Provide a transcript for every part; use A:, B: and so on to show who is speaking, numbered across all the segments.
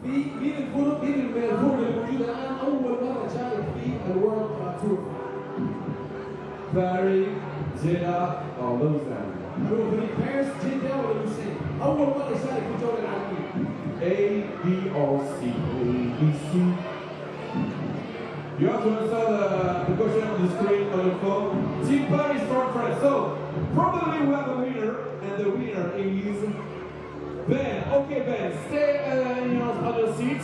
A: مين الفرق اللي موجودة الآن أول مرة شارك في الورلد تور؟ باريس، جدة أو لوزان. هو فريق باريس، جدة ولا لوزان؟ أول مرة يشارك في الجولة العالمية. A, B, or C? A, B, C. You have to answer the question on the screen on your phone. Team Paris from France. So, probably we have a winner, and the winner is Ben. Okay, Ben, stay on your seat.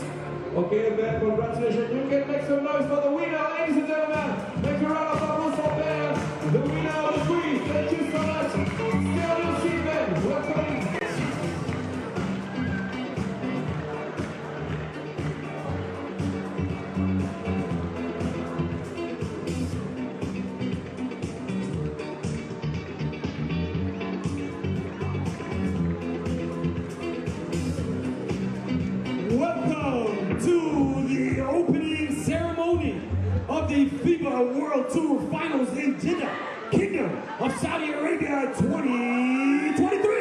A: Okay, Ben, congratulations. You can make some noise for the winner, ladies and gentlemen. Make a round of applause for Ben, the winner of the quiz. Thank you so much. Stay on your seat, Ben. Welcome.
B: Welcome to the opening ceremony of the FIBA World Tour Finals in Jeddah, Kingdom of Saudi Arabia 2023.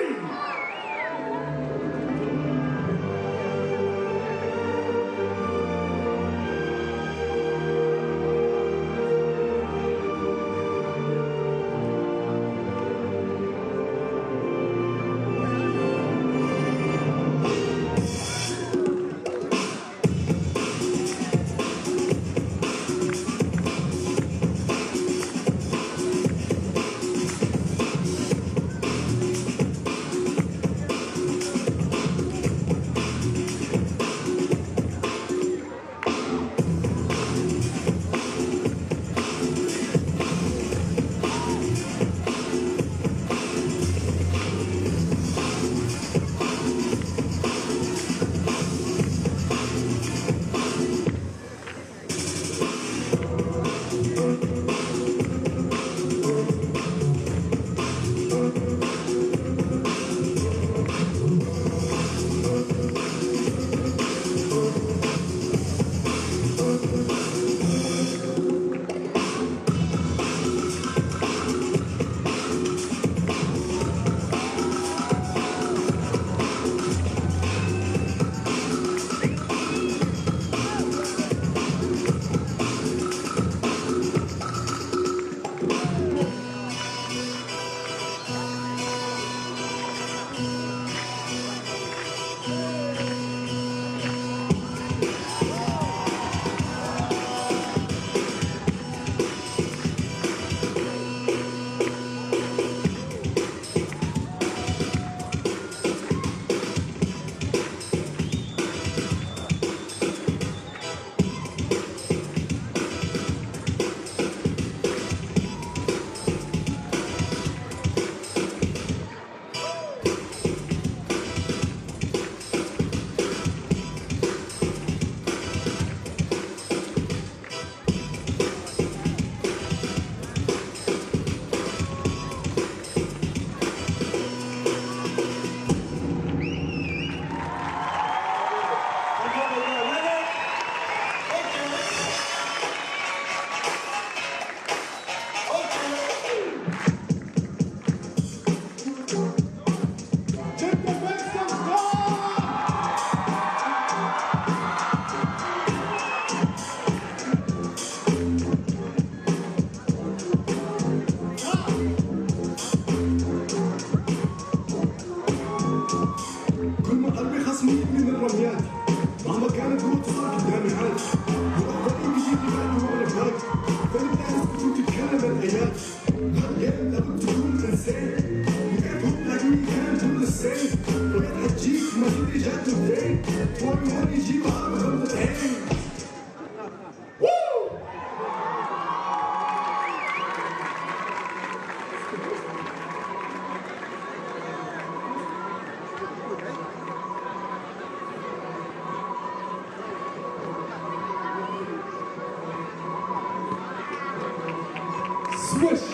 A: Swish!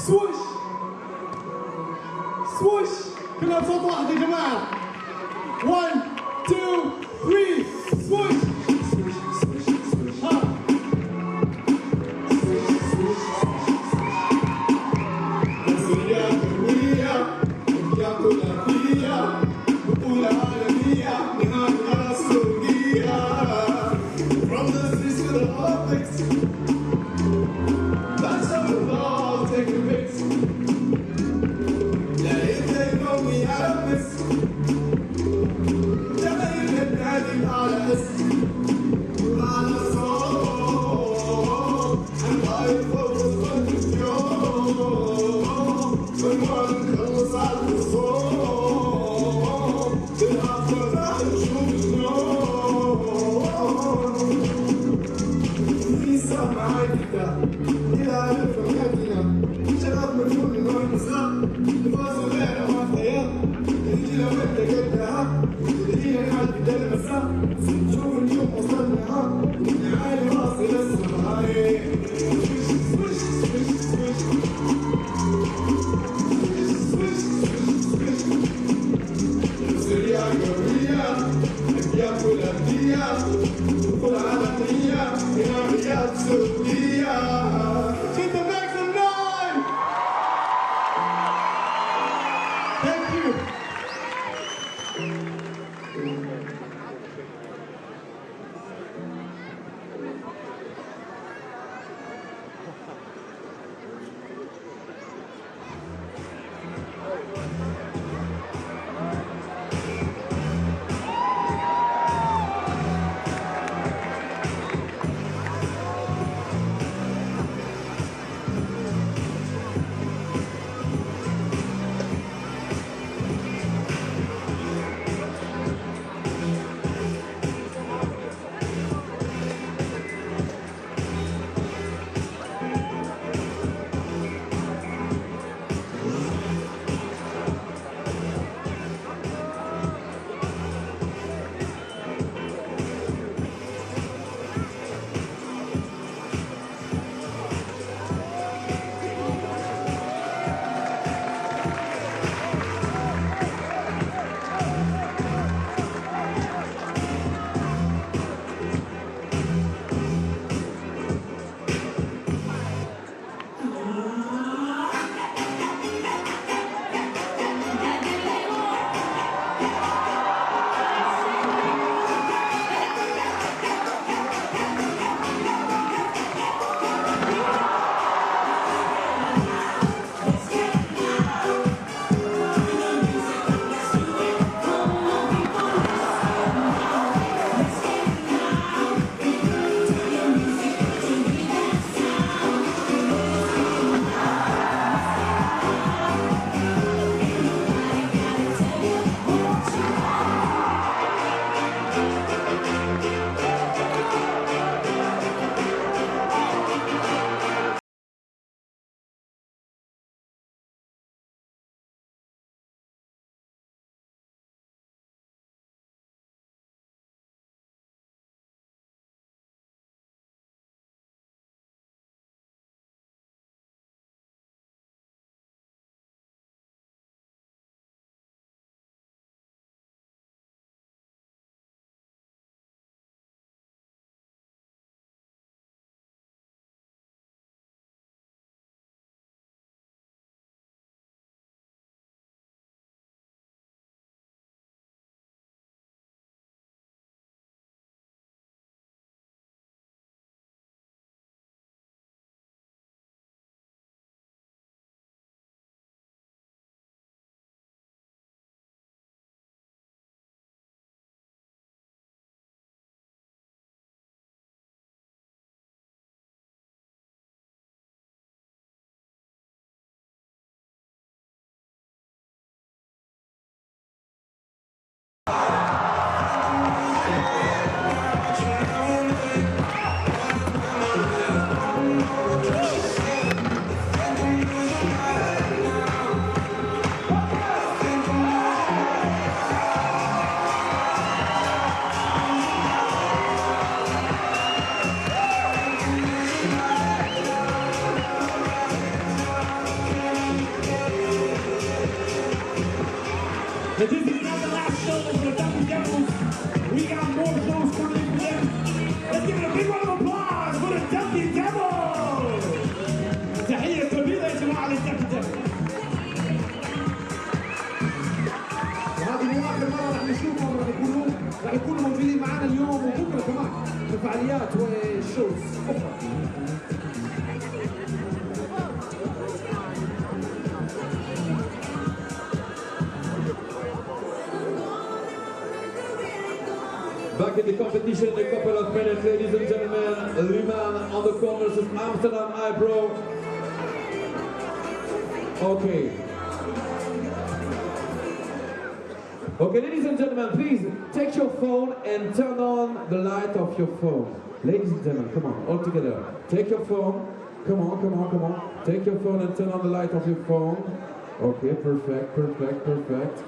A: Swoosh! Swoosh! كلها بصوت واحد يا جماعة. 1 2 3 swoosh! ها. Swoosh!
C: optics. That's how the ball take a pics. Yeah, if they know me, I don't miss. Never even having all of this. On the song, and why it focus on the show. When one comes out the phone, then after that, the truth is known. He's so high, إلى ألف حياتنا شغف مجنون من وين مساء نفاس غير ما خيال نجي لو أنت قدها تجينا نحل بدل المساء نشوف اليوم وصلنا نعالي راسي للسماء سريع قوية أيام بلندية كل عالمية هنا رياض سعودية جدة maximum 9. Thank you.
B: But this is not the last show for the Double Devils. We got more shows coming in for them. Let's give it a big round of applause for the Double Devils. تحية كبيرة يا جماعة للدبل دبل. وهذه مو آخر مرة راح نشوفهم، راح يكونوا موجودين معنا اليوم وبكرة كمان في الفعاليات officials.
A: Back in the competition, a couple of minutes, ladies and gentlemen. Liman on the corners of Amsterdam, HiPRO. Okay. Okay, ladies and gentlemen, please take your phone and turn on the light of your phone. Ladies and gentlemen, come on, all together. Take your phone. Come on, come on, come on. Take your phone and turn on the light of your phone. Okay, perfect, perfect, perfect.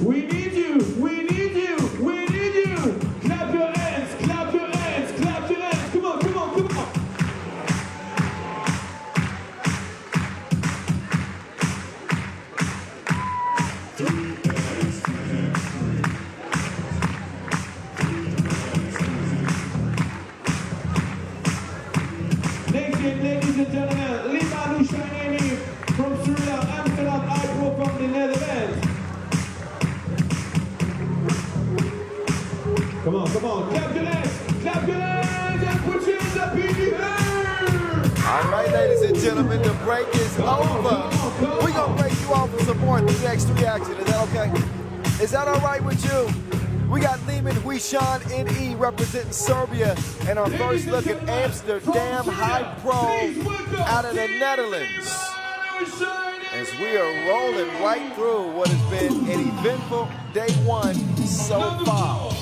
A: We need you! We need you! We need you! Clap your hands! Clap your hands! Clap your hands! Come on! Come on! Come on! Next game, ladies and gentlemen, Liman Huishan from Suriname, Amsterdam, HiPRO from the Netherlands. Come on, come on, clap your hands, and put your hands up in the air!
D: All right, ladies and gentlemen, the break is over. We're going to break you off with some more 3x3 action. Is that okay? Is that all right with you? We got Liman Huishan NE representing Serbia, and our first look at Amsterdam HiPRO out of the Netherlands. As we are rolling right through what has been an eventful day one so far.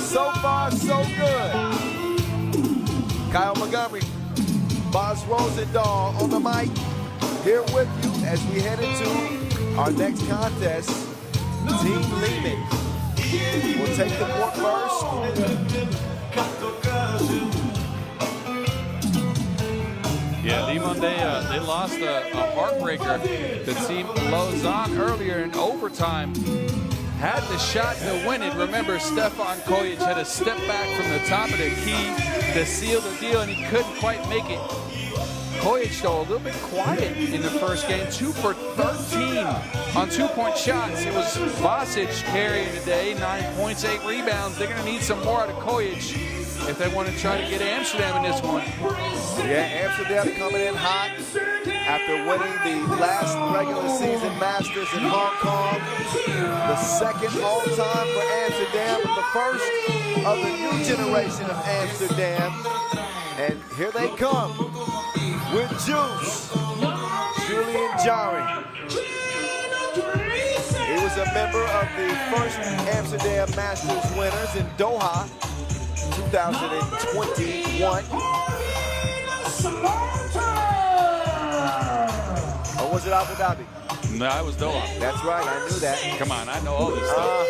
D: So far, so good. Kyle Montgomery, Boz Rosendahl on the mic, here with you as we head into our next contest. Team Liman will take the court first.
E: Yeah, Liman, they lost a heartbreaker. The team Lausanne earlier in overtime had the shot to win it. Remember, Stefan Kojic had to step back from the top of the key to seal the deal, and he couldn't quite make it. Kojic, though, a little bit quiet in the first game, 2 for 13 on 2-point shots. It was Vasic carrying the day, 9 points, 8 rebounds. They're going to need some more out of Kojic. if they want to try to get Amsterdam in this one.
D: Yeah, Amsterdam coming in hot after winning the last regular season Masters in Hong Kong. The second all-time for Amsterdam, but the first of the new generation of Amsterdam. And here they come with Juice, Julian Jari. He was a member of the first Amsterdam Masters winners in Doha, 2021. Or was it Abu Dhabi?
E: No, it was Doha.
D: That's right, I knew that.
E: Come on, I know all this stuff.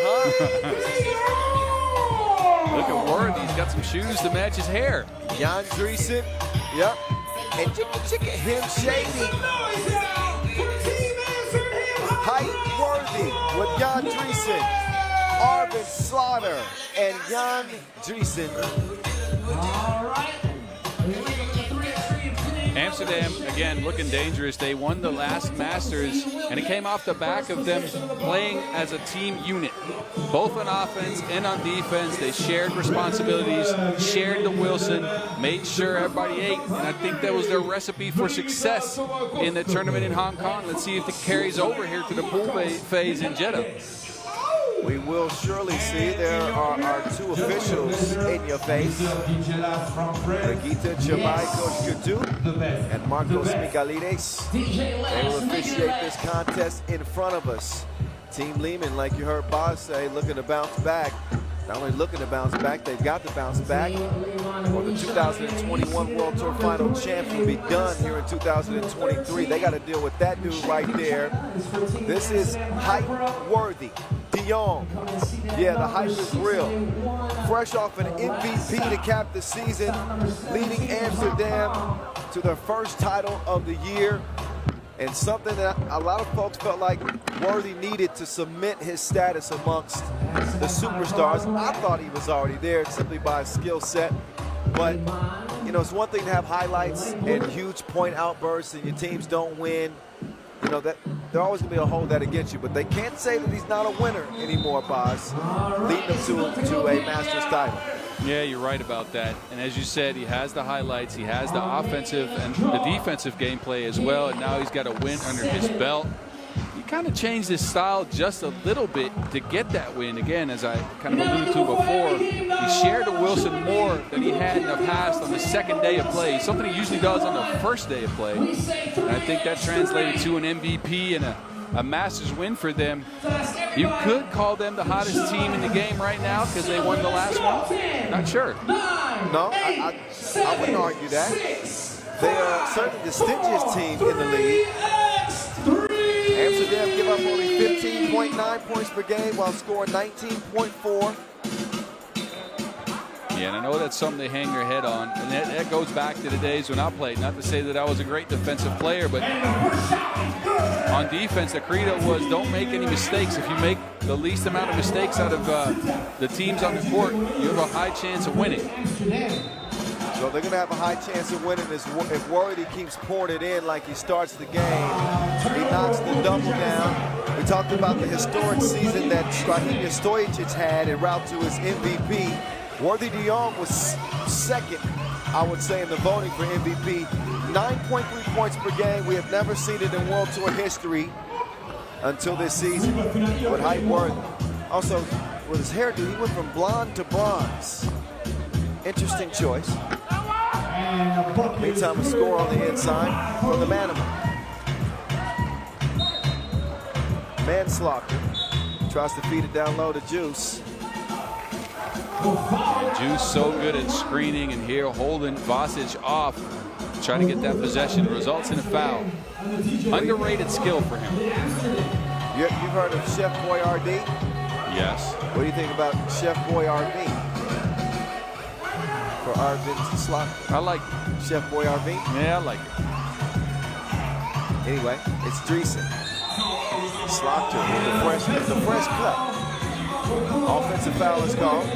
E: Look at Worthy, he's got some shoes to match his hair.
D: Jan Driesen, yep. And check at him shady. Height Worthy with Jan Driesen, Arvid Slaughter, and Jan Driesen.
E: Amsterdam, again, looking dangerous. They won the last Masters, and it came off the back of them playing as a team unit. Both on offense and on defense, they shared responsibilities, shared the Wilson, made sure everybody ate, and I think that was their recipe for success in the tournament in Hong Kong. Let's see if it carries over here to the pool phase in Jeddah.
D: We will surely see. There are our two officials in your face. Brigitte Chabai-Koshkutu and Marcos Michalides. They will officiate this contest in front of us. Team Liman, like you heard Boz say, looking to bounce back. Not only looking to bounce back, they've got to bounce back. Or the 2021 World Tour Final champs will be done here in 2023. They got to deal with that dude right there. This is hype worthy. Dion. Yeah, the hype is real. Fresh off an MVP to cap the season, leading Amsterdam to their first title of the year. And something that a lot of folks felt like Worthy needed to cement his status amongst the superstars. I thought he was already there simply by his skill set. But, you know, it's one thing to have highlights and huge point outbursts and your teams don't win. You know, that they're always going to be able to hold that against you. But they can't say that he's not a winner anymore, Boz, leading them to a Masters title.
E: Yeah, you're right about that. And as you said, he has the highlights, he has the offensive and the defensive gameplay as well, and now he's got a win under his belt. He kind of changed his style just a little bit to get that win. Again, as I kind of alluded to before, he shared the Wilson more than he had in the past on the second day of play, something he usually does on the first day of play. And I think that translated to an MVP and a Masters win for them. You could call them the hottest team in the game right now because they won the last one. Not sure.
D: No, I wouldn't argue that. They are certainly the stingiest team in the league. Amsterdam give up only 15.9 points per game while scoring 19.4.
E: Yeah, and I know that's something they hang their head on, and that goes back to the days when I played. Not to say that I was a great defensive player, but on defense, the credo was don't make any mistakes. If you make the least amount of mistakes out of the teams on the court, you have a high chance of winning.
D: So they're going to have a high chance of winning if Worthy keeps pouring it in like he starts the game. He knocks the double down. We talked about the historic season that Strahinja Stojic had en route to his MVP. Worthy de Jong was second, I would say, in the voting for MVP. 9.3 points per game. We have never seen it in World Tour history until this season. But hype Worthy. Also, with his hairdo, he went from blonde to bronze. Interesting choice. Meantime, a score on the inside for the Manimal. Manslaughter tries to feed it down low to Juice.
E: Juice so good at screening, and here holding Vasic off, trying to get that possession, results in a foul. Underrated skill for him.
D: You've heard of Chef Boyardee?
E: Yes.
D: What do you think about Chef Boyardee for Arvid Slaughter?
E: I like
D: Chef Boyardee?
E: Yeah, I like it.
D: Anyway, it's Driesen. Slaughter with the fresh cut. Offensive foul is called.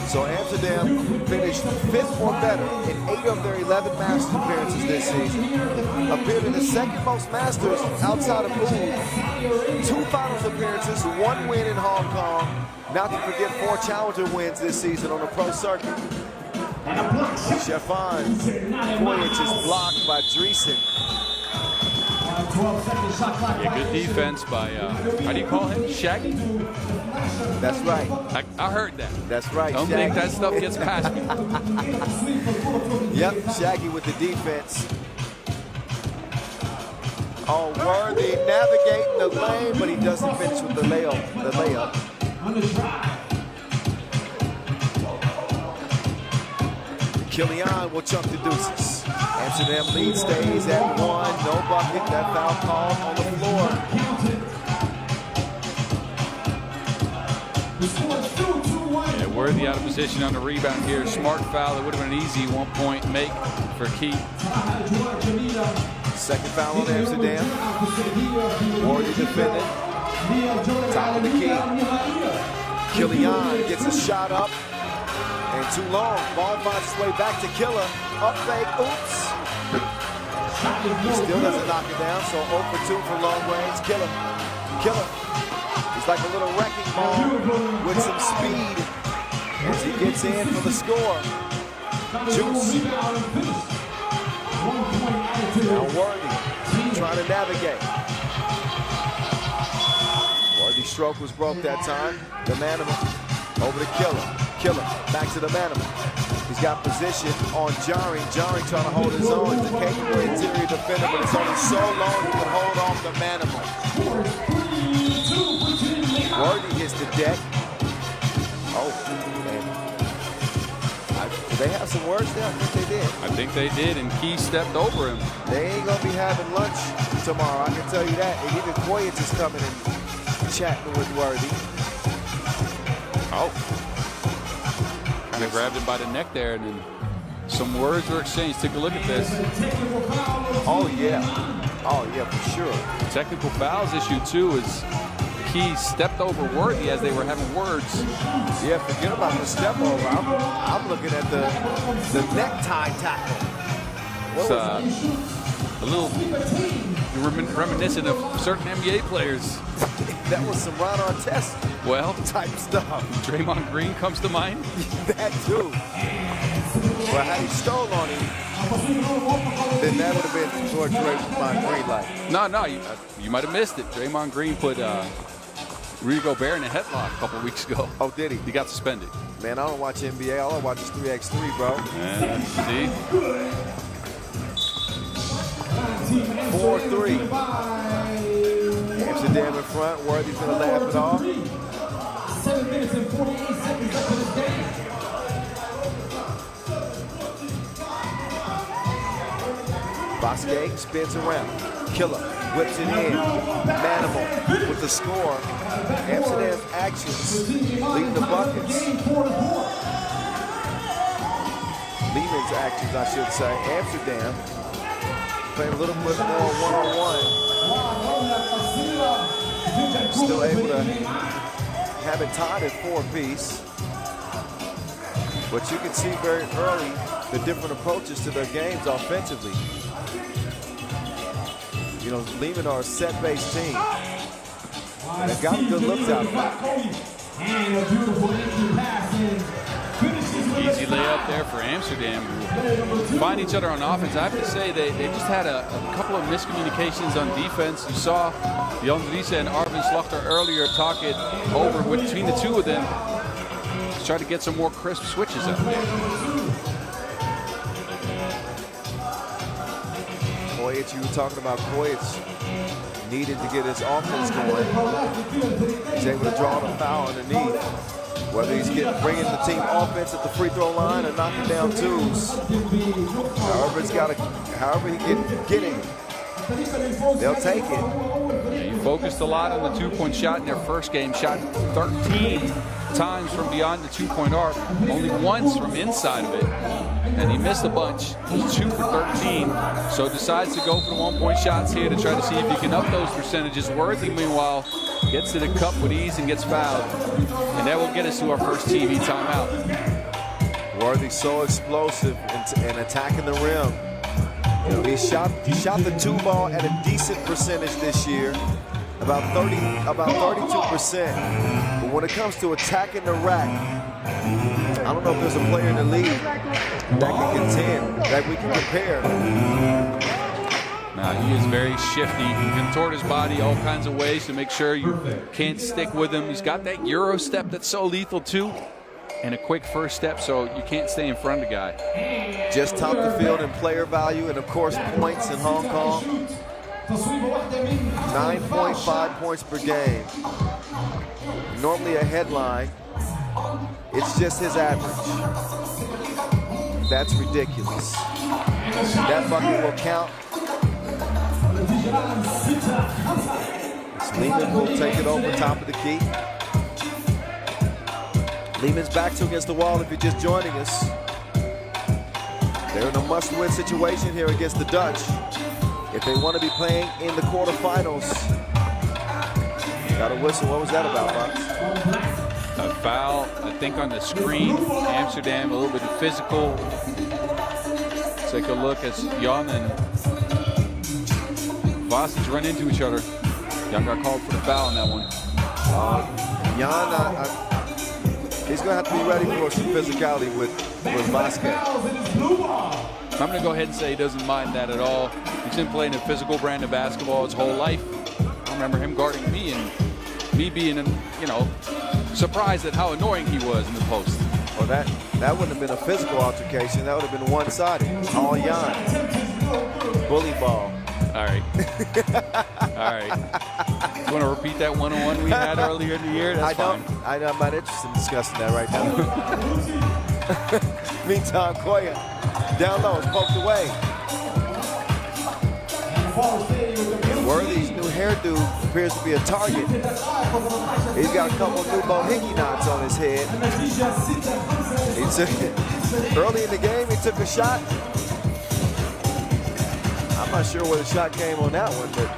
D: So Amsterdam finished 5th or better in 8 of their 11 Masters appearances this season. Appeared in the second most Masters outside of Uhl. 2 finals appearances, 1 win in Hong Kong, Not to forget 4 challenger wins this season on the pro circuit. Stefan Kojic is blocked by Dreesen.
E: Yeah, good defense by, how do you call him? Shaggy?
D: That's right.
E: I heard that.
D: That's right.
E: Don't think that stuff gets past me.
D: Yep, Shaggy with the defense. Oh, Worthy navigating the lane, but he doesn't finish with the layup. Killian will chunk the deuces. Amsterdam lead stays at 1. No bucket. That foul called on the floor.
E: Yeah, Worthy out of position on the rebound here. Smart foul. That would have been an easy 1-point make for Keith.
D: Second foul on Amsterdam. Worthy defended. Top of the key. Killian gets a shot up. And too long. Ball finds its way back to Killer. Up fake. Oops. He still doesn't knock it down. So 0 for 2 for long range. Killer. He's like a little wrecking ball with some speed as he gets in for the score. Juice. Now Worthy trying to navigate. Worthy's stroke was broke that time. The Manimal over to Killer, back to the Manimal. He's got position on Jarring. Jarring trying to hold his own. He's a capable interior defender, but it's only so long he can hold off the Manimal. Worthy hits the deck. Oh, man. Do they have some words there? I think they did.
E: I think they did, and Key stepped over him.
D: They ain't going to be having lunch tomorrow, I can tell you that. And even Kojic is coming and chatting with Worthy.
E: Oh. Kind of grabbed him by the neck there, and then some words were exchanged. Take a look at this.
D: Oh, yeah. Oh, yeah, for sure.
E: Technical fouls issue, too, is Key stepped over Worthy as they were having words.
D: Yeah, forget about the step over. I'm looking at the necktie tackle.
E: It's a little reminiscent of certain NBA players.
D: That was some Ron Artest type stuff.
E: Draymond Green comes to mind.
D: That too. But had he stole on him, then that would have been toward Draymond Green like.
E: No, you might have missed it. Draymond Green put Rudy Gobert in a headlock a couple weeks ago.
D: Oh, did he?
E: He got suspended.
D: Man, I don't watch NBA. All I watch is 3x3, bro.
E: Yeah, see?
D: 4-3. Amsterdam in front. Worthy's going to laugh it off.
A: 7 minutes and 48 seconds left in this game.
D: Bosque spins around. Killer whips it in. Manimal with the score. Amsterdam's actions lead the buckets. Liman's actions, I should say. Amsterdam playing a little bit more one-on-one. Still able to have it tied at 4-piece. But you can see very early the different approaches to their games offensively. You know, Liman are a set-based team. And they've got good looks out of it.
E: Easy layup there for Amsterdam. Find each other on offense. I have to say they just had a couple of miscommunications on defense. You saw Jan Vriese and Arvin Slachter earlier talking over between the two of them to try to get some more crisp switches out there.
D: Kojic, you were talking about Kojic needed to get his offense going. He's able to draw the foul underneath. Whether he's bringing the team offense at the free throw line or knocking down twos. However he can get it, they'll take it.
E: Yeah, he focused a lot on the two-point shot in their first game. Shot 13 times from beyond the two-point arc, only once from inside of it. And he missed a bunch. It was 2 for 13. So decides to go for the one-point shots here to try to see if he can up those percentages. Worthy, meanwhile, gets to the cup with ease and gets fouled. And that will get us to our first TV timeout.
D: Worthy so explosive and attacking the rim. You know, he shot the 2-ball at a decent percentage this year, about 32%. But when it comes to attacking the rack, I don't know if there's a player in the league that can contend, that we can compare.
E: Now, he is very shifty. He can contort his body all kinds of ways to make sure you can't stick with him. He's got that Euro step that's so lethal too, and a quick first step, so you can't stay in front of the guy.
D: Just top the field in player value and, of course, points in Hong Kong. 9.5 points per game. Normally a headline. It's just his average. That's ridiculous. That bucket will count. Liman will take it over top of the key. Liman's back's against the wall if you're just joining us. They're in a must-win situation here against the Dutch. If they want to be playing in the quarterfinals. Got a whistle. What was that about, Fox?
E: A foul, I think, on the screen. Amsterdam, a little bit physical. Take a look as Jan and Vasich run into each other. Jan got called for the foul on that one.
D: Jan, he's going to have to be ready for some physicality with Vasquez.
E: I'm going to go ahead and say he doesn't mind that at all. He's been playing a physical brand of basketball his whole life. I remember him guarding me and me being, you know, surprised at how annoying he was in the post.
D: Well, that wouldn't have been a physical altercation. That would have been one-sided. All Jan. Bully ball.
E: All right. All right. You want to repeat that one-on-one we had earlier in the year? That's fine.
D: I'm not interested in discussing that right now. Meantime, Koya down low, is poked away. And Worthy's new hairdo appears to be a target. He's got a couple new Bohickey knots on his head. Early in the game, he took a shot. I'm not sure where the shot came on that one, but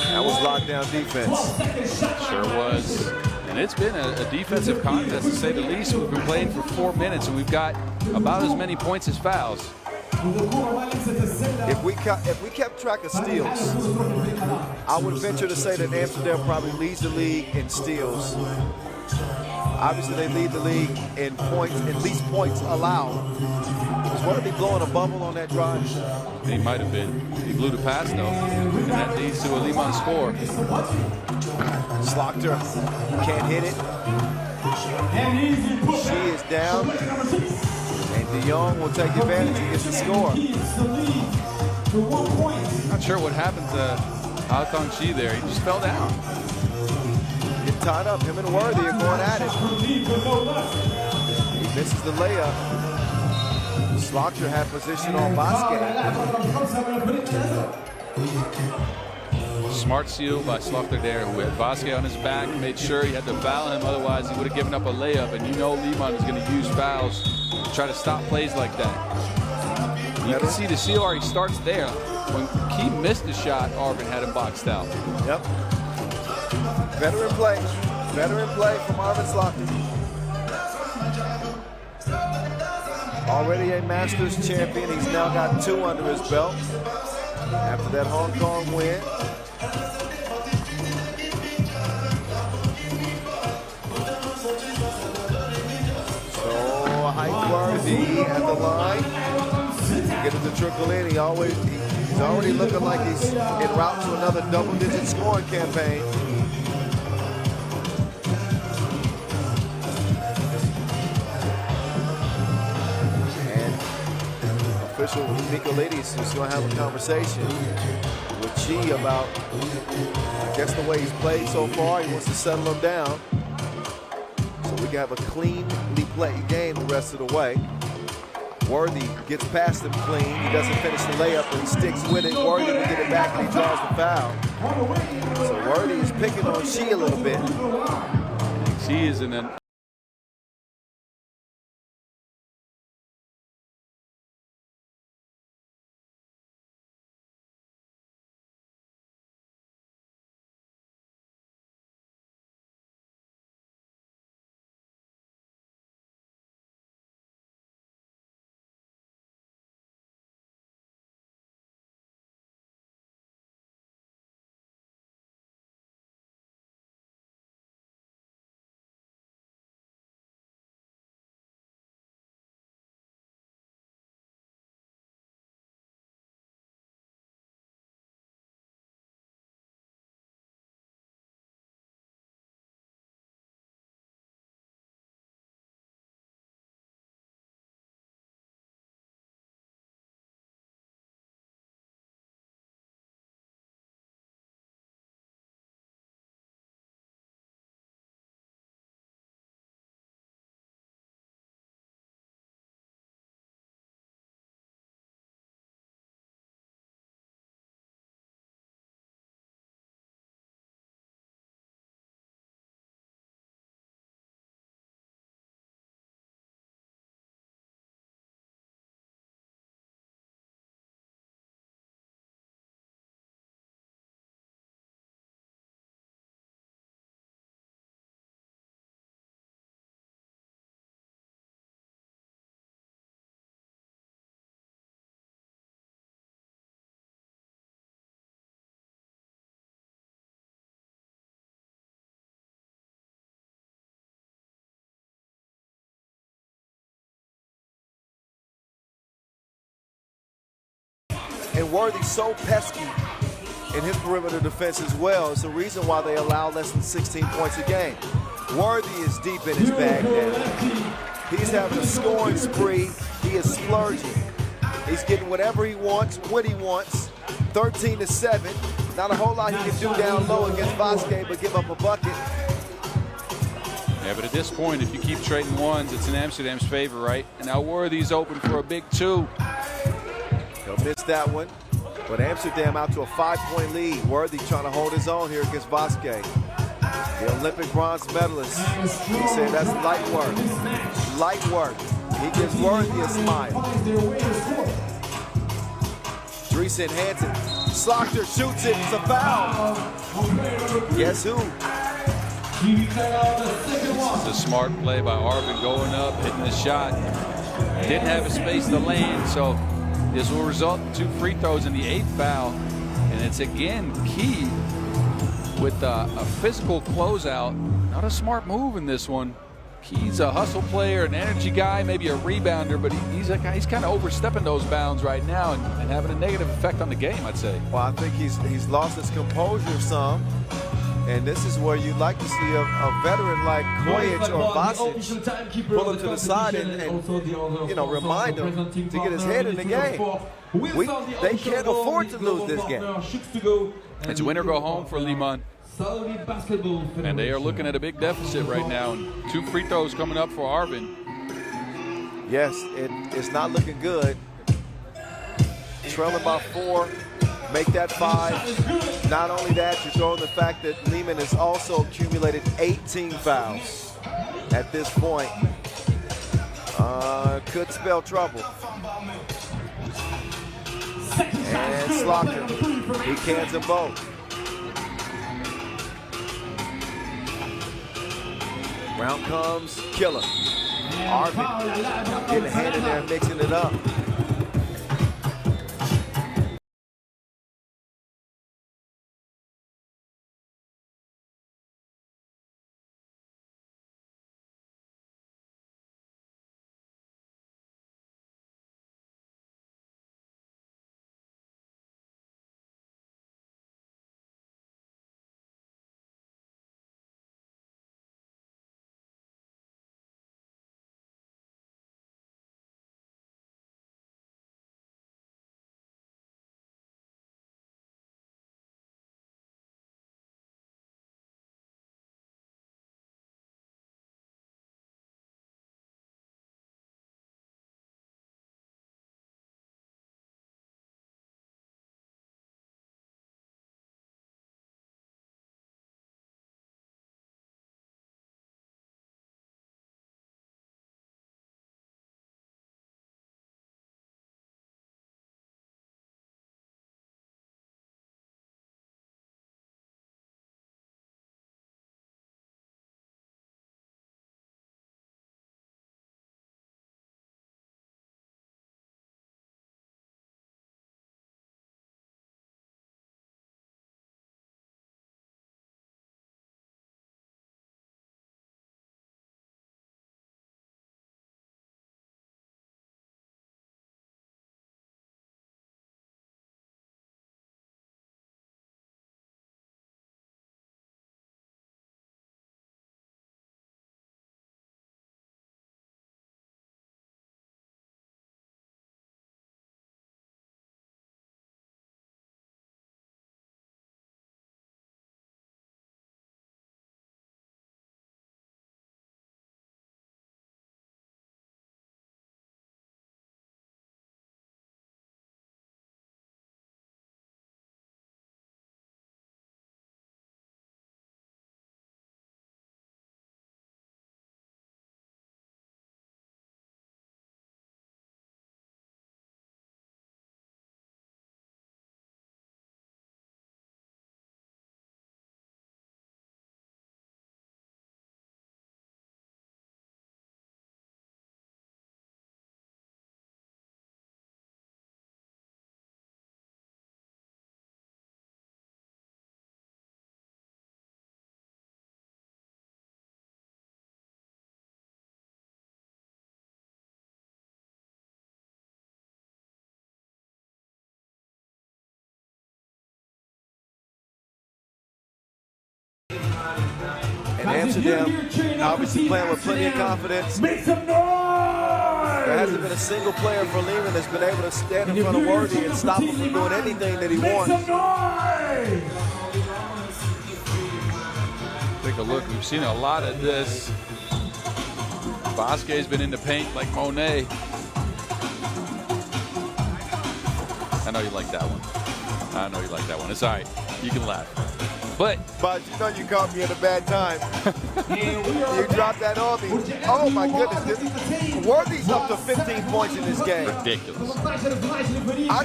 D: that was lockdown defense.
E: Sure was. And it's been a defensive contest, to say the least. We've been playing for 4 minutes, and we've got about as many points as fouls.
D: If we kept track of steals, I would venture to say that Amsterdam probably leads the league in steals. Obviously, they lead the league in points, at least points allowed. Was one of them blowing a bubble on that drive?
E: He might have been. He blew the pass, though. And that leads to a Liman score.
D: Slaughter can't hit it. She is down. And De Jong will take advantage and get the score.
E: Not sure what happened to Haotong Chi there. He just fell down.
D: Get tied up. Him and Worthy are going at it. He misses the layup. Slaughter had position on Vasquez.
E: Smart seal by Slaughter there, who had Vasquez on his back, made sure he had to foul him, otherwise he would have given up a layup. And you know Liman is going to use fouls to try to stop plays like that. You can see the seal already starts there. When Key missed the shot, Arvin had him boxed out.
D: Yep. Veteran play. Veteran play from Arvin Slaughter. Already a Masters champion. He's now got 2 under his belt after that Hong Kong win. So Worthy at the line. Get it to trickle in. He's already looking like he's en route to another double-digit scoring campaign. Official Nicolaides is going to have a conversation with Chi about, I guess, the way he's played so far. He wants to settle him down so we can have a cleanly played game the rest of the way. Worthy gets past him clean. He doesn't finish the layup, but he sticks with it. Worthy will get it back and he draws the foul. So Worthy is picking on Chi a little bit.
E: Chi is in an
D: And Worthy's so pesky in his perimeter defense as well. It's the reason why they allow less than 16 points a game. Worthy is deep in his bag now. He's having a scoring spree. He is splurging. He's getting whatever he wants, when he wants. 13-7. Not a whole lot he can do down low against Vasquez, but give up a bucket.
E: Yeah, but at this point, if you keep trading ones, it's in Amsterdam's favor, right? And now Worthy's open for a big 2.
D: He'll miss that one. But Amsterdam out to a 5-point lead. Worthy trying to hold his own here against Vasquez. The Olympic bronze medalist. He said that's light work. Light work. He gives Worthy a smile. Dreesen Hansen. Slaughter shoots it. It's a foul. Guess who?
E: This is a smart play by Arvin, going up, hitting the shot. Didn't have a space to land, so this will result in 2 free throws in the 8th foul. And it's again key with a physical closeout. Not a smart move in this one. He's a hustle player, an energy guy, maybe a rebounder, but he's kind of overstepping those bounds right now and having a negative effect on the game, I'd say.
D: Well, I think he's lost his composure some. And this is where you'd like to see a veteran like Kojic or Basic pull him to the side and you know, remind him to get his head in the game. They can't afford to lose this game.
E: It's win or go home for Liman. And they are looking at a big deficit right now. And 2 free throws coming up for Arvin.
D: Yes, it's not looking good. Trailing by 4. Make that 5. Not only that, you throw in the fact that Liman has also accumulated 18 fouls at this point. Could spell trouble. And Slaughter, he cans them both. Round comes Killer. Arvin getting a hand in there, mixing it up. Amsterdam, obviously playing with plenty of confidence.
B: Make some noise!
D: There hasn't been a single player for Liman that's been able to stand in front of Worthy and stop him from doing anything that he
B: Make
D: wants.
B: some noise!
E: Take a look. We've seen a lot of this. Vasquez's been in the paint like Monet. I know you like that one. I know you like that one. It's all right. You can laugh. But
D: you know you caught me at a bad time. You dropped that on me. Oh my goodness. Worthy's up to 15 points in this game.
E: ridiculous.
D: I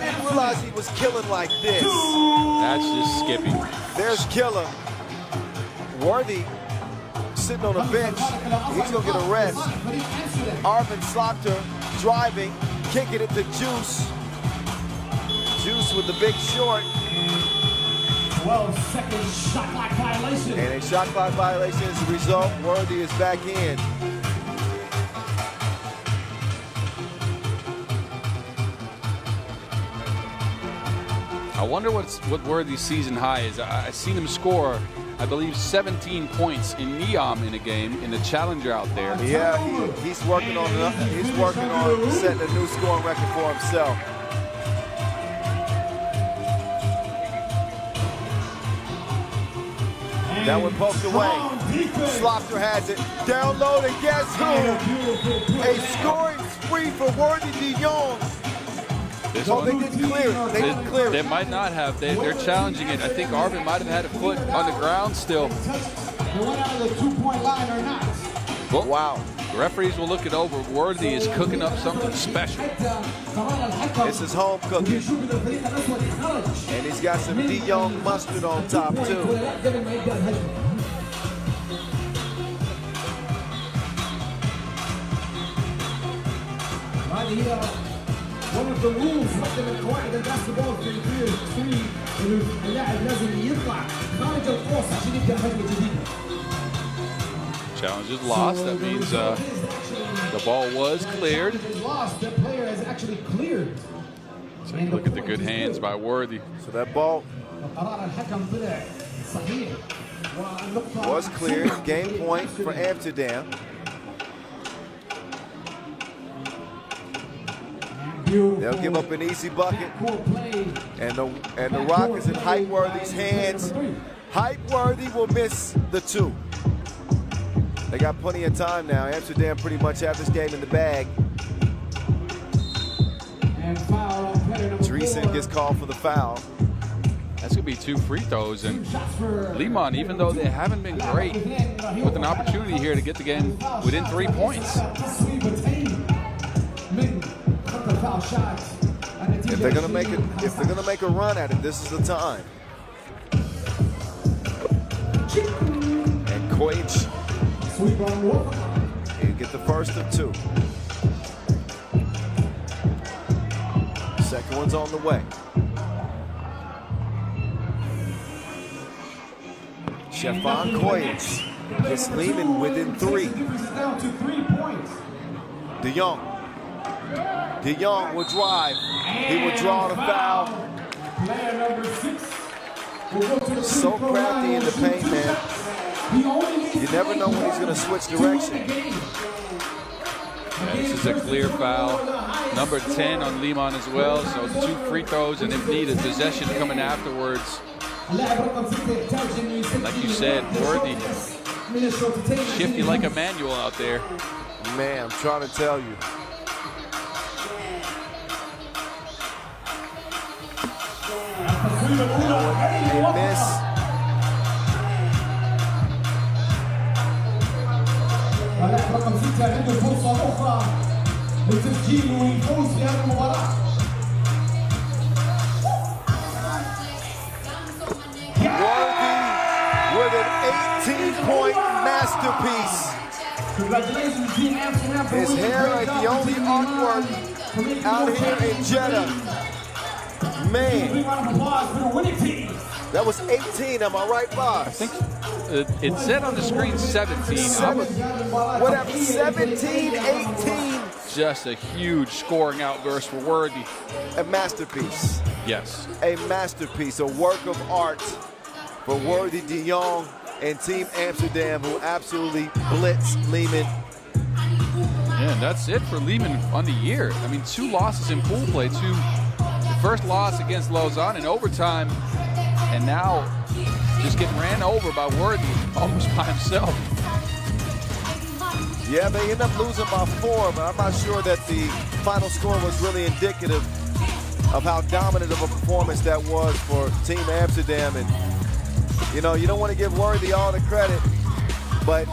D: didn't realize he was killing like this.
E: That's just skipping.
D: There's Killer. Worthy sitting on the bench. He's going to get a rest. Arvin Slaughter driving, kicking it to Juice. Juice with the big short.
B: 12-second shot clock violation.
D: And a shot clock violation is the result. Worthy is back in.
E: I wonder what Worthy's season high is. I've seen him score, I believe, 17 points in Neom in a game in the Challenger out there.
D: Yeah, he's working on setting a new scoring record for himself. That one poked away. Slaughter has it. Down low to guess who? A scoring spree for Worthy de Jong. Oh, they didn't clear it. They didn't clear it.
E: They might not have. They're challenging it. I think Arvin might have had a foot on the ground still.
B: They went out of the two-point line or not.
E: Well,
D: Wow.
E: the referees will look it over. Worthy is cooking up something special.
D: This is home cooking. And he's got some de Jong mustard on top, too.
B: One of the rules حتى من قواعد الباسكتبول في الفريق انه اللاعب لازم يطلع خارج القوس عشان يبدا هجمه جديده.
E: Challenge is lost. That means the ball was cleared.
B: Lost. The player has actually cleared.
E: Take a look at the good hands by Worthy.
D: So that ball
B: قرار الحكم طلع صحيح.
D: was cleared. Game point for Amsterdam. They'll give up an easy bucket. And the rock is in HiPRO's hands. HiPRO will miss the two. They got plenty of time now. Amsterdam pretty much have this game in the bag. Dreesen gets called for the foul.
E: That's going to be 2 free throws. And Liman, even though they haven't been great, with an opportunity here to get the game within 3 points.
D: If they're gonna make a run at it, this is the time. And Koich, he'll get the first of 2. Second one's on the way. Stefan Koich gets Liman within 3. De Jong. De Jong will drive. He will draw the foul. So crafty in the paint, man. You never know when he's going to switch direction.
E: Yeah, this is a clear foul. Number 10 on Liman as well. So 2 free throws, and if needed, possession coming afterwards. Like you said, Worthy, shifty like a manual out there.
D: Man, I'm trying to tell you. They miss.
B: رقم 6 عنده فرصة أخرى لتسجيل والفوز في هذه المباراة.
D: Worthy with an 18-point masterpiece.
B: Congratulations, Team Amsterdam.
D: His hair like the only artwork out here in Jeddah. Man, that was 18, am I right, boss?
E: I think it said on the screen 17.
D: Whatever, 17, 18.
E: Just a huge scoring outburst for Worthy.
D: A masterpiece.
E: Yes.
D: A masterpiece, a work of art for Worthy de Jong. and Team Amsterdam, who absolutely blitz Liman.
E: Yeah, and that's it for Liman on the year. I mean, 2 losses in pool play. The first loss against Lausanne in overtime, and now just getting ran over by Worthy almost by himself.
D: Yeah, they end up losing by 4, but I'm not sure that the final score was really indicative of how dominant of a performance that was for Team Amsterdam. And, you know, you don't want to give Worthy all the credit, but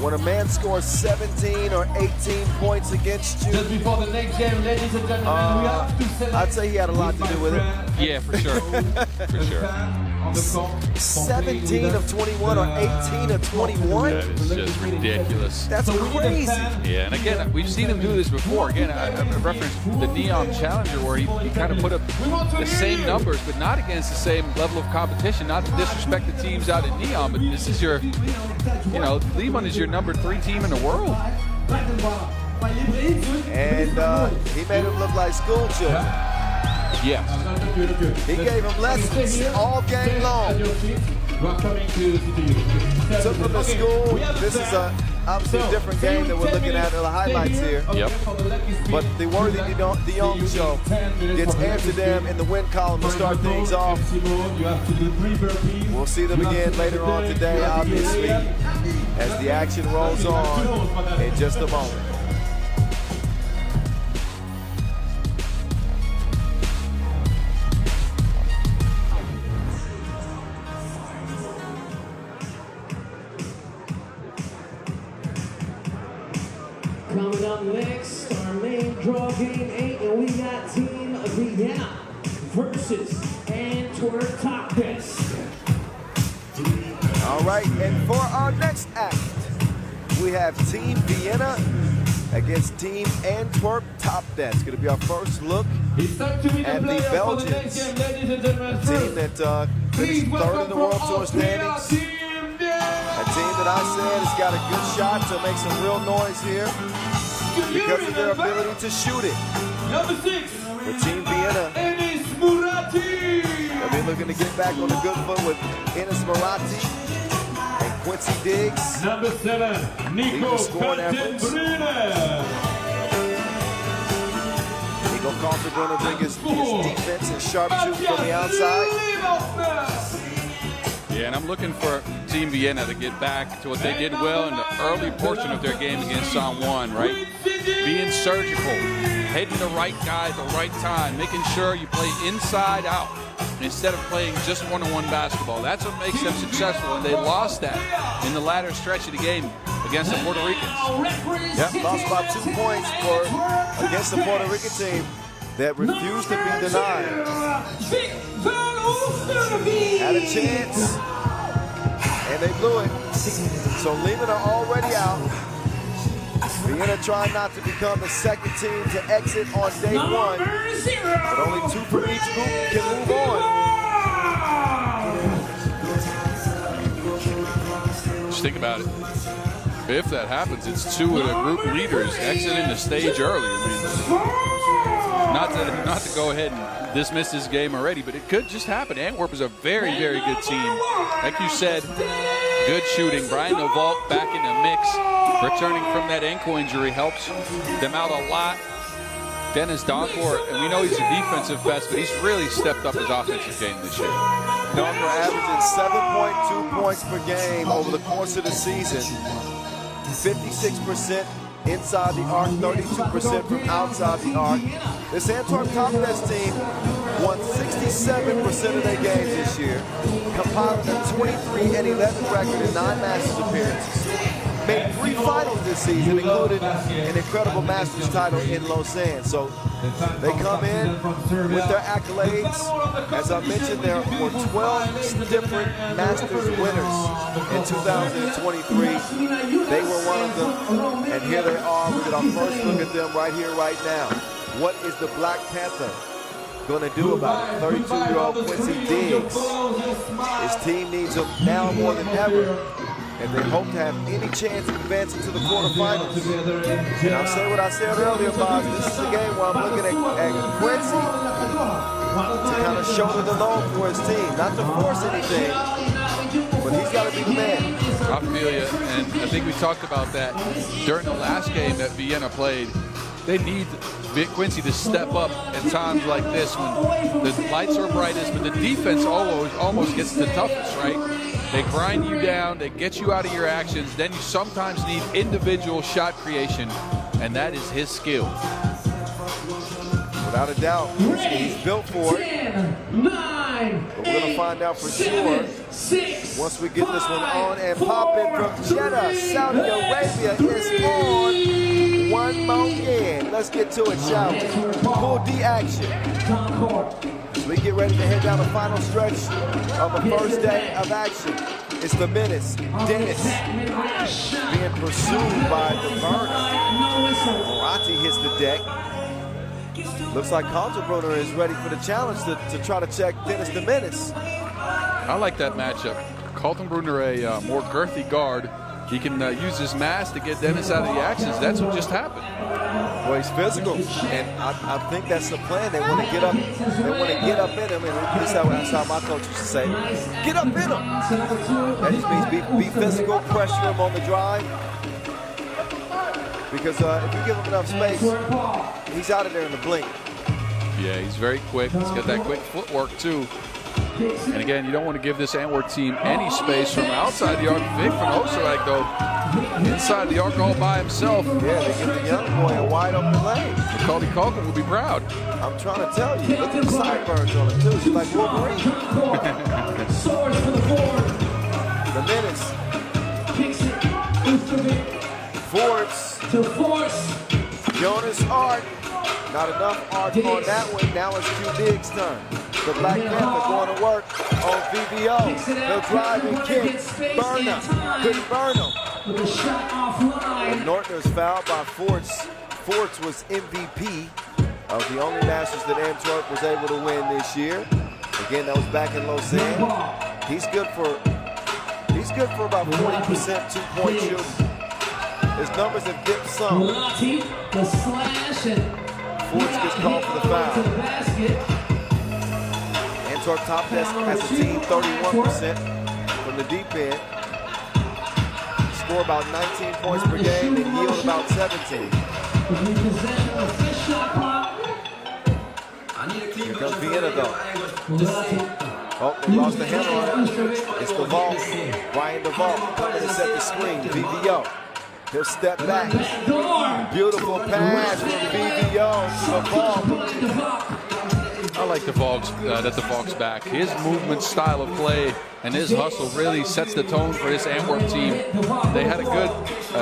D: when a man scores 17 or 18 points against you,
A: Just before the next game, ladies and gentlemen, we have to select.
D: I'd say he had a lot to do with it.
E: Yeah, for sure. For sure.
D: 17 of 21 or 18 of 21?
E: That is just ridiculous.
D: That's crazy.
E: Yeah, and again, we've seen him do this before. Again, I referenced the Neon Challenger where he kind of put up the same numbers, but not against the same level of competition. Not to disrespect the teams out in Neon, but this is your, you know, Liman is your number 3 team in the world.
D: And he made him look like school children.
E: Yeah.
D: He gave him lessons all game long. Took him to school. This is obviously a different game that we're looking at in the highlights here.
E: Yep.
D: But the Worthy de Jong show gets Amsterdam in the win column to start things off. We'll see them again later on today, obviously, as the action rolls on in just a moment.
B: Coming up next, our main draw game 8, and we got Team Vienna versus Antwerp TOPdesk.
D: All right, and for our next act, we have Team Vienna against Team Antwerp TOPdesk. It's going to be our first look at the Belgians, a team that finished 3rd in the World Tour standings. A team that I said has got a good shot to make some real noise here because of their ability to shoot it.
A: Number 6,
D: For Team Vienna, they'll be looking to get back on a good foot with Enes Moratti and Quincy Diggs.
A: Number 7, Nico Kaltenbrunner.
D: Nico Kaltenbrunner bring his defense and sharpshooting from the outside.
E: Yeah, and I'm looking for Team Vienna to get back to what they did well in the early portion of their game against San Juan, right? Being surgical, hitting the right guy at the right time, making sure you play inside out instead of playing just one-on-one basketball. That's what makes them successful, and they lost that in the latter stretch of the game against the Puerto Ricans.
D: Yep, lost by 2 points against the Puerto Rican team that refused to be denied. Had a chance, and they blew it. So Liman are already out. Vienna trying not to become the second team to exit on day 1, but only 2 from each group can move on.
E: Just think about it. If that happens, it's 2 of the group leaders exiting the stage early. I mean, not to go ahead and dismiss this game already, but it could just happen. Antwerp is a very, very good team. Like you said, good shooting. Brian Novalk back in the mix. Returning from that ankle injury helps them out a lot. Dennis Donkor, and we know he's a defensive best, but he's really stepped up his offensive game this year.
D: Donkor averaging 7.2 points per game over the course of the season. 56% inside the arc, 32% from outside the arc. This Antwerp TOPdesk team won 67% of their games this year, compiling a 23-11 record in 9 Masters appearances. Made 3 finals this season, including an incredible Masters title in Lausanne. So they come in with their accolades. As I mentioned, there were 12 different Masters winners in 2023. They were one of them, and here they are. We get our first look at them right here, right now. What is the Black Panther going to do about it? 32-year-old Quincy Diggs. His team needs him now more than ever, and they hope to have any chance of advancing to the quarterfinals. And I'll say what I said earlier, Boz. This is a game where I'm looking at Quincy to kind of shoulder the load for his team, not to force anything, but he's got to be the man.
E: I feel you, and I think we talked about that during the last game that Vienna played. They need Quincy to step up at times like this when the lights are brightest, but the defense almost gets the toughest, right? They grind you down, they get you out of your actions, then you sometimes need individual shot creation, and that is his skill.
D: Without a doubt, he's built for it.
B: 10, 9,
D: but we're going to find out for sure
B: 6,
D: once we get this one on and pop it from Jeddah. Saudi Arabia is on one more game. Let's get to it, shall we? Full D action. As we get ready to head down the final stretch of the first day of action. It's the menace, Dennis, being pursued by the burner. Moratti hits the deck. Looks like Kaltenbrunner is ready for the challenge to try to check Dennis the Menace.
E: I like that matchup. Kaltenbrunner, a more girthy guard. He can use his mass to get Dennis out of the actions. That's what just happened.
D: Well, he's physical, and I think that's the plan. They want to get up. They want to get up in him, and that's how my coach used to say, "Get up in him." That just means be physical, pressure him on the drive. Because if you give him enough space, he's out of there in the blink.
E: Yeah, he's very quick. He's got that quick footwork too. And again, you don't want to give this Antwerp team any space from outside the arc. Vic from Oostenrijk, though, inside the arc all by himself.
D: Yeah, they give the young boy a wide open lane.
E: Macaulay Culkin will be proud.
D: I'm trying to tell you, look at the sideburns on him too. He's like Wolverine.
B: Swords for the board.
D: The Menace.
B: Kicks it.
D: Forbes.
B: To force.
D: Jonas Art. Not enough art on that one. Now it's Q Diggs' turn. The Black Panther going to work on VVO. They'll drive and kick. Burner. Couldn't burn him.
B: With a shot offline.
D: Nortner's fouled by Forts. Forts was MVP of the only Masters that Antwerp was able to win this year. Again, that was back in Lausanne. He's good for about 40% two-point shooting. His numbers have dipped some.
B: The slash and
D: Forts gets called for the foul. Antwerp TOPdesk as a team, 31% from the deep end. Score about 19 points per game and yield about 17. Here comes Vienna though. Oh, they lost the handle on it. It's the vault. Brian DeVault coming to set the screen. VVO. He'll step back. Beautiful pass from VVO to the vault.
E: I like that DeVault's back. His movement, style of play, and his hustle really sets the tone for this Antwerp team. They had a good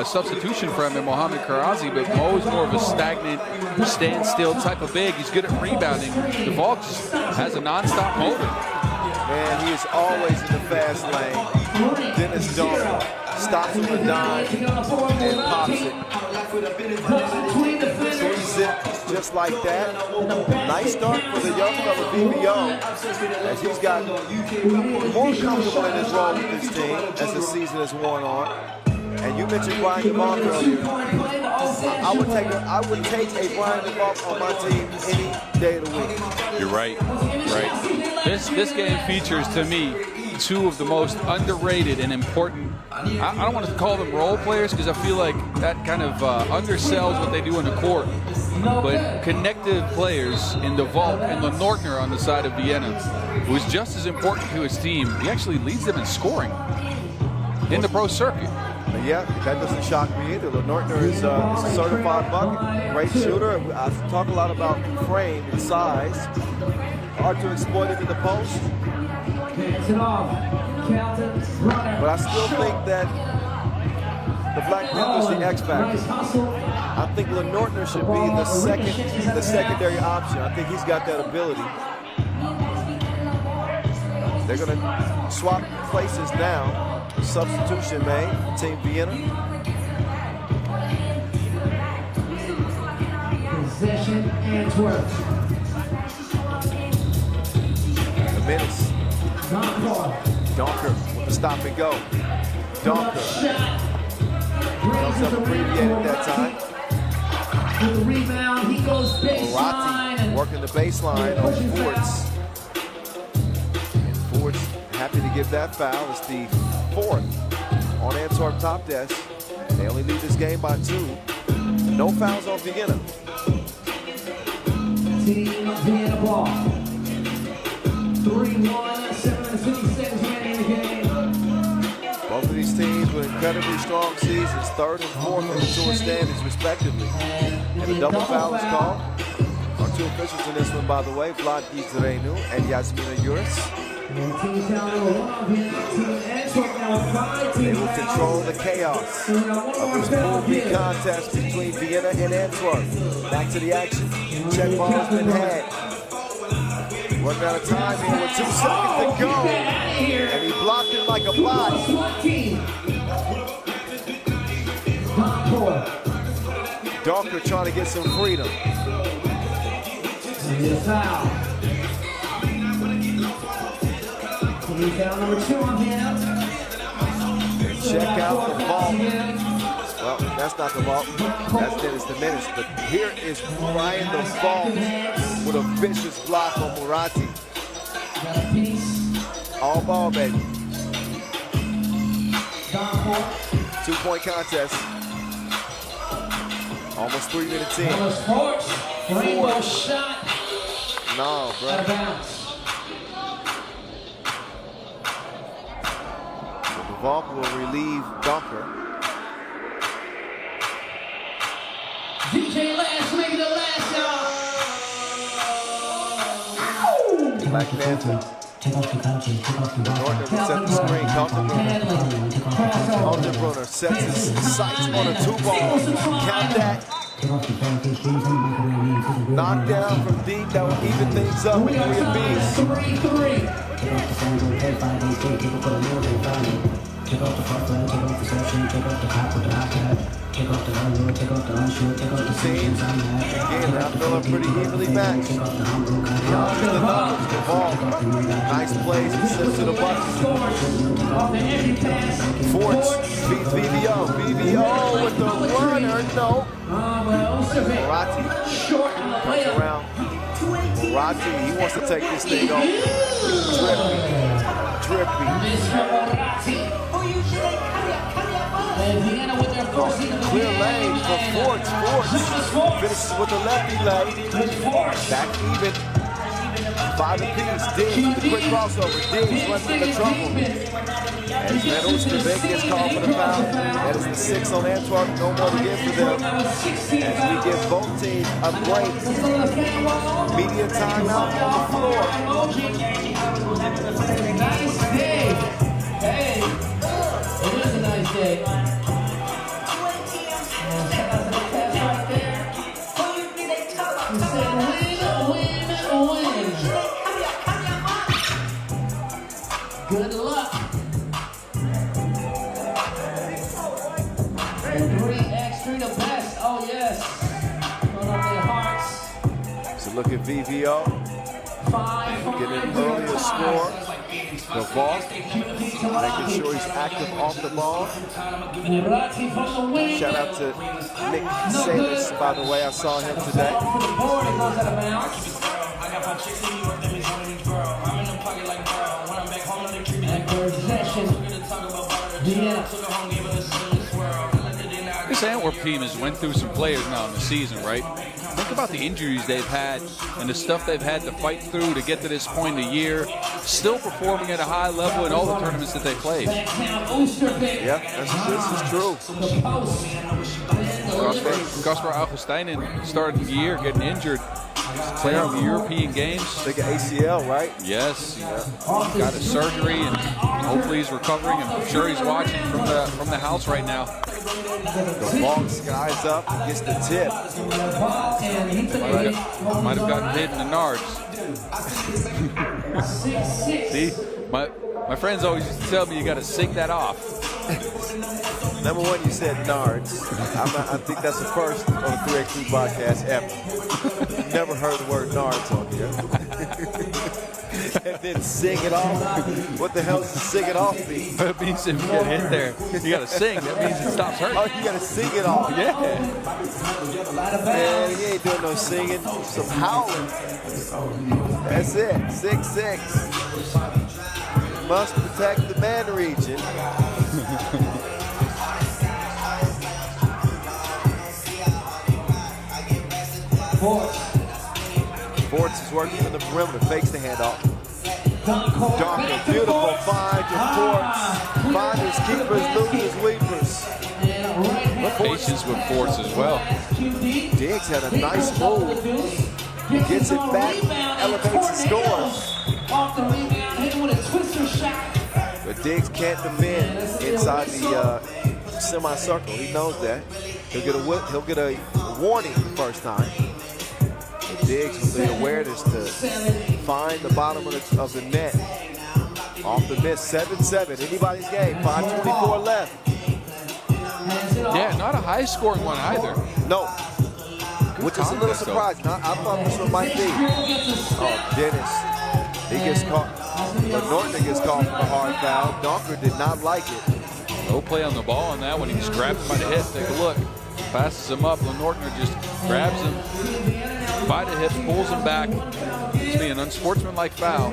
E: substitution for him in Mohamed Karazi, but Mo is more of a stagnant, standstill type of big. He's good at rebounding. DeVault just has a non-stop motor.
D: Man, he is always in the fast lane. Dennis Dunn stops on the dime and pops it. Sees it just like that. Nice start for the young fella VVO, as he's gotten more comfortable in his role with this team as the season has worn on. And you mentioned Brian DeVault earlier. I would take a Brian DeVault on my team any day of the week.
E: You're right. This game features, to me, two of the most underrated and important, I don't want to call them role players because I feel like that kind of undersells what they do in the court, but connective players in the vault and the Nortner on the side of Vienna, who is just as important to his team. He actually leads them in scoring in the pro circuit.
D: Yeah, that doesn't shock me either. Nortner is a certified bucket, great shooter. I talk a lot about frame and size. Hard to exploit it in the post. But I still think that the Black Panther's the X factor. I think Nortner should be the secondary option. I think he's got that ability. They're going to swap places now. Substitution made, Team Vienna.
B: Possession Antwerp.
D: The Menace. Donker with the stop and go. Donker comes up abbreviated that time.
B: With the rebound, he goes baseline.
D: Working the baseline on Forts. And Forts happy to give that foul. It's the 4th on Antwerp TOPdesk. They only lead this game by 2. No fouls on Vienna.
F: Team Vienna ball. 3-1, 7:50 seconds remaining in the game.
D: Both of these teams with incredibly strong seasons, 3rd and 4th in the tour standings, respectively. And a double foul is called. Our 2 officials in this one, by the way, WT Jeddah and Yasmina Yuris. They will control the chaos of this Pool B contest between Vienna and Antwerp. Back to the action. Check ball has been had. Running out of time here with 2 seconds to go. And he blocked it like a bot. Darker trying to get some freedom.
F: Foul. Foul number 2 on Vienna.
D: Check out the vault. Well, that's not the vault. That's Dennis the Menace. But here is Brian the Vault with a vicious block on Murati. All ball, baby. 2-point contest. Almost 3 minutes in.
F: Rainbow shot.
D: No, bro.
F: Out of bounds.
D: The Vault will relieve Dunker.
F: DJ Last, make it the last shot.
D: Black Panther. Norton set the screen. Brunner sets his sights on a 2-ball. Count that. Knockdown from deep that will even things up in 3 apiece.
F: 3-3.
D: Teams, again, I'm feeling pretty evenly matched. The numbers, the ball, nice plays and slips to the bucket. Forts beats VVO. VVO with the runner, no. Murati comes around. Murati, he wants to take this thing off. Drippy. Clear lane for Forts. Finishes with the lefty leg. Back even. 5 apiece. Diggs with the quick crossover. Diggs runs into trouble. As Meadows, the big gets called for the foul. That is the 6 on Antwerp. No more to give for them. As we give both teams a break. Media timeout on the floor.
F: Nice day. Hey, it is a nice day. Good luck. And 3x3 the best. Oh yes. Going up their hearts.
D: So look at VVO.
F: 5-5.
D: Getting an earlier score. The Vault, making sure he's active off the ball. Shout out to Nick Salis, by the way. I saw him today.
E: This Antwerp team has went through some players now in the season, right? Think about the injuries they've had and the stuff they've had to fight through to get to this point in the year, still performing at a high level in all the tournaments that they played.
D: Yeah, this is true.
E: Kasper Augustijnen started the year getting injured. Playing in the European games.
D: Big ACL, right?
E: Yes. He got his surgery and hopefully he's recovering. I'm sure he's watching from the house right now.
D: The ball skies up, gets the tip.
E: Might have gotten hit in the nards. See, my friends always used to tell me you got to sink that off.
D: Number one, you said nards. I think that's the first on the 3x3 podcast ever. Never heard the word nards on here. And then sing it off. What the hell does the sing it off mean?
E: It means if you get hit there, you got to sing. That means it stops hurting.
D: Oh, you got to sing it off.
E: Yeah.
D: Man, he ain't doing no singing. Some howling. That's it. 6-6. must protect the man region. Forts is working from the perimeter, fakes the handoff. Darker, beautiful find to Forts. Finders, keepers, losers, weepers.
E: Patience with Forts as well.
D: Diggs had a nice move. He gets it back, elevates and scores.
F: Off the rebound, hit with a twister shot.
D: But Diggs can't defend inside the semicircle. He knows that. He'll get a warning the first time. But Diggs with the awareness to find the bottom of the net. Off the miss, 7-7. Anybody's game. 5:24 left.
E: Yeah, not a high-scoring one either.
D: No. Which is a little surprising. I thought this one might be. Oh, Dennis. He gets caught. But Norton gets caught for the hard foul. Donker did not like it.
E: No play on the ball on that one. He just grabs him by the hip. Take a look. Passes him up. Norton just grabs him by the hips, pulls him back. It's an unsportsmanlike foul,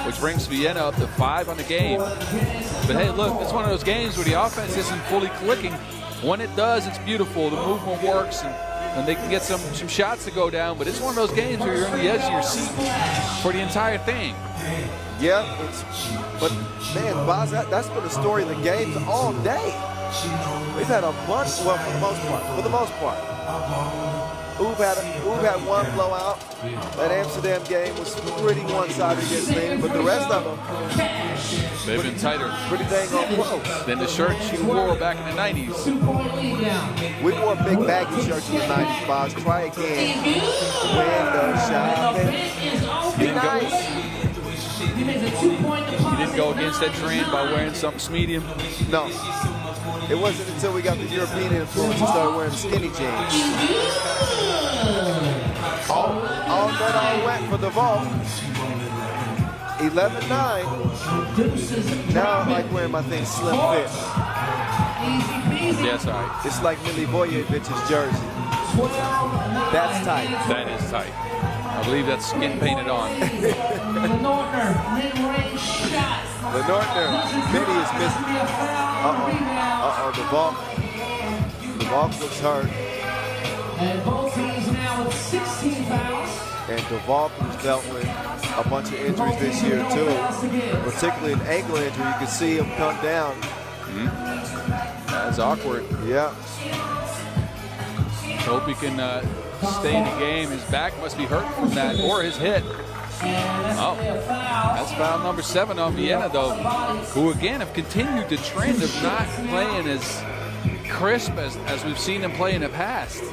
E: which brings Vienna up to 5 on the game. But hey, look, it's one of those games where the offense isn't fully clicking. When it does, it's beautiful. The movement works, and they can get some shots to go down. But it's one of those games where you're on the edge of your seat for the entire thing.
D: Yeah, but man, Boz, that's been the story of the games all day. We've had a bunch, well, for the most part. Oob had one blowout. That Amsterdam game was pretty one-sided against me, but the rest of them,
E: they've been tighter.
D: Pretty dang on close.
E: Than the shirts you wore back in the 90s.
D: We wore big baggy shirts in the 90s, Boz. Try again. Window shopping. Be nice.
E: You didn't go against that trend by wearing something medium?
D: No. It wasn't until we got the European influence we started wearing skinny jeans. All that all went for the vault. 11-9. Now I like wearing my thing slim fit.
E: Yes, all right.
D: It's like Milivojević's jersey. That's tight.
E: That is tight. I believe that's skin painted on.
F: The
D: Nortner, Benny is missing. The vault looks hurt.
F: And both teams now with 16 fouls.
D: And DeVault, who's dealt with a bunch of injuries this year too, particularly an ankle injury. You can see him come down.
E: That's awkward.
D: Yeah.
E: Hope he can stay in the game. His back must be hurt from that, or his hit. Oh, that's foul number 7 on Vienna, though, who again have continued the trend of not playing as crisp as we've seen them play in the past.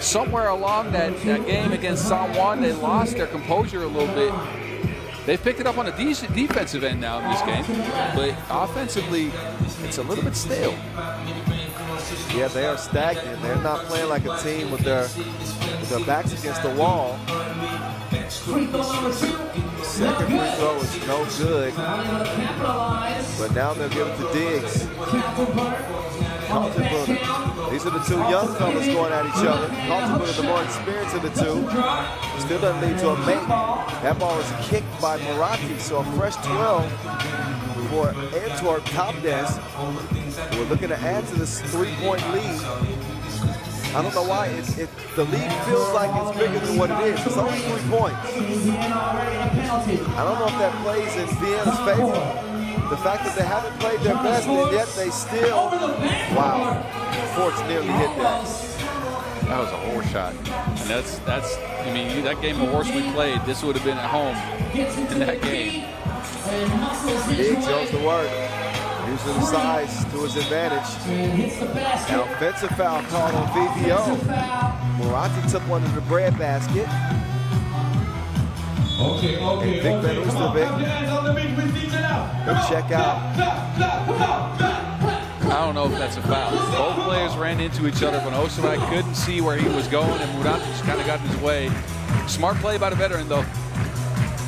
E: Somewhere along that game against San Juan, they lost their composure a little bit. They've picked it up on a decent defensive end now in this game, but offensively, it's a little bit stale.
D: Yeah, they are stagnant. They're not playing like a team with their backs against the wall. Second free throw is no good, but now they'll give it to Diggs. These are the two young fellas going at each other. Kaltenbrunner, the more experienced of the two. Still doesn't lead to a make. That ball is kicked by Moratti, so a fresh 12 for Antwerp TOPdesk. We're looking to add to this 3-point lead. I don't know why the lead feels like it's bigger than what it is. It's only 3 points. I don't know if that plays in Vienna's favor. The fact that they haven't played their best and yet they still, wow, Forts nearly hit that.
E: That was a horse shot. And that's I mean, that game of horse we played, this would have been at home in that game.
D: Diggs goes to work, using the size to his advantage. Now, offensive foul called on VVO. Moratti took one to the bread basket.
A: Okay.
D: Big Ben Oosterbeek. He'll check out.
E: I don't know if that's a foul. Both players ran into each other, but Oosterbeek couldn't see where he was going, and Moratti just kind of got in his way. Smart play by the veteran, though.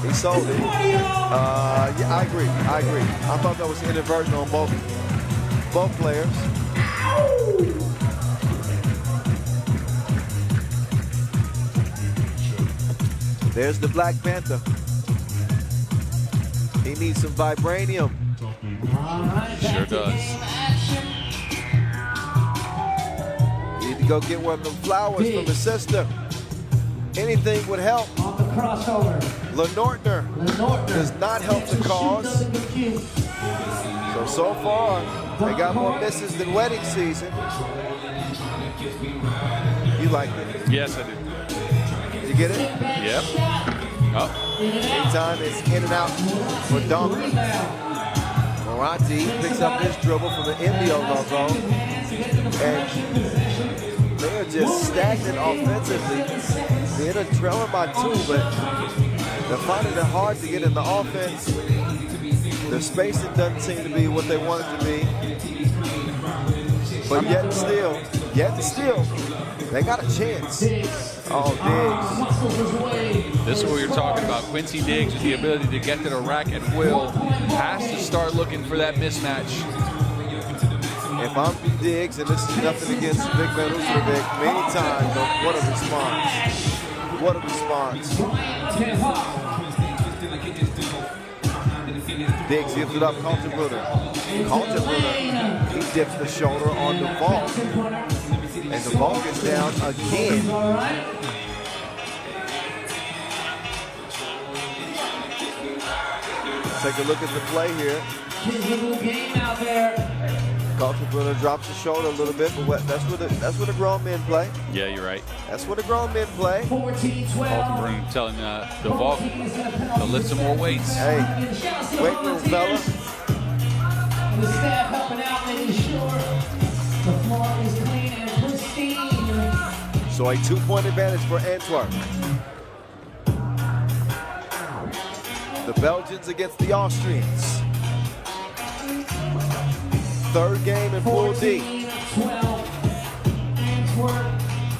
D: He sold it. Yeah, I agree. I thought that was inadvertent on both players. There's the Black Panther. He needs some vibranium.
E: Sure does.
D: You need to go get one of them flowers from his sister. Anything would help.
F: On the crossover.
D: Lenortner does not help the cause. So far, they got more misses than wedding season. You like it?
E: Yes, I do.
D: Did you get it?
E: Yep. Oh.
D: Anytime it's in and out for Duncan. Moratti picks up his dribble from the Indio logo. And they are just stagnant offensively. They're trailing by 2, but they're finding it hard to get in the offense. Their spacing doesn't seem to be what they want it to be. But yet still, they got a chance. Oh, Diggs.
E: This is what you're talking about. Quincy Diggs with the ability to get to the rack at will has to start looking for that mismatch.
D: If I'm Diggs, and this is nothing against Big Man Usovic, many times, what a response. What a response. Diggs gives it up, Kaltenbrunner. Kaltenbrunner, he dips the shoulder on DeVault. And DeVault gets down again. Take a look at the play here. Kaltenbrunner drops the shoulder a little bit, but that's where the grown men play.
E: Yeah, you're right.
D: That's where the grown men play.
E: Kaltenbrunner telling DeVault to lift some more weights.
D: Hey, weight room, fella.
F: The staff helping out, making sure the floor is clean and pristine.
D: So a 2-point advantage for Antwerp. The Belgians against the Austrians. Third game in Pool D.
F: 14-12. Antwerp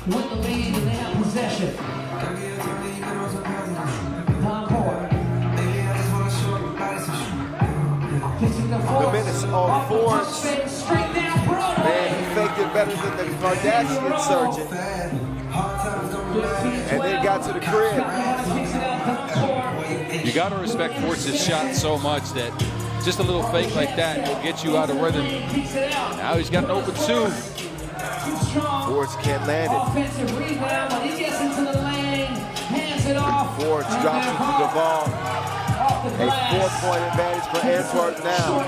F: with the lead and they have possession.
D: The minutes on Forbes. Man, he faked it better than the Kardashian surgeon. And then got to the crib.
E: You got to respect Fort's shot so much that just a little fake like that will get you out of rhythm. Now he's got an open 2.
D: Fords can't land it.
F: Offensive rebound, but he gets into the lane, hands it off.
D: Fords drops it to the ball. A 4-point advantage for Antwerp now.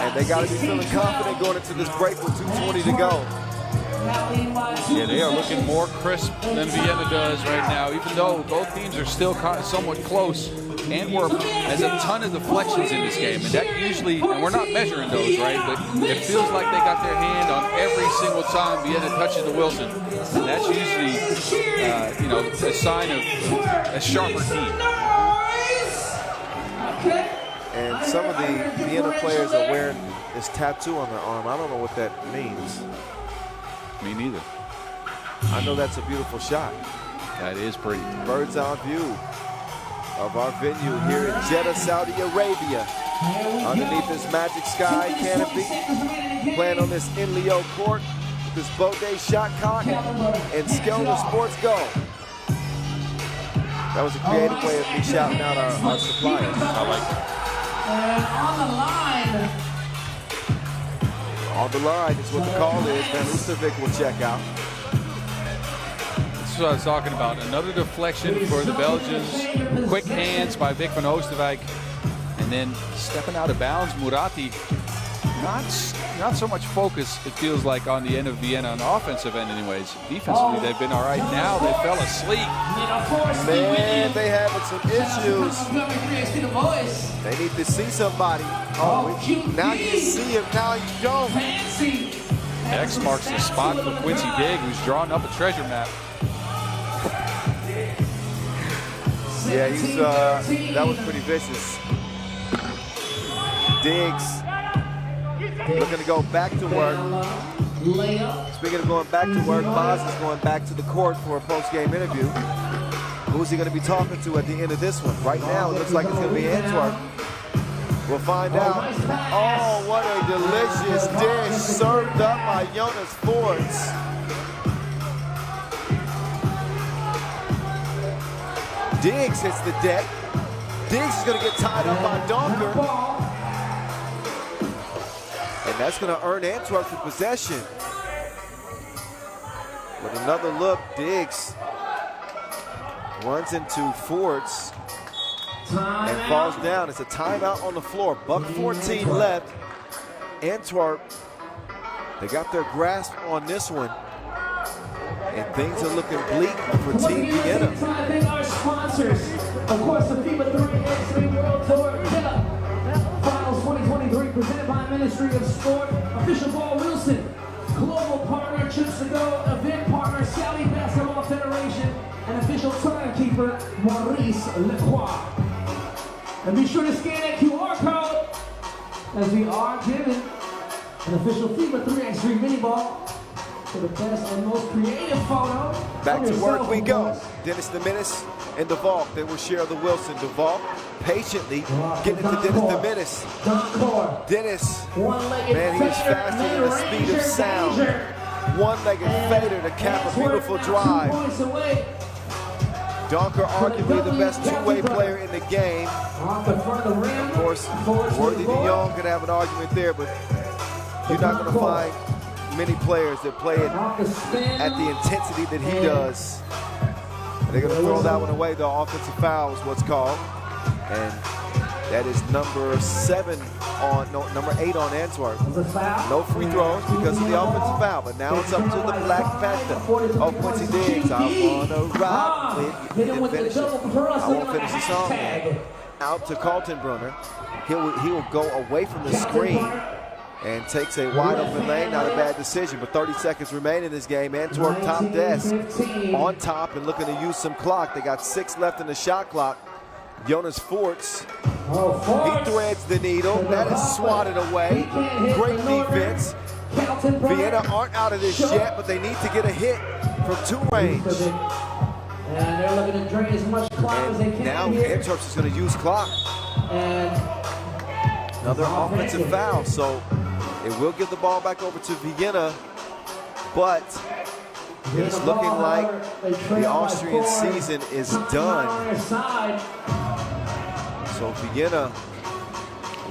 D: And they got to be feeling confident going into this break with 2:20 to go.
E: Yeah, they are looking more crisp than Vienna does right now, even though both teams are still somewhat close. Antwerp has a ton of deflections in this game, and that usually, and we're not measuring those, right? But it feels like they got their hand on every single time Vienna touches the Wilson. And that's usually, a sign of a sharper team.
D: And some of the Vienna players are wearing this tattoo on their arm. I don't know what that means.
E: Me neither.
D: I know that's a beautiful shot.
E: That is pretty.
D: Bird's eye view of our venue here in Jeddah, Saudi Arabia. Underneath this magic sky canopy, playing on this Inleo court, this Bode shot clock, and Skelter Sports Go. That was a creative way of me shouting out our suppliers.
E: I like it.
F: And on the line.
D: On the line is what the call is. Van Oostervik will check out.
E: This is what I was talking about. Another deflection for the Belgians. Quick hands by Vic van Oosterwijk. And then stepping out of bounds, Moratti. Not so much focus, it feels like, on the end of Vienna, on the offensive end anyways. Defensively, they've been all right. Now they fell asleep.
D: Man, they having some issues. They need to see somebody. Oh, now you see him, now you don't.
E: X marks the spot for Quincy Diggs, who's drawing up a treasure map.
D: Yeah, that was pretty vicious. Diggs looking to go back to work. Speaking of going back to work, Boz is going back to the court for a post-game interview. Who's he going to be talking to at the end of this one? Right now, it looks like it's going to be Antwerp. We'll find out. Oh, what a delicious dish served up by Jonas Fords. Diggs hits the deck. Diggs is going to get tied up by Donker. And that's going to earn Antwerp the possession. With another look, Diggs runs into Fords and falls down. It's a timeout on the floor. Buck 14 left. Antwerp, they got their grasp on this one. And things are looking bleak for Team Vienna.
F: I thank our sponsors. Of course, the FIBA 3x3 World Tour Jeddah Finals 2023 presented by Ministry of Sport. Official Ball Wilson. Global partner Trips to Go. Event partner Saudi Basketball Federation. And official timekeeper Maurice Lacroix. And be sure to scan that QR code as we are giving an official FIBA 3x3 mini ball for the best and most creative photo.
D: Back to work we go. Dennis the Menace and the Vault. They will share the Wilson. The Vault patiently getting it to Dennis the Menace. Dennis, man, he's faster than the speed of sound. One-legged fader to cap a beautiful drive. Donker, arguably the best two-way player in the game. Of course, Worthy de Jong could have an argument there, but you're not going to find many players that play it at the intensity that he does. They're going to throw that one away. The offensive foul is what's called. And that is number 8 on Antwerp. No free throws because of the offensive foul. But now it's up to the Black Panther. Oh, Quincy Diggs, I want to ride with you. He didn't finish it. I won't finish the song. Out to Kaltenbrunner. He will go away from the screen and takes a wide open lane. Not a bad decision, but 30 seconds remain in this game. Antwerp TOPdesk on top and looking to use some clock. They got 6 left in the shot clock. Jonas Forts, he threads the needle. That is swatted away. Great defense. Vienna aren't out of this yet, but they need to get a hit from 2 range.
F: And they're looking to drain as much clock as they can.
D: Now Antwerp's is going to use clock. Another offensive foul, so it will give the ball back over to Vienna, but it's looking like the Austrian season is done. So Vienna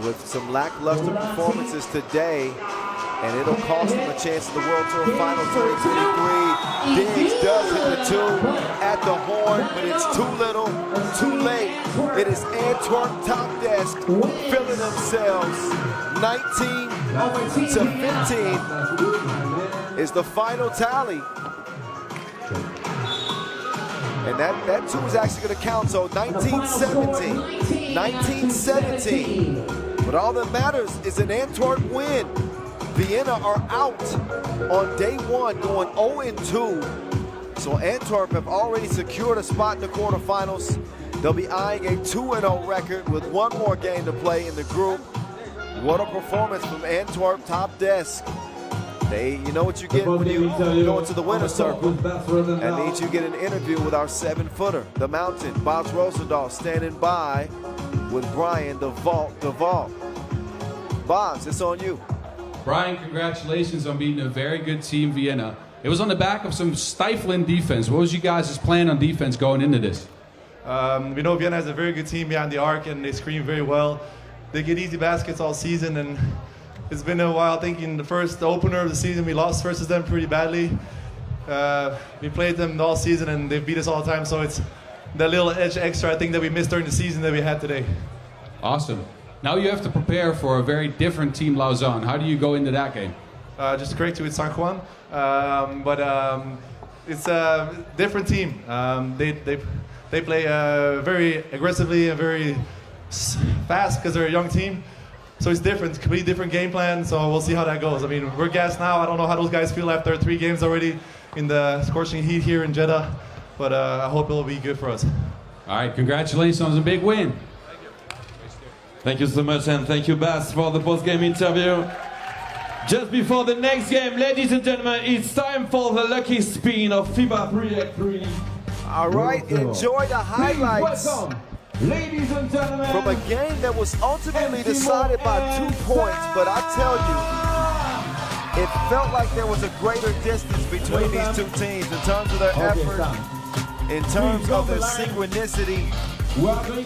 D: with some lackluster performances today, and it'll cost them a chance at the World Tour Final 2023. Diggs does hit the 2 at the horn, but it's too little, too late. It is Antwerp TOPdesk filling themselves. 19 to 15 is the final tally. And that 2 is actually going to count, so 19-17. 19-17. But all that matters is an Antwerp win. Vienna are out on day 1, going 0-2. So Antwerp have already secured a spot in the quarterfinals. They'll be eyeing a 2-0 record with 1 more game to play in the group. What a performance from Antwerp TOPdesk. You know what you get when you go into the winner's circle. That means you get an interview with our 7-footer, the Mountain, Bobs Rosendahl, standing by with Brian, the Vault. Bobs, it's on you.
E: Brian, congratulations on beating a very good team, Vienna. It was on the back of some stifling defense. What was you guys' plan on defense going into this?
G: We know Vienna has a very good team behind the arc, and they screen very well. They get easy baskets all season, and it's been a while. I think in the first opener of the season, we lost versus them pretty badly. We played them all season, and they've beat us all the time, so it's that little edge extra, I think, that we missed during the season that we had today.
E: Awesome. Now you have to prepare for a very different team, Lausanne. How do you go into that game?
G: Just to correct you, it's San Juan, but it's a different team. They play very aggressively and very fast because they're a young team. So it's different, completely different game plan. So we'll see how that goes. I mean, we're gassed now. I don't know how those guys feel after 3 games already in the scorching heat here in Jeddah, but I hope it'll be good for us.
E: All right, congratulations on a big win.
H: Thank you so much, and thank you, Bas, for the post-game interview. Just before the next game, ladies and gentlemen, it's time for the lucky spin of FIBA 3x3.
D: All right, enjoy the highlights
A: Ladies and gentlemen,
D: from a game that was ultimately decided by 2 points, but I tell you, it felt like there was a greater distance between these 2 teams in terms of their effort, in terms of their synchronicity,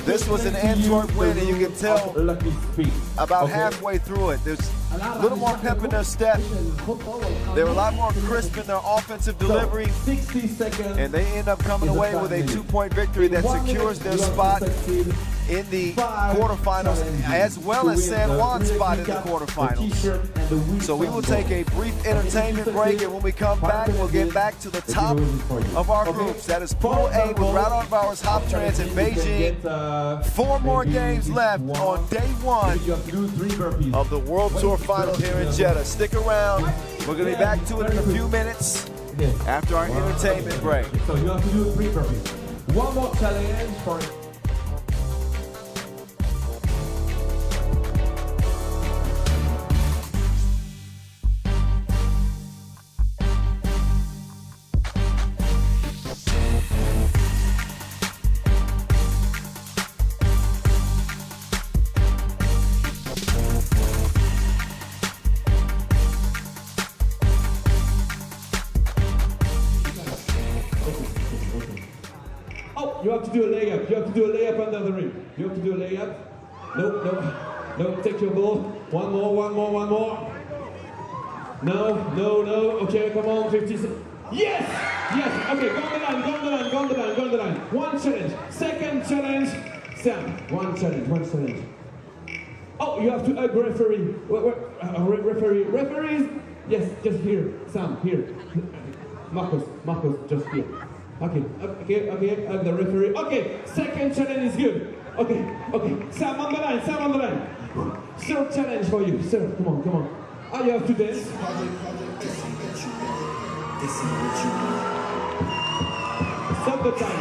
D: This was an Antwerp win, and you can tell about halfway through it. There's a little more pep in their step. They're a lot more crisp in their offensive delivery.
F: 60 seconds.
D: And they end up coming away with a 2-point victory that secures their spot in the quarterfinals, as well as San Juan's spot in the quarterfinals. So we will take a brief entertainment break, and when we come back, we'll get back to the top of our groups. That is Pool A with Raudondvaris, Hoptrans, and Beijing. 4 more games left on day 1 of the World Tour Final here in Jeddah. Stick around. We're going to be back to it in a few minutes after our entertainment break.
F: So you have to do 3 burpees. One more challenge for you have to do a layup. You have to do a layup under the rim. You have to do a layup. No. Take your ball. One more. No. Okay, come on. 50 seconds. Yes. Okay, go on the line. One challenge. Second challenge. Sam, one challenge. Oh, you have to hug referee. Referees. Yes, just here. Sam, here. Marcos, just here. Okay, the referee. Okay, second challenge is good. Okay, Sam on the line. Third challenge for you, sir. Come on. Oh, you have to dance. Stop the time.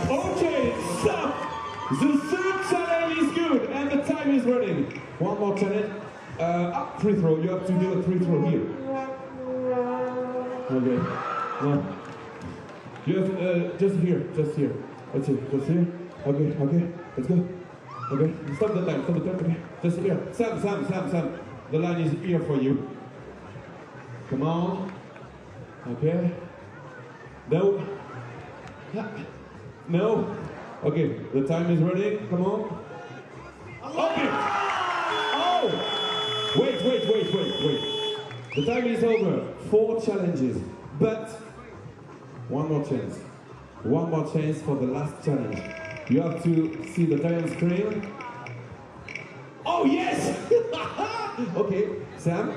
F: Okay, stop! The third challenge is good and the time is running. One more challenge. Free throw. You have to do a free throw here. Okay. No. You have just here. That's it. Just here. Okay. Let's go. Okay. Stop the time. Okay. Just here. Sam. The line is here for you. Come on. Okay. No. Okay, the time is running. Come on. Okay. Oh! Wait. The time is over. 4 challenges. But one more chance. One more chance for the last challenge. You have to see the giant screen. Oh, yes! Okay, Sam,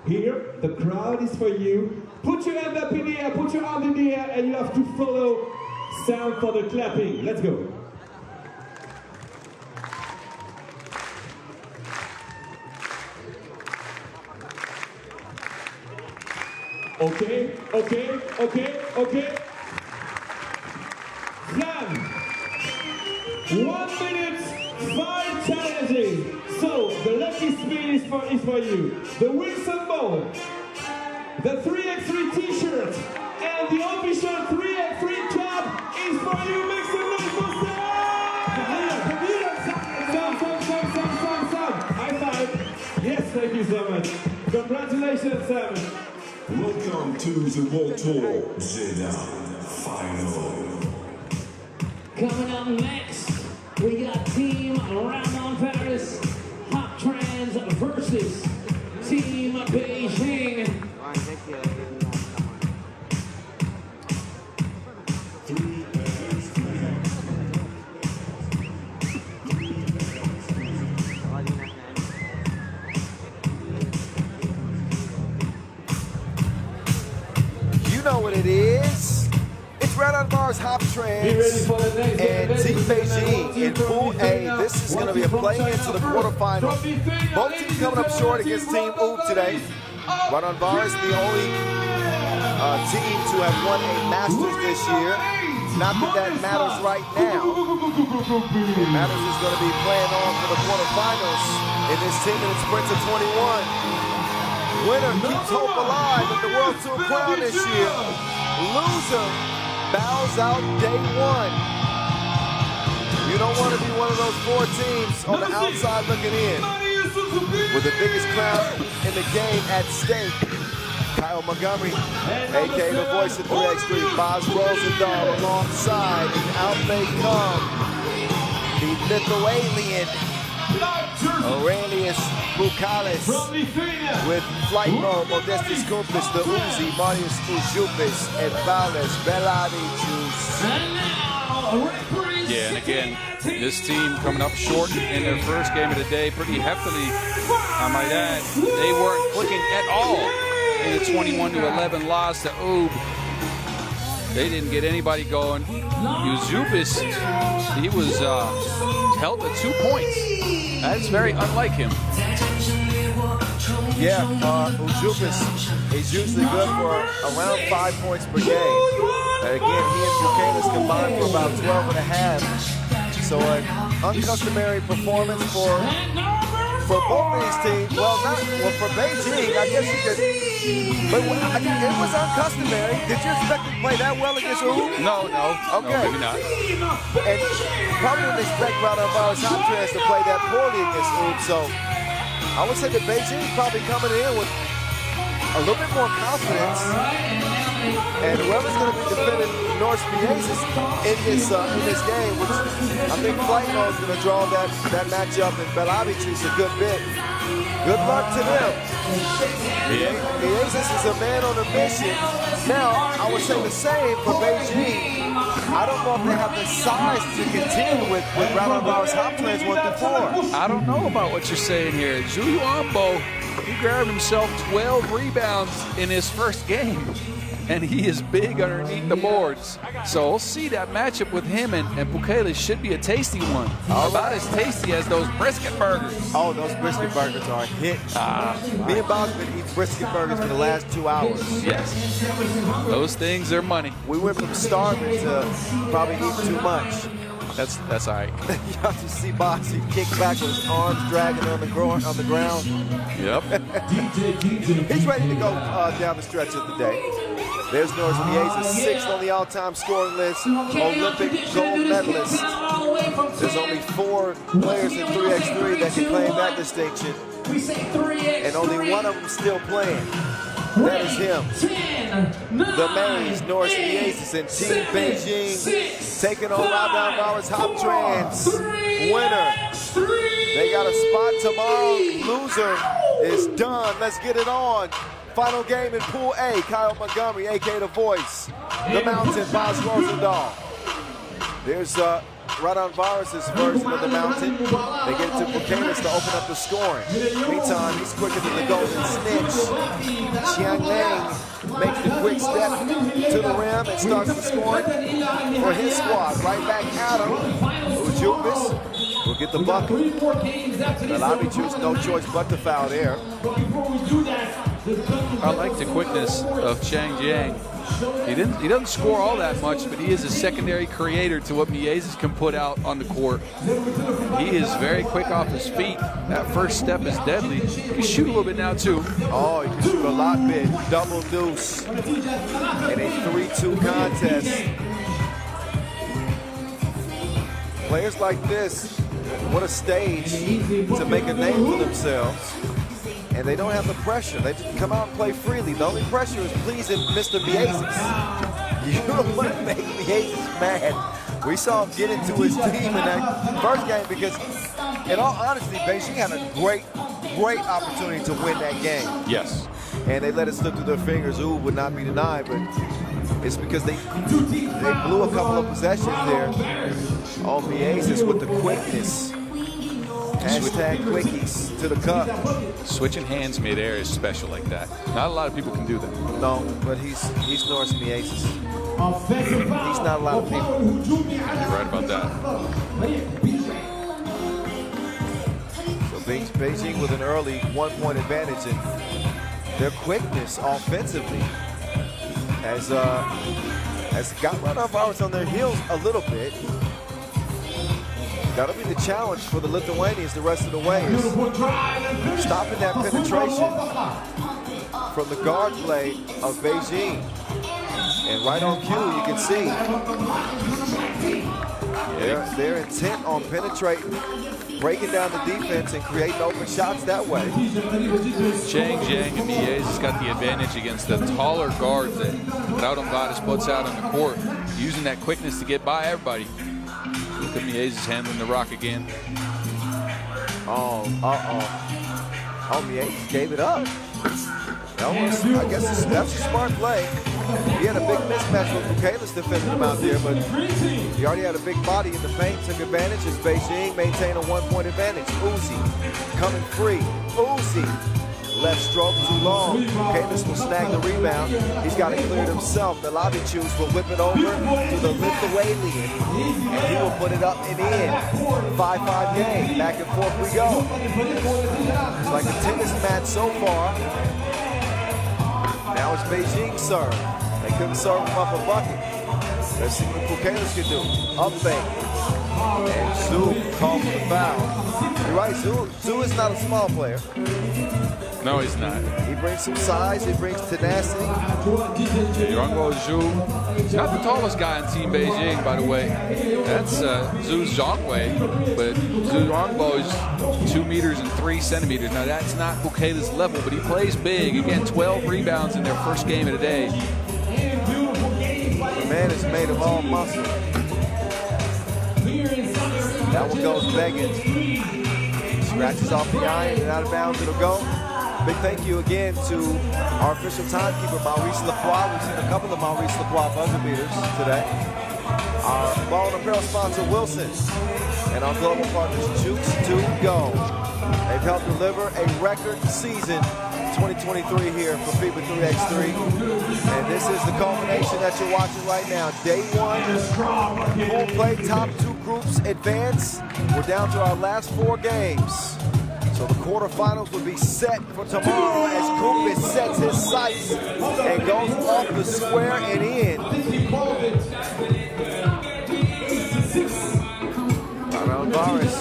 F: here, the crowd is for you. Put your hand up in the air, put your arm in the air, and you have to follow Sam for the clapping. Let's go. Okay. Sam, 1 minute, 5 challenges. So, the lucky spin is for you. The Wilson ball, the 3x3 t-shirt, and the official 3x3 cap is for you. Make some noise for Sam! High five. Yes, thank you so much. Congratulations, Sam.
I: Welcome to the World Tour Jeddah Final.
F: Coming up next, we got Team Raudondvaris, Hoptrans versus Team Beijing.
D: You know what it is. It's Raudondvaris, Hoptrans, and Team Beijing in Pool A. This is going to be a play-in to the quarterfinals. Both teams coming up short against Team Oop today. Raudondvaris, the only team to have won a Masters this year. Not that matters right now. It matters is going to be playing on for the quarterfinals in this 10-minute sprint to 21. Winner keeps hope alive at the World Tour crown this year. Loser bows out day 1. You don't want to be one of those 4 teams on the outside looking in with the biggest crown in the game at stake. Kyle Montgomery, a.k.a. the voice of 3x3, Bas Rosendahl alongside, and out they come. The Lithuanian Aurelius Bukalis with flight mode, Modestis Kumpis, the Uzi, Marius Ujupis, and Vales Belavicius.
E: Yeah, and again, this team coming up short in their first game of the day pretty heftily. I might add, they weren't clicking at all in the 21-11 loss to Ub. They didn't get anybody going. Ujupis, he was held to 2 points. That's very unlike him.
D: Yeah, Ujupis is usually good for around 5 points per game. And again, he and Buchanan combined for about 12 and a half. So an uncustomary performance for both of these teams. Well, for Beijing, I guess you could. But it was uncustomary. Did you expect to play that well against Ub?
E: No.
D: Okay.
E: No, maybe not.
D: And probably didn't expect Raudondvaris Hoptrans to play that poorly against Ub. So I would say that Beijing is probably coming in with a little bit more confidence. And whoever's going to be defending North Piasis in this game, which I think Flight Mode is going to draw that matchup, and Belavicius a good bit. Good luck to them. Piasis is a man on a mission. Now, I would say the same for Beijing. I don't know if they have the size to continue with Raudondvaris Hoptrans 1-4.
E: I don't know about what you're saying here. Ulaanbaatar, he grabbed himself 12 rebounds in his first game. And he is big underneath the boards. So we'll see that matchup with him and Bukele should be a tasty one. About as tasty as those brisket burgers.
D: Oh, those brisket burgers are a hit. Me and Bob's been eating brisket burgers for the last 2 hours.
E: Yes. Those things are money.
D: We went from starving to probably eating too much.
E: That's all right.
D: Y'all just see Box, he kicked back with his arms dragging on the ground.
E: Yep.
D: He's ready to go down the stretch of the day. There's North Piasis, 6th on the all-time scoring list, Olympic gold medalist. There's only 4 players in 3x3 that can claim that distinction, and only one of them still playing. That is him. The Marys, North Piasis, and Team Beijing taking on Raudondvaris Hoptrans. Winner. They got a spot tomorrow. Loser is done. Let's get it on. Final game in Pool A, Kyle Montgomery, a.k.a. the voice. The Mountain, Bas Rosendahl. There's Raudondvaris' version of the Mountain. They get it to Buchanan to open up the scoring. Meantime, he's quicker than the Golden Snitch. Chiang Lang makes the quick step to the rim and starts the scoring for his squad. Right back at him. Ujupis will get the bucket. Belavicius, no choice but to foul there.
E: I like the quickness of Chang Jiang. He doesn't score all that much, but he is a secondary creator to what Piasis can put out on the court. He is very quick off his feet. That first step is deadly. He can shoot a little bit now too.
D: Oh, he can shoot a lot bit. Double deuce in a 3-2 contest. Players like this, what a stage to make a name for themselves. And they don't have the pressure. They just come out and play freely. The only pressure is pleasing Mr. Piasis. You don't want to make Piasis mad. We saw him get into his team in that first game because, in all honesty, Beijing had a great opportunity to win that game.
E: Yes.
D: And they let it slip through their fingers. Ooh, would not be denied, but it's because they blew a couple of possessions there on Piasis with the quickness. Hashtag quickies to the cup.
E: Switching hands midair is special like that. Not a lot of people can do that.
D: No, but he's North Piasis. He's not a lot of people.
E: You're right about that.
D: So Beijing with an early 1-point advantage, and their quickness offensively has got Raudondvaris on their heels a little bit. That'll be the challenge for the Lithuanians the rest of the way, is stopping that penetration from the guard play of Beijing. And right on cue, you can see. They're intent on penetrating, breaking down the defense, and creating open shots that way.
E: Jiang and Miez has got the advantage against the taller guards that Raudondvaris puts out on the court, using that quickness to get by everybody. Look at Miez is handling the rock again.
D: Oh, Miez gave it up. I guess that's a smart play. He had a big mismatch with Bukalis defending him out there, but he already had a big body in the paint, took advantage as Beijing maintained a 1-point advantage. Uzi coming free. Uzi, left stroke too long. Bukalis will snag the rebound. He's got it cleared himself. Milavichus will whip it over to the Lithuanian, and he will put it up and in. 5-5 game. Back and forth we go. It's like a tennis match so far. Now it's Beijing's serve. They couldn't serve him up a bucket. Let's see what Bukalis can do. Up fake. And Zhu called for the foul. You're right, Zhu is not a small player.
E: No, he's not.
D: He brings some size, he brings tenacity.
E: Yongbo Zhu, he's not the tallest guy on Team Beijing, by the way. That's Zhu's Zhongwei, but Zhu Yongbo is 2 meters and 3 centimeters. Now that's not Bukalis' level, but he plays big. Again, 12 rebounds in their first game of the day.
D: The man is made of all muscle. That one goes begging. Scratches off the iron and out of bounds it'll go. Big thank you again to our official timekeeper, Maurice Lacroix. We've seen a couple of Maurice Lacroix buzzer beaters today. Our ball and apparel sponsor, Wilson, and our global partners, Jukes to Go. They've helped deliver a record season 2023 here for FIBA 3x3. And this is the culmination that you're watching right now. Day 1, full play, top 2 groups advance. We're down to our last 4 games. So the quarterfinals will be set for tomorrow as Kupis sets his sights and goes off the square and in. Raudondvaris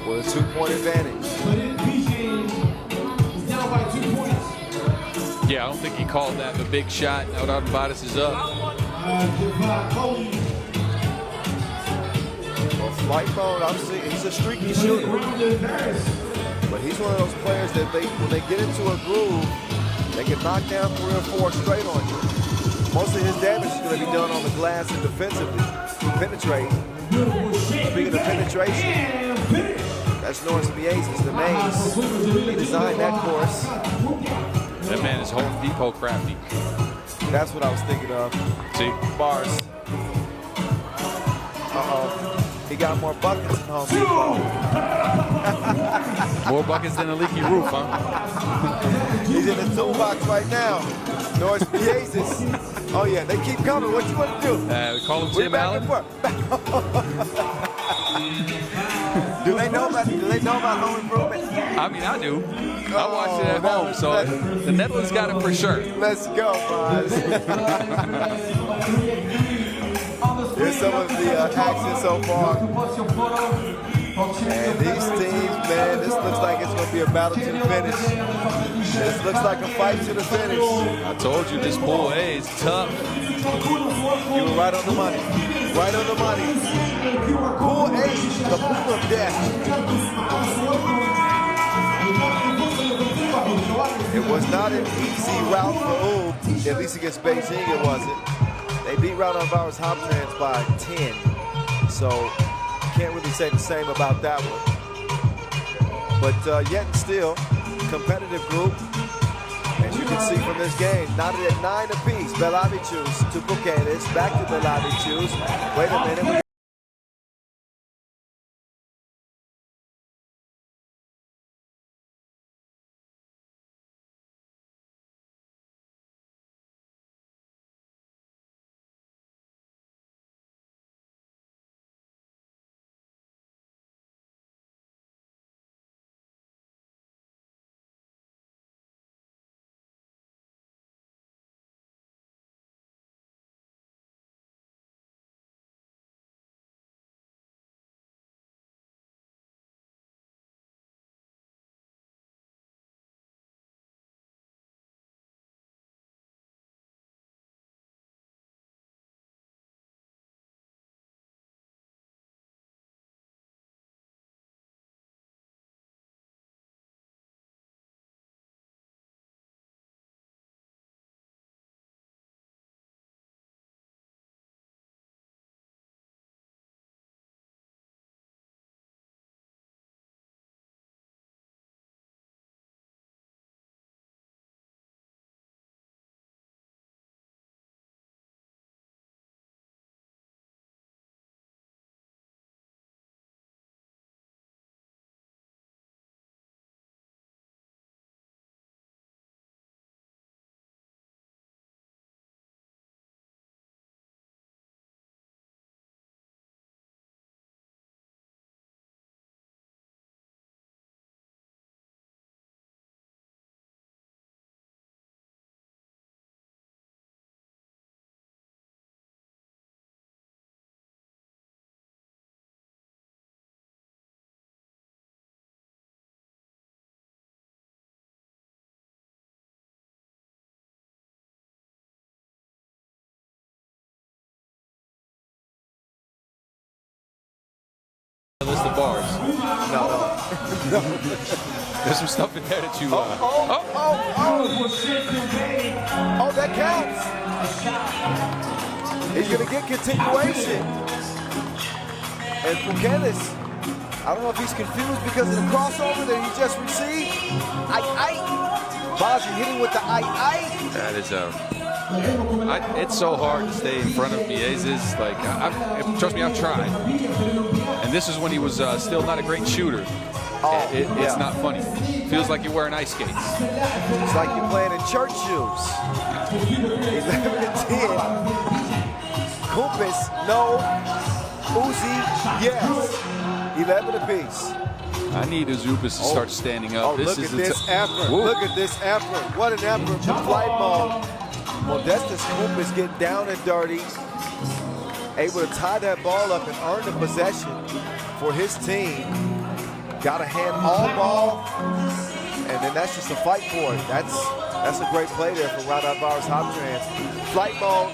D: with a 2-point advantage.
E: Yeah, I don't think he called that a big shot. Now Raudondvaris is up.
D: Well, flight mode, obviously, he's a streaky shooter. But he's one of those players that when they get into a groove, they can knock down 3 or 4 straight on you. Most of his damage is going to be done on the glass and defensively. Penetrate. Speaking of penetration, that's Norris Miez's, the maze. He designed that course.
E: That man is Home Depot crafty.
D: That's what I was thinking of.
E: See?
D: Bars. He got more buckets than Home Depot.
E: More buckets than a leaky roof, huh?
D: He's in the toolbox right now. Norris Miez's. Oh yeah, they keep coming. What you want to do?
E: We call him Tim Allen.
D: Do they know about home improvement?
E: I mean, I do. I watched it at home, so the Netherlands got it for sure.
D: Let's go, guys. Here's some of the action so far. And these teams, man, this looks like it's going to be a battle to the finish. This looks like a fight to the finish.
E: I told you this pool A is tough.
D: You were right on the money. Right on the money. Pool A, the pool of death. It was not an easy route for Ulaanbaatar, at least against Beijing it wasn't. They beat Raudondvaris Hoptrans by 10. So can't really say the same about that one. But yet and still, competitive group. As you can see from this game, knotted at 9 apiece. Milavichus to Bukalis, back to Milavichus. Wait a minute.
E: list of bars.
D: No.
E: There's some stuff in there that you.
D: Oh, that counts. He's going to get continuation. And Pukelis, I don't know if he's confused because of the crossover that he just received. Bazi hitting with the
E: That is it's so hard to stay in front of Miezes. Like, trust me, I've tried. And this is when he was still not a great shooter. It's not funny. Feels like you're wearing ice skates.
D: It's like you're playing in church shoes. 11-10. Kumpis, no. Uzi, yes. 11 apiece.
E: I need Azubis to start standing up.
D: Look at this effort. Look at this effort. What an effort from flight mode. Modestus Kumpis getting down and dirty. Able to tie that ball up and earn the possession for his team. Got a hand all ball. And then that's just a fight for it. That's a great play there from Raudondvaris Hoptrans. Flight mode.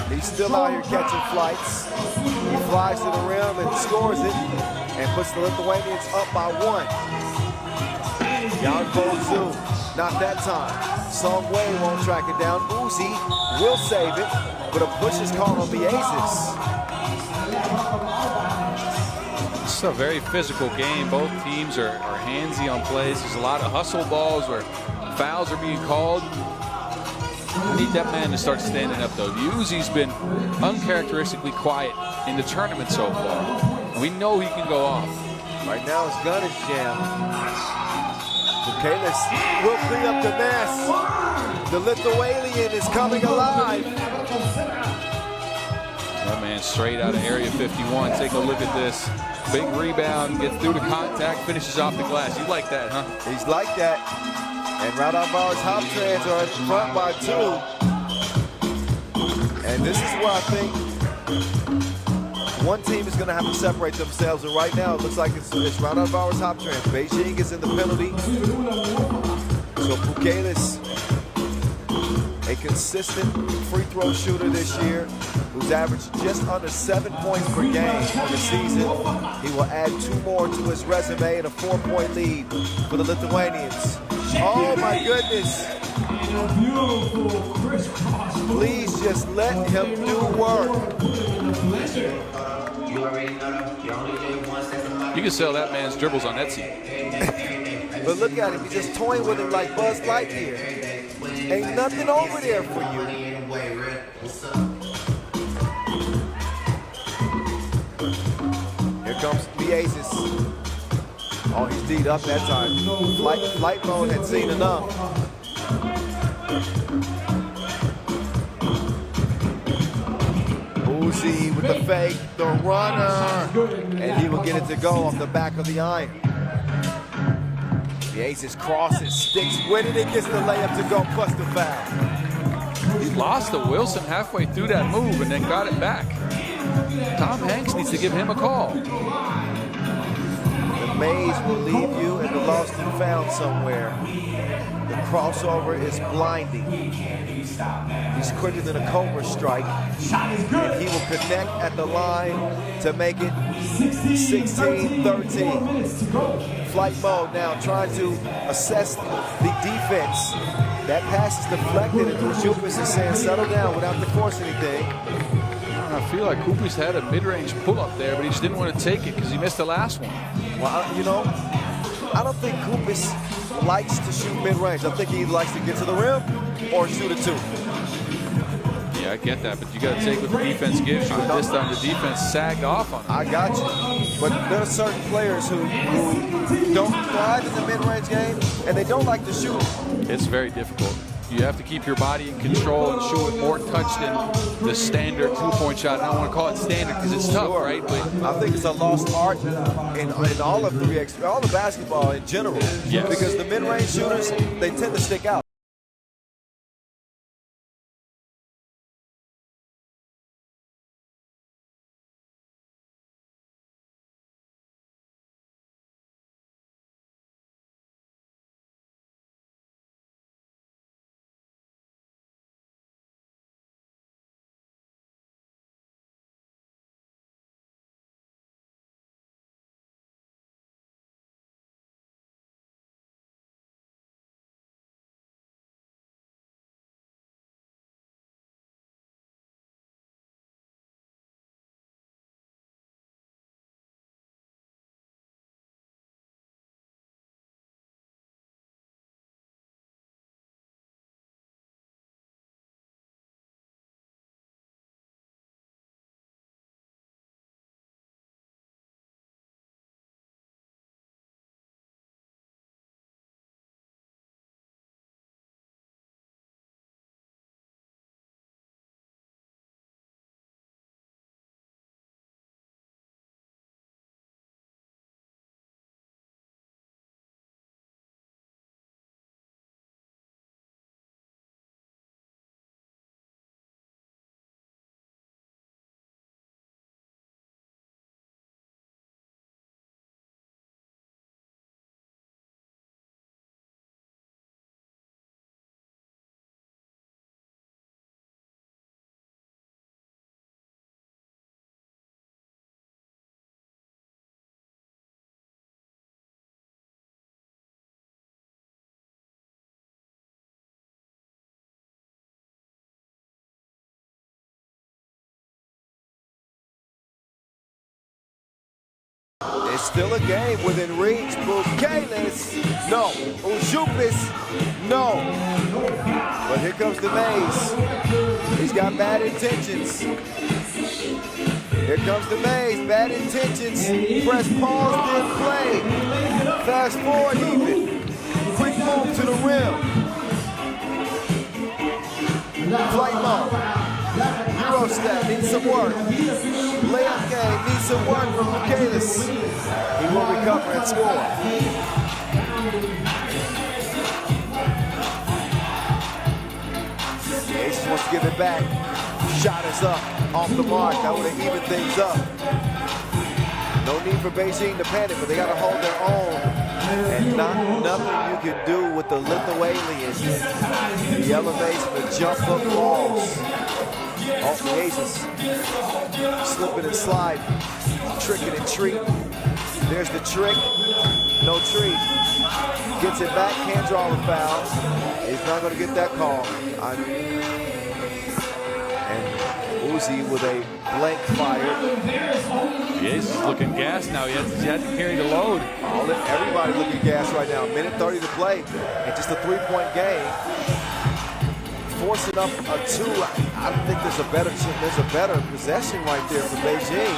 D: He's still out here catching flights. He flies to the rim and scores it and puts the Lithuanians up by 1. Jan Bozu, not that time. Some way won't track it down. Uzi will save it, but a push is called on the Aces.
E: It's a very physical game. Both teams are handsy on plays. There's a lot of hustle balls where fouls are being called. We need that man to start standing up, though. Uzi's been uncharacteristically quiet in the tournament so far. And we know he can go off.
D: Right now it's gun is jam. Bukelis will clean up the mess. The Lithuanian is coming alive.
E: That man straight out of Area 51. Take a look at this. Big rebound, gets through the contact, finishes off the glass. You like that, huh?
D: He's like that. And Raudondvaris Hoptrans are in front by 2. And this is where I think one team is going to have to separate themselves. And right now, it looks like it's Raudondvaris Hoptrans. Beijing is in the penalty. So Pukelis, a consistent free throw shooter this year, who's averaged just under 7 points per game on the season. He will add 2 more to his resume and a 4-point lead for the Lithuanians. Oh my goodness. Please just let him do work.
E: You can sell that man's dribbles on Etsy.
D: But look at him, he's just toying with him like Buzz Lightyear. Ain't nothing over there for you. Here comes Miezes. Oh, he's D'd up that time. Flight mode had seen enough. Uzi with the fake, the runner. And he will get it to go off the back of the iron. Miezes crosses, sticks with it, and gets the layup to go, plus the foul.
E: He lost to Wilson halfway through that move and then got it back. Tom Hanks needs to give him a call.
D: The maze will leave you and the lost and found somewhere. The crossover is blinding. He's quicker than a Cobra strike. And he will connect at the line to make it 16-13. Flight mode now trying to assess the defense. That pass is deflected and Rujupis is saying settle down without to force anything.
E: I feel like Kumpis had a mid-range pull-up there, but he just didn't want to take it because he missed the last one.
D: Well, you know, I don't think Kumpis likes to shoot mid-range. I think he likes to get to the rim or shoot a 2.
E: Yeah, I get that, but you got to take what the defense gives you. And this time the defense sagged off on him.
D: I got you. But there are certain players who don't thrive in the mid-range game, and they don't like to shoot.
E: It's very difficult. You have to keep your body in control and shoot with more touch than the standard 2-point shot. And I don't want to call it standard because it's tough, right? But
D: I think it's a lost art in all of 3x3, all the basketball in general.
E: Yes.
D: Because the mid-range shooters, they tend to stick out. It's still a game within reach. Bukelis, no. Ujupis, no. But here comes the maze. He's got bad intentions. Here comes the maze, bad intentions. Press pause, then play. Fast forward even. Quick move to the rim. Flight mode. Euro step, needs some work. Layup game, needs some work from Bukelis. He will recover and score. Ace wants to give it back. Shot is up, off the mark. That would have evened things up. No need for Beijing to panic, but they got to hold their own. And nothing you can do with the Lithuanians. The elevation, the jump hook balls. Off the aces. Slipping and slide. Tricking and treat. There's the trick. No treat. Gets it back, can't draw the foul. He's not going to get that call. And Uzi with a blank fire.
E: He's looking gassed now. He had to carry the load.
D: Everybody looking gassed right now. Minute 30 to play. And just a three-point game. Forcing up a two. I don't think there's a better possession right there for Beijing.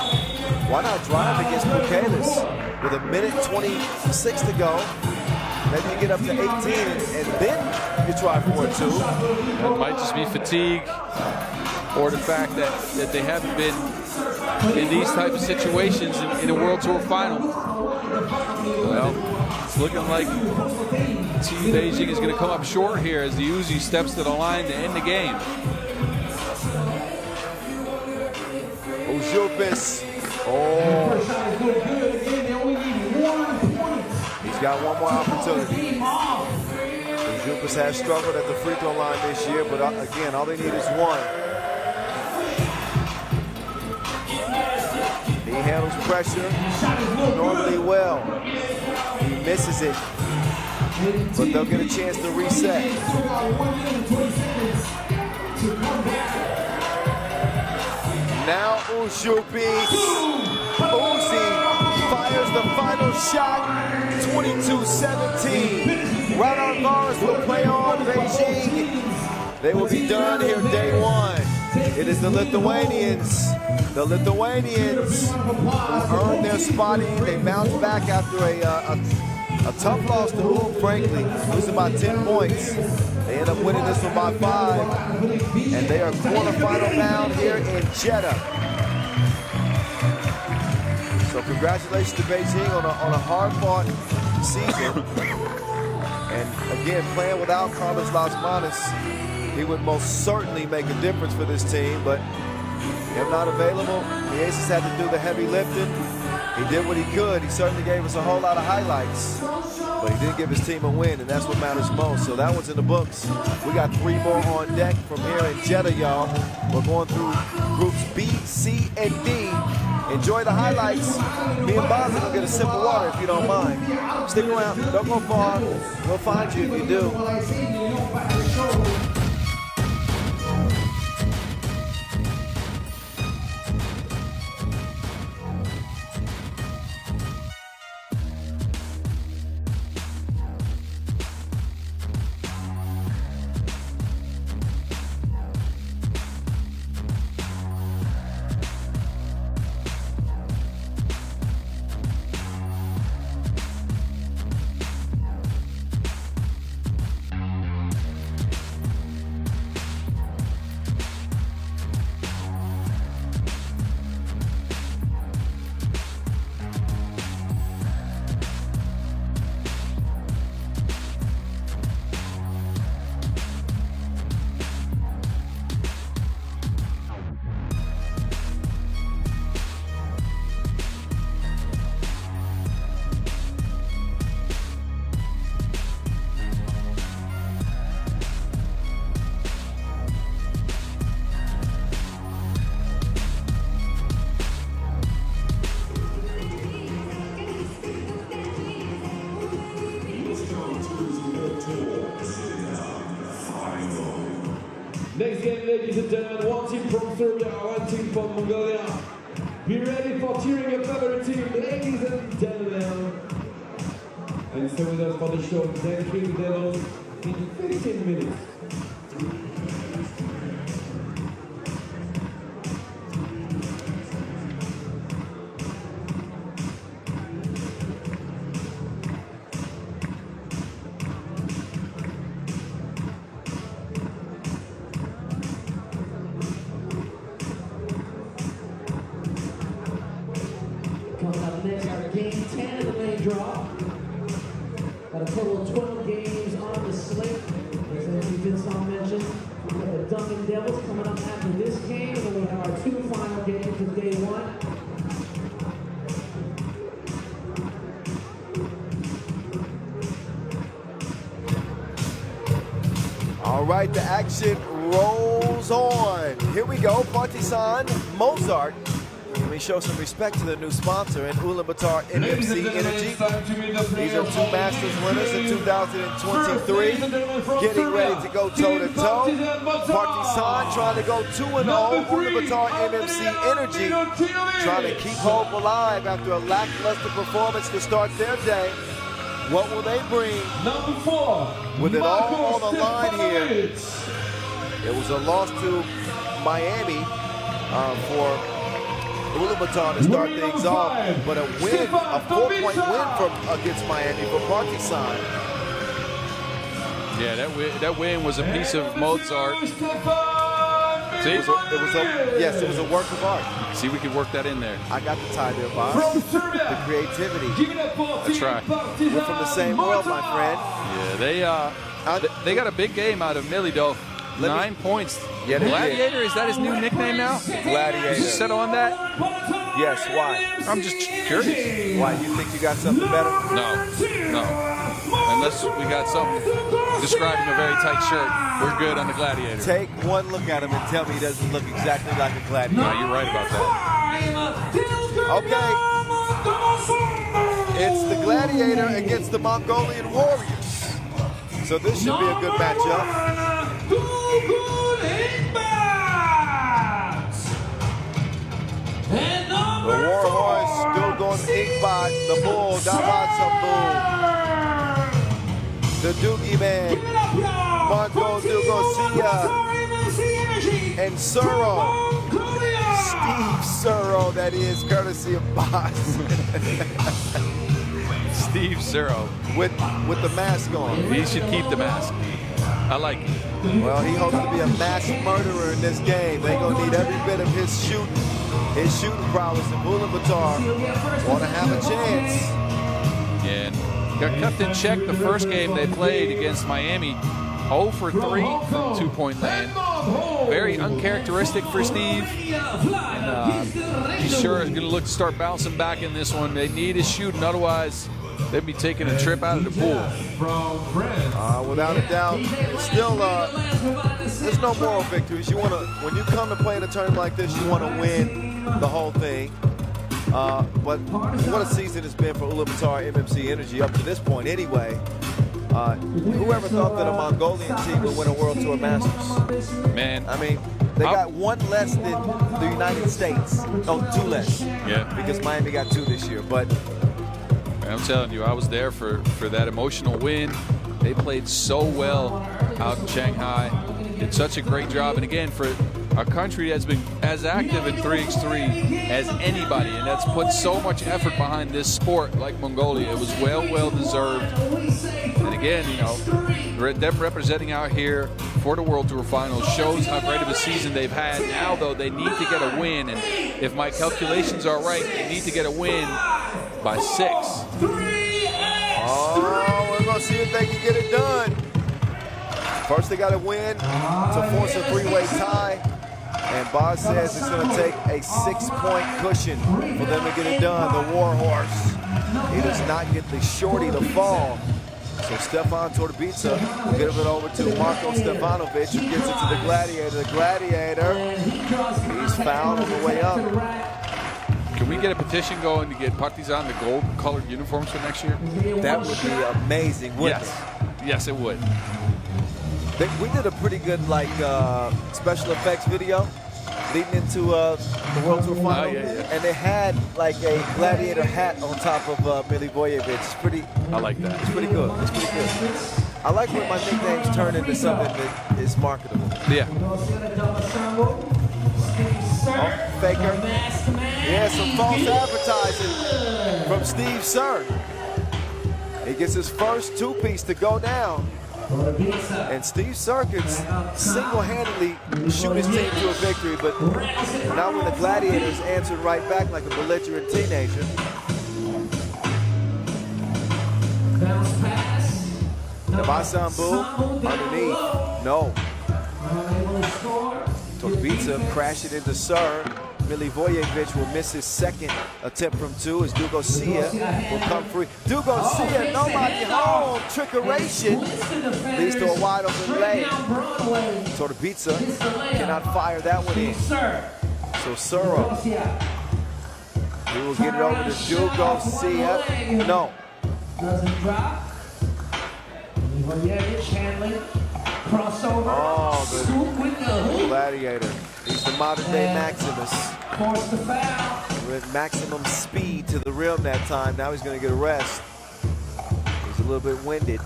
D: Why not drive against Bukelis with a minute 26 to go? Maybe you get up to 18 and then you try for a two.
E: That might just be fatigue or the fact that they haven't been in these type of situations in a World Tour Final. Well, it's looking like Team Beijing is going to come up short here as the Uzi steps to the line to end the game.
D: Ujupis. Oh. He's got one more opportunity. Ujupis has struggled at the free throw line this year, but again, all they need is one. He handles pressure normally well. He misses it, but they'll get a chance to reset. Now Ujupis. Uzi fires the final shot, 22-17. Raudondvaris will play on Beijing. They will be done here day one. It is the Lithuanians who earned their spotting. They bounced back after a tough loss to Ulm, frankly, losing by 10 points. They end up winning this one by 5, and they are quarterfinal bound here in Jeddah. So congratulations to Beijing on a hard-fought season. And again, playing without Carlos Lasmanis, he would most certainly make a difference for this team, but him not available, the Aces had to do the heavy lifting. He did what he could. He certainly gave us a whole lot of highlights, but he did give his team a win, and that's what matters most. So that one's in the books. We got 3 more on deck from here in Jeddah, y'all. We're going through groups B, C, and D. Enjoy the highlights. Me and Boz will get a sip of water if you don't mind. Stick around. Don't go far. We'll find you if you do.
A: Next game, ladies and gentlemen, one team from Serbia, one team from Mongolia. Be ready for cheering your favorite team, ladies and gentlemen. And stay with us for the show, then King Devils in 15 minutes.
F: Coming up next, our game 10 of the main draw. Got a total of 12 games on the slate. As Vincent mentioned, we got the Duncan Devils coming up after this game, and then we have our 2 final games of day 1.
D: All right, the action rolls on. Here we go, Partizan, Mozzart. Let me show some respect to the new sponsor in Ulaanbaatar MMC Energy. These are 2 Masters winners in 2023. Getting ready to go toe-to-toe. Partizan trying to go 2-0. Ulaanbaatar MMC Energy trying to keep hope alive after a lackluster performance to start their day. What will they bring?
B: Number 4.
D: With it all on the line here. It was a loss to Miami for Ulaanbaatar to start things off, but a win, a 4-point win against Miami for Partizan.
E: Yeah, that win was a piece of Mozzart. See?
D: It was a work of art.
E: See, we could work that in there.
D: I got the tie there, boss. The creativity.
E: That's right.
D: We're from the same world, my friend.
E: Yeah, they got a big game out of Millie, though. 9 points.
D: Yeah,
E: Gladiator, is that his new nickname now?
D: Gladiator.
E: Did you settle on that?
D: Yes, why?
E: I'm just curious.
D: Why, you think you got something better?
E: No. Unless we got something describing a very tight shirt, we're good on the Gladiator.
D: Take one look at him and tell me he doesn't look exactly like a gladiator.
E: No, you're right about that.
D: Okay. It's the Gladiator against the Mongolian Warriors. So this should be a good matchup. The Warhorse still going Inkbot, the Bull, Dabat Sambu, the Doogie Man, Marco Dugosia, and Suro. Steve Suro, that is, courtesy of Boss.
E: Steve Suro.
D: With the mask on.
E: He should keep the mask. I like it.
D: Well, he hopes to be a mass murderer in this game. They're going to need every bit of his shooting prowess. And Ulaanbaatar want to have a chance.
E: Yeah, got kept in check the first game they played against Miami. 0 for 3 from 2-point land. Very uncharacteristic for Steve. And, he sure is going to look to start bouncing back in this one. They need his shooting, otherwise they'd be taking a trip out of the pool.
D: Without a doubt, still, there's no moral victories. You want to, when you come to play in a tournament like this, you want to win the whole thing. But what a season it's been for Ulaanbaatar MMC Energy up to this point, anyway. Whoever thought that a Mongolian team would win a World Tour Masters?
E: Man,
D: I mean, they got 1 less than the United States. Oh, 2 less.
E: Yeah.
D: Because Miami got 2 this year, but.
E: I'm telling you, I was there for that emotional win. They played so well out in Shanghai. Did such a great job. And again, for a country that's been as active in 3x3 as anybody, and that's put so much effort behind this sport like Mongolia, it was well deserved. And again, you know, them representing out here for the World Tour Finals shows how great of a season they've had. Now, though, they need to get a win. And if my calculations are right, they need to get a win by 6.
D: Oh, we're going to see if they can get it done. First, they got to win to force a 3-way tie. And Boz says it's going to take a 6-point cushion for them to get it done. The Warhorse, he does not get the shorty to fall. So Stefan Torbica will give it over to Marko Stefanovic, who gets it to the Gladiator. The Gladiator, he's fouled on the way up.
E: Can we get a petition going to get Partizan the gold-colored uniforms for next year?
D: That would be amazing, wouldn't it?
E: Yes, it would.
D: We did a pretty good, like, special effects video leading into the World Tour Final, and they had like a gladiator hat on top of Milivojevic. It's pretty.
E: I like that.
D: It's pretty good. It's pretty good. I like when my nicknames turn into something that is marketable.
E: Yeah.
D: Oh, Faker. Yeah, some false advertising from Steve Sir. He gets his first two-piece to go down. And Steve Sir can single-handedly shoot his team to a victory, but not when the Gladiators answered right back like a belligerent teenager. Nabasambu underneath. No. TOPdesk crashing into Sir. Milivojevic will miss his second attempt from two as Dugosia will come free. Dugosia, nobody home. Trickeration leads to a wide open lay. TOPdesk cannot fire that one in. So Suro, he will get it over to Dugosia. No.
F: Doesn't drop. Milivojevic handling. Crossover.
D: Oh,
F: Scoop with the hoop.
D: Gladiator. He's the modern-day Maximus.
F: Forced the foul.
D: With maximum speed to the rim that time. Now he's going to get a rest. He's a little bit winded.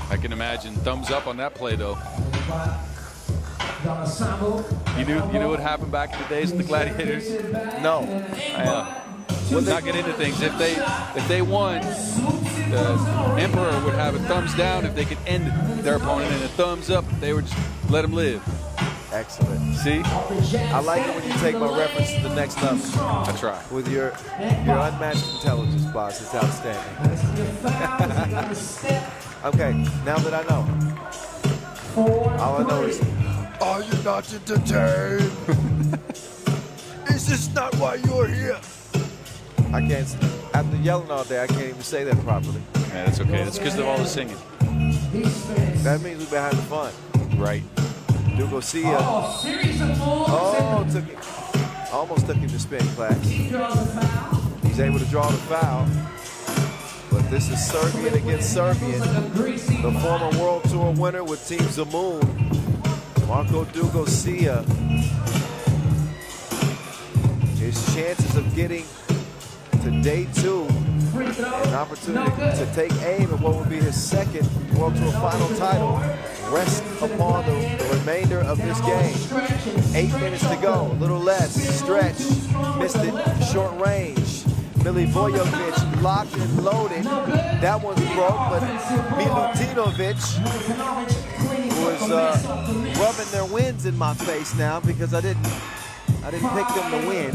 E: I can imagine. Thumbs up on that play, though. You knew what happened back in the days of the Gladiators?
D: No.
E: Let's not get into things. If they won, the Emperor would have a thumbs down if they could end their opponent, and a thumbs up if they would just let him live.
D: Excellent.
E: See?
D: I like it when you take my reference to the next level.
E: I try.
D: With your unmatched intelligence, boss. It's outstanding. Okay, now that I know. All I know is, are you not entertained? Is this not why you're here? I can't, after yelling all day, I can't even say that properly.
E: Yeah, that's okay. That's because of all the singing.
D: That means we've been having fun.
E: Right.
D: Dugosia. Almost took him to spin class. He's able to draw the foul. But this is Serbian against Serbian. The former World Tour winner with Team Zamoon, Marko Dugosia. His chances of getting to day two, an opportunity to take aim at what would be his second World Tour Final title, rest upon the remainder of this game. 8 minutes to go, a little less. Stretch, missed it, short range. Milivojevic locked and loaded. That one's broke, but Milutinovic, who is rubbing their wins in my face now because I didn't pick them to win.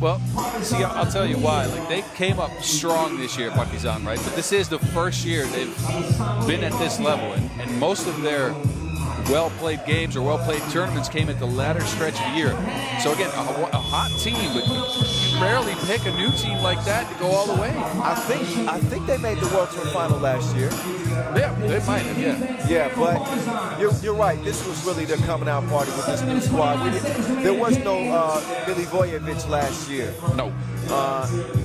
E: Well, see, I'll tell you why. Like, they came up strong this year, Partizan, right? But this is the first year they've been at this level, and most of their well-played games or well-played tournaments came at the latter stretch of the year. So again, a hot team, but you rarely pick a new team like that to go all the way.
D: I think they made the World Tour Final last year.
E: Yeah, they might have, yeah.
D: Yeah, but you're right. This was really their coming out party with this new squad. There was no Milivojevic last year.
E: No.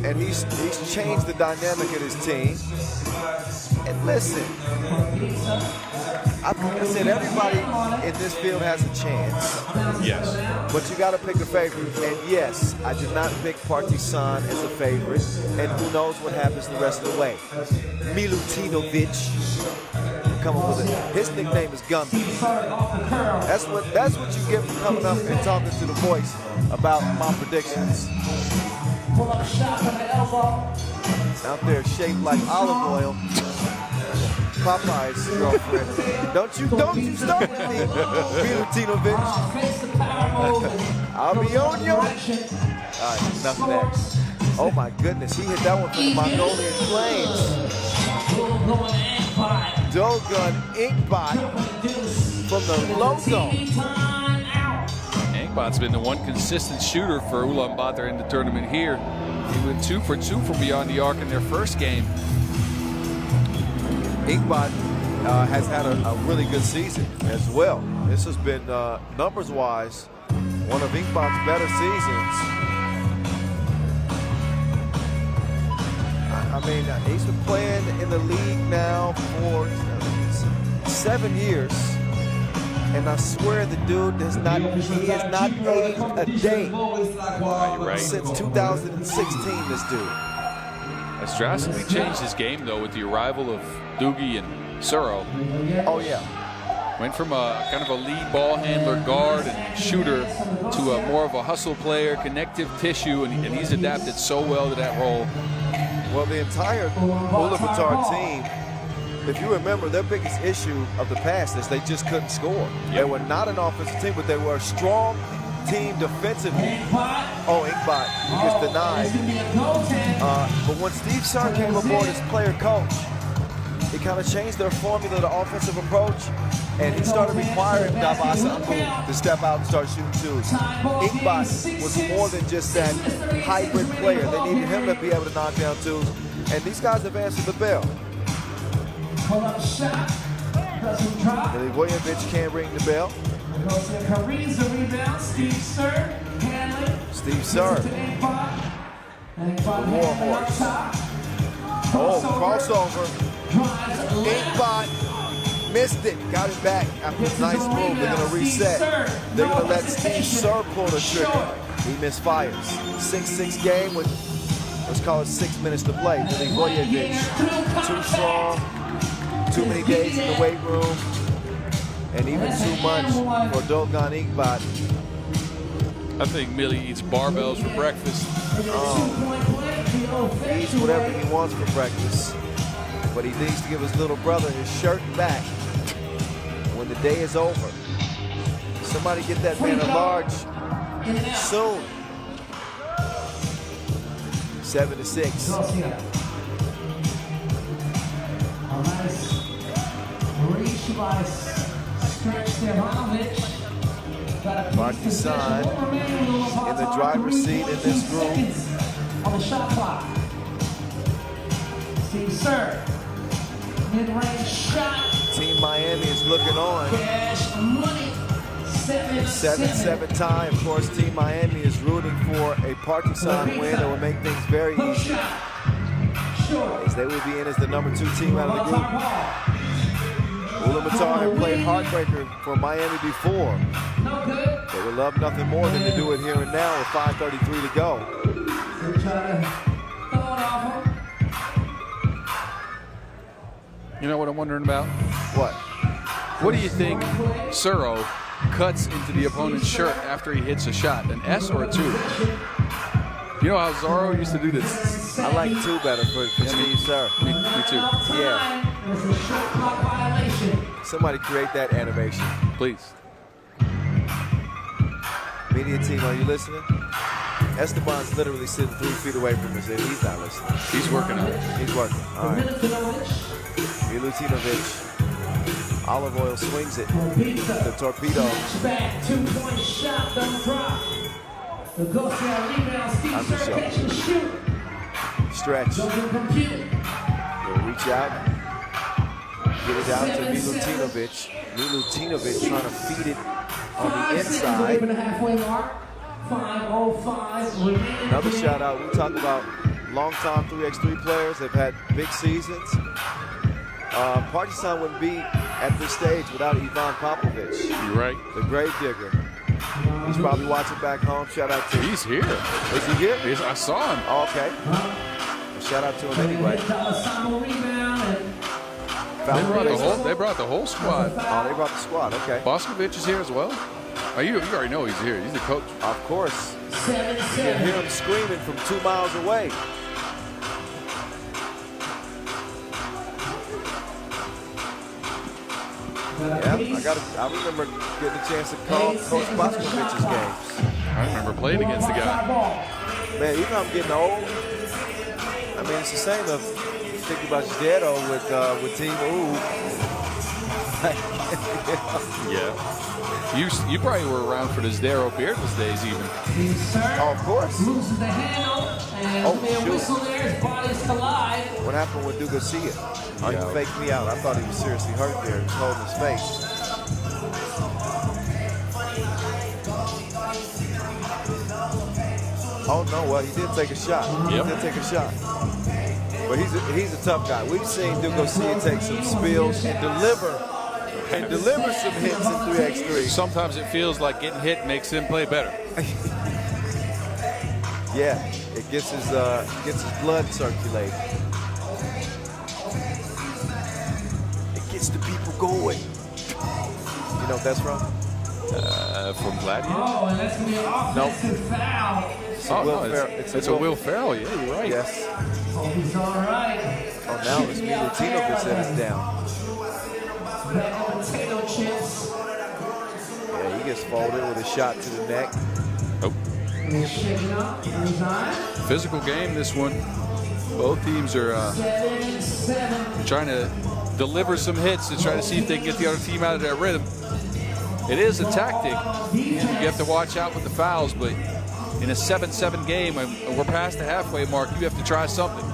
D: And he's changed the dynamic of his team. And listen, I said everybody in this field has a chance.
E: Yes.
D: But you got to pick a favorite. And yes, I did not pick Partizan as a favorite. And who knows what happens the rest of the way. Milutinovic, come up with it. His nickname is Gumby. That's what you get for coming up and talking to the voice about my predictions. Out there shaped like olive oil. Popeye's girlfriend. Don't you start with me, Milutinovic. I'll be on you. All right, enough of that. Oh my goodness, he hit that one from the Mongolian Flames. Dogun Inkbot from the low zone.
E: Inkbot's been the one consistent shooter for Ulaanbaatar in the tournament here. He went 2 for 2 from beyond the arc in their first game.
D: Inkbot has had a really good season as well. This has been, numbers-wise, one of Inkbot's better seasons. I mean, he's been playing in the league now for 7 years. and I swear the dude has not aged a day since 2016, this dude.
E: Has drastically changed his game, though, with the arrival of Doogie and Suro.
D: Oh, yeah.
E: Went from a kind of a lead ball handler, guard, and shooter to a more of a hustle player, connective tissue, and he's adapted so well to that role.
D: Well, the entire Ulaanbaatar team, if you remember, their biggest issue of the past is they just couldn't score. Yep. They were not an offensive team, but they were a strong team defensively. Oh, Inkbot gets denied. But when Steve Sir came aboard as player coach, he kind of changed their formula, the offensive approach, and he started requiring Davasa to step out and start shooting twos. Inkbot was more than just that hybrid player. They needed him to be able to knock down twos, and these guys have answered the bell. Milivojevic can't ring the bell. Steve Sir. The Warhorse. Oh, crossover. Inkbot missed it. Got it back after a nice move. They're going to reset. They're going to let Steve Sir pull the trigger. He misfires. 6-6 game with, let's call it 6 minutes to play. Milivojevic, too strong. Too many days in the weight room, and even too much for Dogan Inkbot.
E: I think Millie eats barbells for breakfast.
D: He eats whatever he wants for breakfast, but he needs to give his little brother his shirt back when the day is over. Somebody get that man a large soon. 7-6. Partizan in the driver's seat in this group.
F: On the shot clock. Steve Sir. Mid-range shot.
D: Team Miami is looking on.
F: Cash money.
D: 7-7 tie. Of course, Team Miami is rooting for a Partizan win that will make things very easy, as they will be in as the #2 team out of the group. Ulaanbaatar have played heartbreaker for Miami before. They would love nothing more than to do it here and now with 5:33 to go.
E: You know what I'm wondering about?
D: What?
E: What do you think Suro cuts into the opponent's shirt after he hits a shot? An S or a 2? You know how Zorro used to do this?
D: I like 2 better for Steve Sir.
E: Me too.
D: Yeah. Somebody create that animation.
E: Please.
D: Media team, are you listening? Esteban's literally sitting 3 feet away from us, and he's not listening.
E: He's working on it.
D: He's working. All right. Milutinovic. Olive oil swings it. The torpedo.
F: Back 2-point shot, don't drop. The ghost rebound, Steve Sir catch and shoot.
D: Stretch. They'll reach out. Get it out to Milutinovic. Milutinovic trying to feed it on the inside. Another shout out. We talk about long-time 3x3 players. They've had big seasons. Partizan wouldn't be at this stage without Ivan Popovic.
E: You're right.
D: The grave digger. He's probably watching back home. Shout out to him.
E: He's here.
D: Is he here?
E: Yes, I saw him.
D: Oh, okay. Well, shout out to him anyway.
E: They brought the whole squad.
D: Oh, they brought the squad. Okay.
E: Boskovic is here as well. Oh, you already know he's here. He's the coach.
D: Of course. You can hear him screaming from 2 miles away. Yeah, I remember getting a chance to call Coach Boscovic's games.
E: I remember playing against the guy.
D: Man, even though I'm getting old, I mean, it's the same of thinking about Jeddah with Team Ooh.
E: Yeah. You probably were around for the Zdero beardless days even.
D: Oh, of course.
F: Loses the handle, and whistle there, his bodies collide.
D: What happened with Dugarcia? Oh, you faked me out. I thought he was seriously hurt there. He was holding his face. Oh, no, well, he did take a shot.
E: Yep.
D: He did take a shot. But he's a tough guy. We've seen Dugarcia take some spills and deliver and deliver some hits in 3x3.
E: Sometimes it feels like getting hit makes him play better.
D: Yeah, it gets his blood circulating. It gets the people going. You know what that's from?
E: From Gladiator?
F: Oh, and that's going to be an offensive foul.
E: It's a Will Ferrell, yeah, you're right.
D: Yes.
F: Oh, he's all right.
D: Oh, now it's Milutinovic that is down.
F: Back on potato chips.
D: Yeah, he gets folded with a shot to the neck.
E: Oh.
F: Shaking up. Resign.
E: Physical game, this one. Both teams are
F: 7-7.
E: trying to deliver some hits to try to see if they can get the other team out of that rhythm. It is a tactic. You have to watch out with the fouls, but in a 7-7 game, and we're past the halfway mark, you have to try something.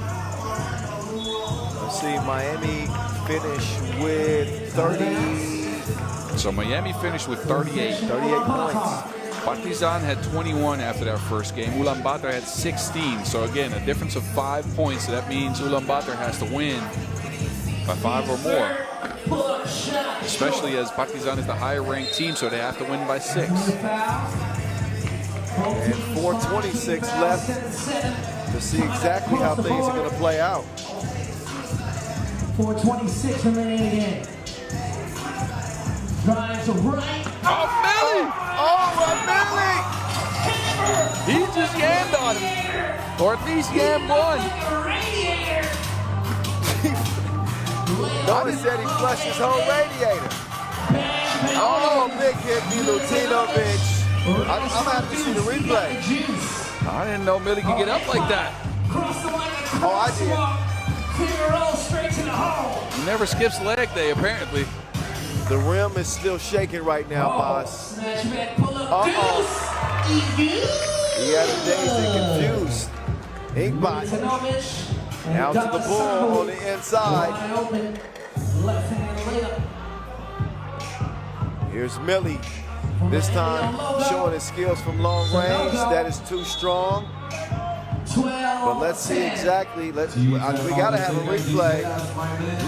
D: Let's see, Miami finish with 30.
E: So Miami finished with 38
D: points.
E: Partizan had 21 after that first game. Ulaanbaatar had 16. So again, a difference of 5 points. So that means Ulaanbaatar has to win by 5 or more. Especially as Partizan is the higher ranked team, so they have to win by 6.
D: And 4:26 left to see exactly how things are going to play out.
F: 4:26 remaining in the game. Drives right.
E: Oh, Millie!
D: Oh, Millie!
E: He just yammed on him. Or at least yammed one.
D: Notice that he flushed his whole radiator. Oh, big hit, Milutinovic. I'm going to have to see the replay.
E: I didn't know Millie could get up like that.
D: Oh, I
E: He never skips leg day, apparently.
D: did. The rim is still shaking right now, boss. Uh-oh. He had a dazed and confused. Inkbot. Now to the bull on the inside. Here's Millie. This time showing his skills from long range. That is too strong. But let's see exactly. We got to have a replay.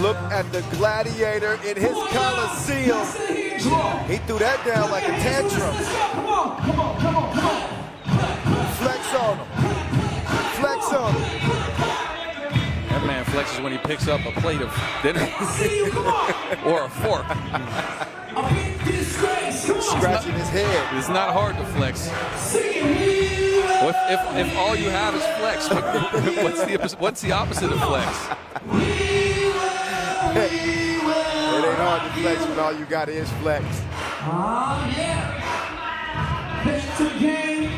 D: Look at the gladiator in his Coliseum. He threw that down like a tantrum. Flex on him. Flex on him.
E: That man flexes when he picks up a plate of dinner or a fork.
D: Scratching his head.
E: It's not hard to flex. If all you have is flex, what's the opposite of flex?
D: It ain't hard to flex when all you got is flex.
F: Yeah. Back to the game.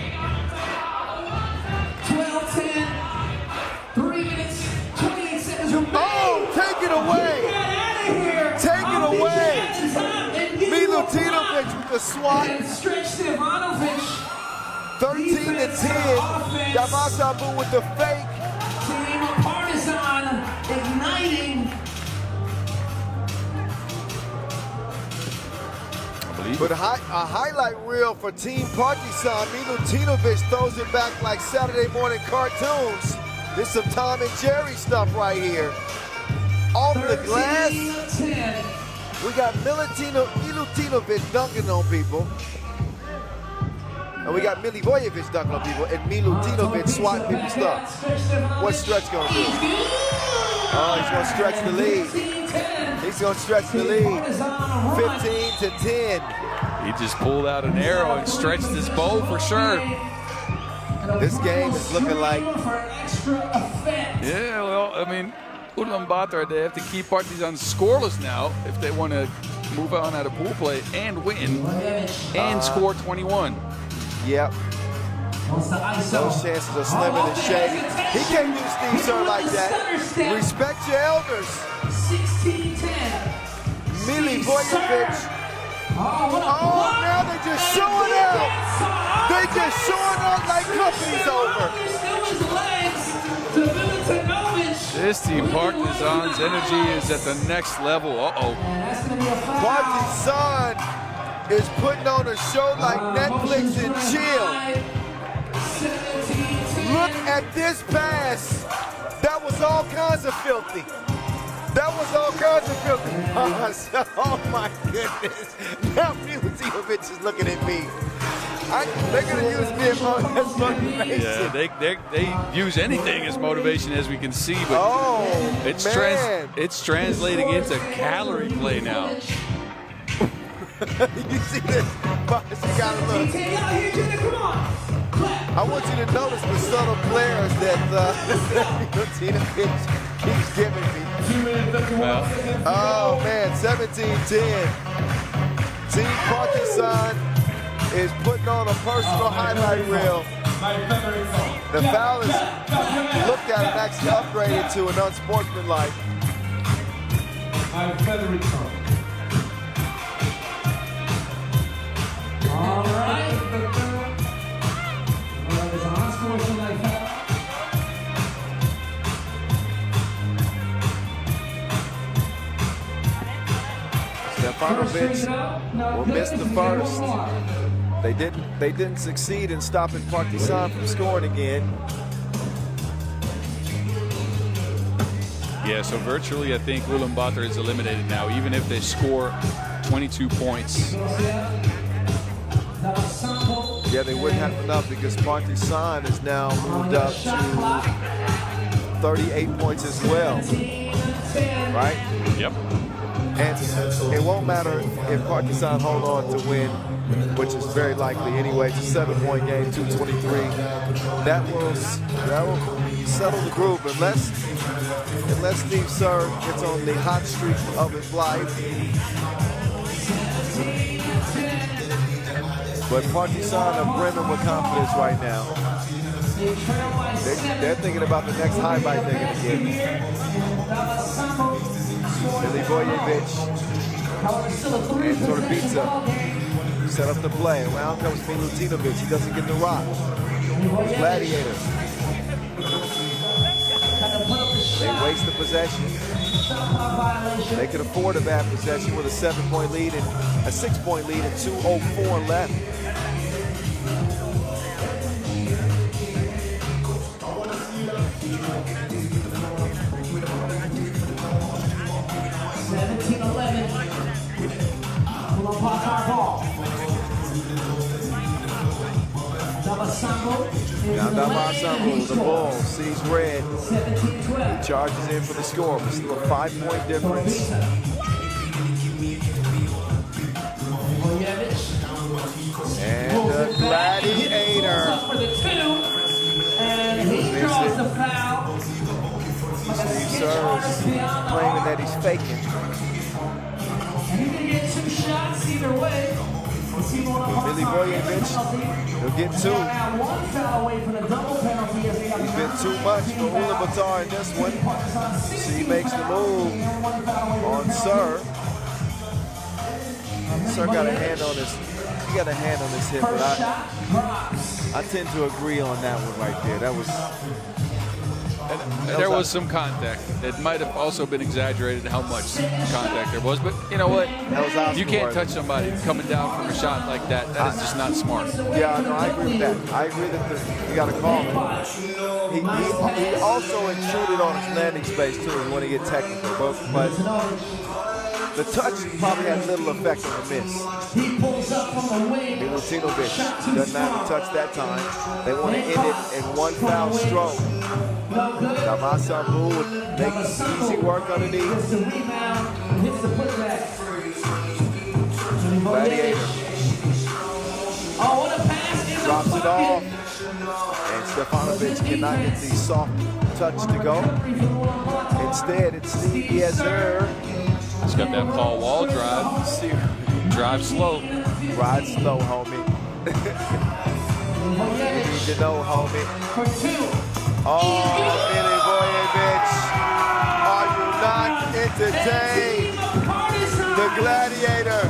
F: 12-10. 3 minutes, 28 seconds remaining.
D: Oh, take it away. Take it away. Milutinovic with the swat. 13-10. Damasabu with the fake.
F: Team of Partizan igniting.
D: But a highlight reel for Team Partizan. Milutinovic throws it back like Saturday morning cartoons. This is some Tom and Jerry stuff right here. Off the glass. We got Milutinovic dunking on people. And we got Milivojevic dunking on people. And Milutinovic swatting people's stuff. What's Stretch going to do? Oh, he's going to stretch the lead. He's going to stretch the lead. 15-10.
E: He just pulled out an arrow and stretched his bow for sure.
D: This game is looking like...
E: Yeah, well, I mean, Ulaanbaatar, they have to keep Partizan scoreless now if they want to move on out of pool play and win and score 21.
D: Yep. Those chances are slim and shady. He can't do Steve Sir like that. Respect your elders.
F: 16-10.
D: Milivojevic. Oh, now they're just showing out. They just showing out like company's over.
E: This team, Partizan's energy is at the next level. Uh-oh.
D: Partizan is putting on a show like Netflix and chill. Look at this pass. That was all kinds of filthy. That was all kinds of filthy. Oh my goodness. Now Milutinovic is looking at me. They're going to use me as motivation.
E: Yeah, they use anything as motivation, as we can see. But it's translating into calorie play now.
D: You see this? You got to look. I want you to notice the subtle glares that Milutinovic keeps giving me. Oh, man, 17-10. Team Partizan is putting on a personal highlight reel. The foul is looked at and actually upgraded to an unsportsmanlike.
F: All right. There's an unsportsmanlike foul.
D: Stefanovic will miss the first. They didn't succeed in stopping Partizan from scoring again.
E: Yeah, so virtually I think Ulaanbaatar is eliminated now, even if they score 22 points.
D: Yeah, they wouldn't have enough because Partizan is now moved up to 38 points as well. Right?
E: Yep.
D: And it won't matter if Partizan hold on to win, which is very likely anyway. It's a 7-point game, 223. That will settle the group unless Steve Sir gets on the hot streak of his life. But Partizan are brimming with confidence right now. They're thinking about the next high bite they're going to get. Milivojevic and Torbica set up the play. Around comes Milutinovic. He doesn't get the rock. Gladiator. They waste the possession. They could afford a bad possession with a 7-point lead and a 6-point lead and 2:04 left. Ulaanbaatar, the ball, sees red. He charges in for the score. It's still a 5-point difference. And the Gladiator.
F: And he draws the foul.
D: Steve Serves claiming that he's faking.
F: He can get 2 shots either way.
D: Milivojevic, he'll get 2. He's been too much for Ulaanbaatar in this one. So he makes the move on Sir. Sir got a hand on his. He got a hand on his hip, but I tend to agree on that one right there. That was.
E: There was some contact. It might have also been exaggerated how much contact there was, but you know what? You can't touch somebody coming down from a shot like that. That is just not smart.
D: Yeah, no, I agree with that. I agree that you got to call him. He also intruded on his landing space too. He wanted to get technical, but the touch probably had little effect on the miss. Milutinovic doesn't have a touch that time. They want to end it in one foul stroke. Damasambu would make easy work underneath. Gladiator drops it off, and Stefanovic cannot get the soft touch to go. Instead, it's Steve Yezer.
E: He's got that Paul Wall drive. Drive slow.
D: Ride slow, homie. You need to know, homie. Oh, Milivojevic, are you not entertained? The Gladiator.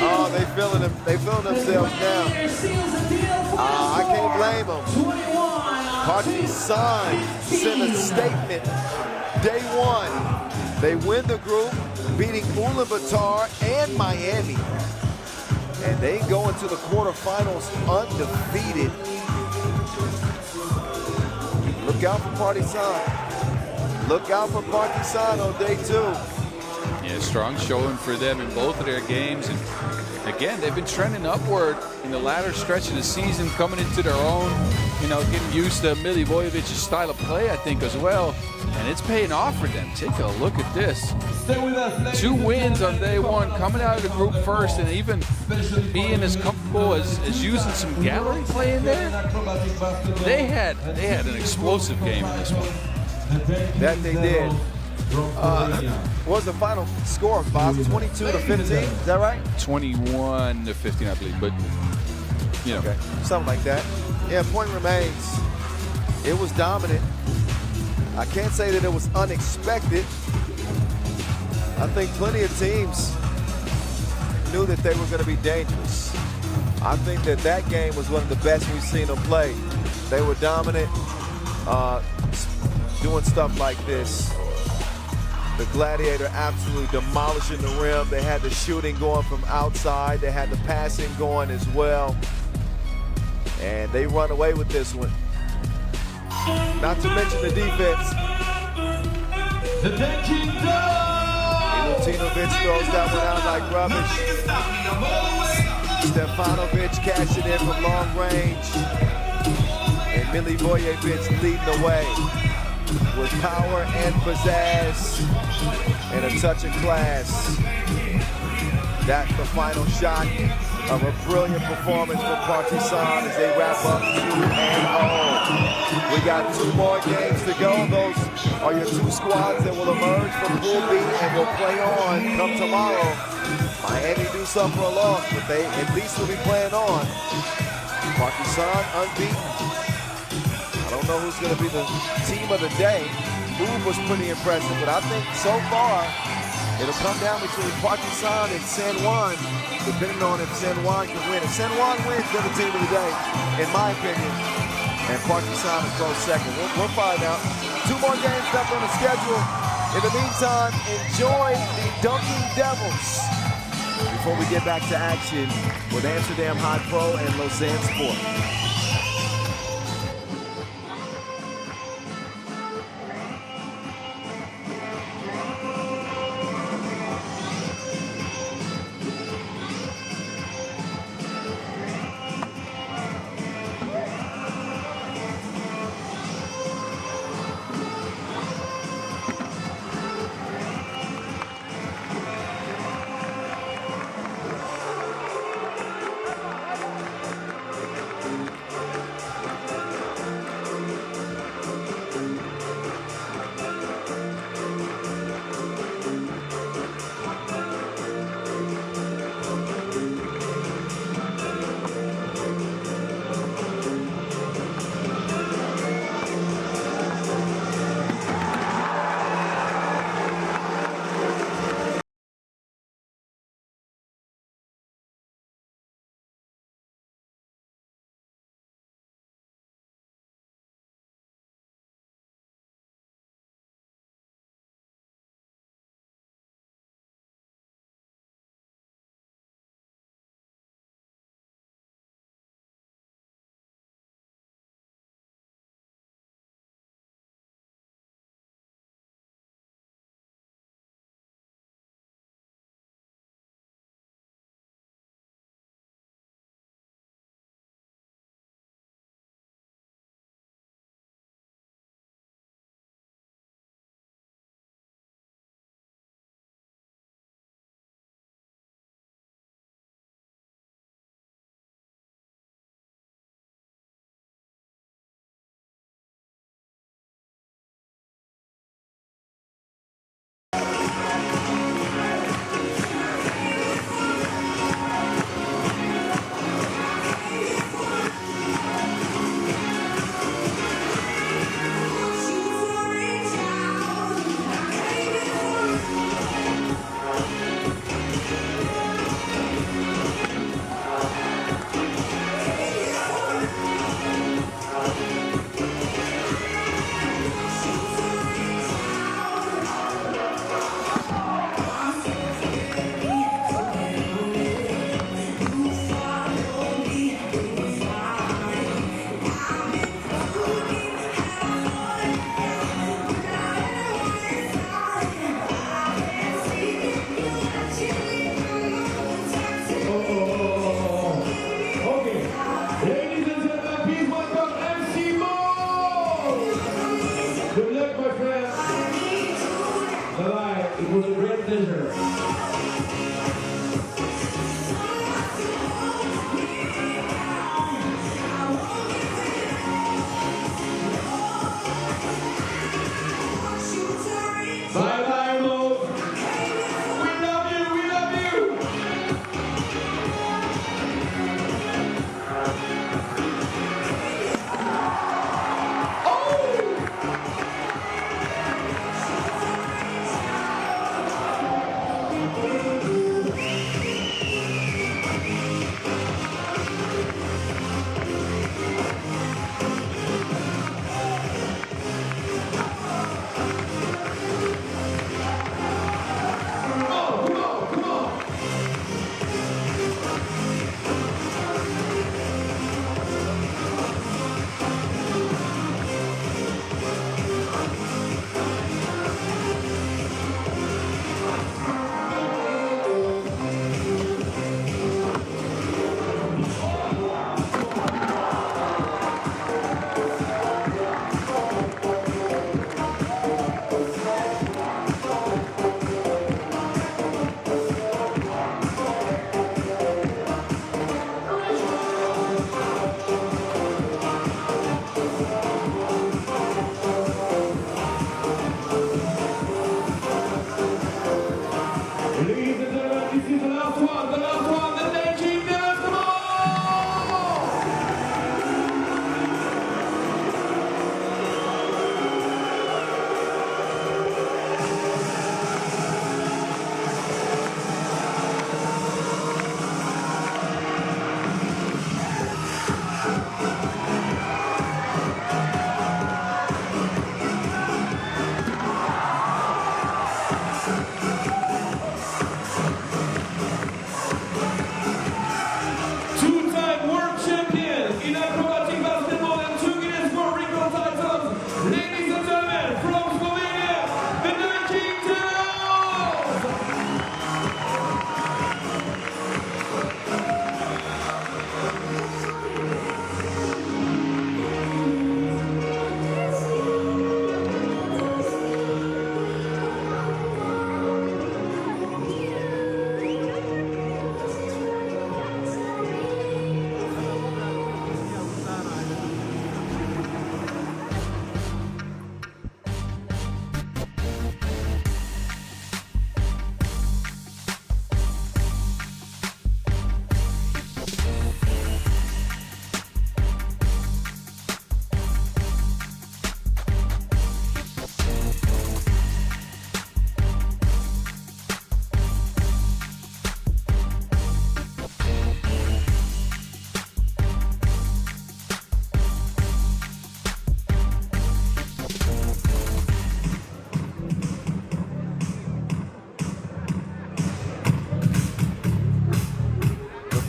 D: Oh, they feeling themselves now. I can't blame them. Partizan sent a statement day 1. They win the group, beating Ulaanbaatar and Miami. And they go into the quarterfinals undefeated. Look out for Partizan. Look out for Partizan on day 2.
E: Yeah, strong showing for them in both of their games. And again, they've been trending upward in the latter stretch of the season, coming into their own, you know, getting used to Milivojevic's style of play, I think, as well. And it's paying off for them. Take a look at this. 2 wins on day one, coming out of the group first, and even being as comfortable as using some gallery play in there. They had an explosive game in this one.
D: That they did. What was the final score, Bob? 22-15, is that right?
E: 21-15, I believe, but, you know.
D: Okay, something like that. Yeah, point remains. It was dominant. I can't say that it was unexpected. I think plenty of teams knew that they were going to be dangerous. I think that that game was one of the best we've seen them play. They were dominant, doing stuff like this. The Gladiator absolutely demolishing the rim. They had the shooting going from outside. They had the passing going as well. And they run away with this one. Not to mention the defense.
H: The dunking
D: Milutinovic throws that one out like rubbish. Stefanovic cashing in from long range. And Milivojevic leading the way with power and pizzazz and a touch of class. That's the final shot of a brilliant performance for Partizan as they wrap up 2-0. We got 2 more games to go. Those are your 2 squads that will emerge from Pool B and will play on come tomorrow. Miami do something for a loss, but they at least will be playing on. Partizan unbeaten. I don't know who's going to be the team of the day. Move was pretty impressive, but I think so far it'll come down between Partizan and San Juan, depending on if San Juan can win. If San Juan wins, they're the team of the day, in my opinion. And Partizan is close second. We'll find out. 2 more games left on the schedule. In the meantime, enjoy the Dunking Devils before we get back to action with Amsterdam HiPRO and Lausanne Sport.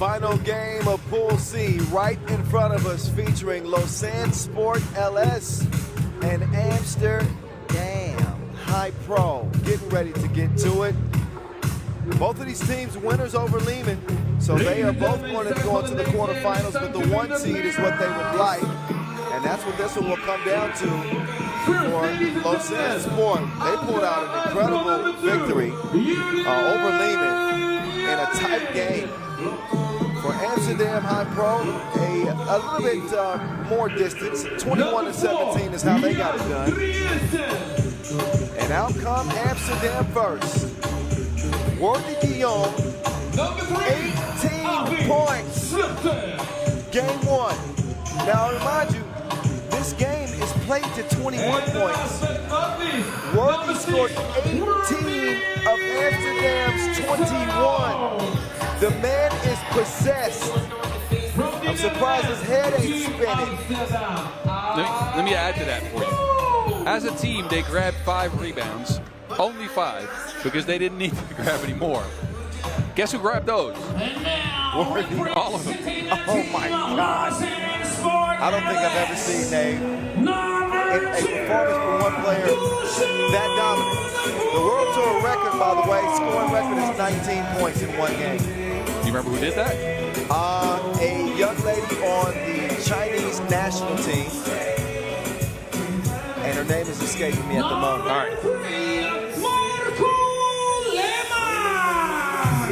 D: Final game of Pool C right in front of us, featuring Lausanne Sport LS and Amsterdam HiPRO. Getting ready to get to it. Both of these teams winners over Liman, so they are both going to go into the quarterfinals, but the 1 seed is what they would like, and that's what this one will come down to for Lausanne Sport. They pulled out an incredible victory over Liman in a tight game. For Amsterdam HiPRO, a little bit more distance. 21-17 is how they got it done. And out come Amsterdam first. Worthy de Jong, 18 points. Game 1. Now, I remind you, this game is played to 21 points. Worthy scored 18 of Amsterdam's 21. The man is possessed. I'm surprised his head ain't spinning.
E: Let me add to that for you. As a team, they grabbed 5 rebounds. Only 5, because they didn't need to grab any more. Guess who grabbed those? All of them.
D: Oh my God. I don't think I've ever seen a performance from one player that dominant. The World Tour record, by the way, scoring record is 19 points in one game.
E: You remember who did that?
D: A young lady on the Chinese national team. And her name is escaping me at the moment.
E: All right.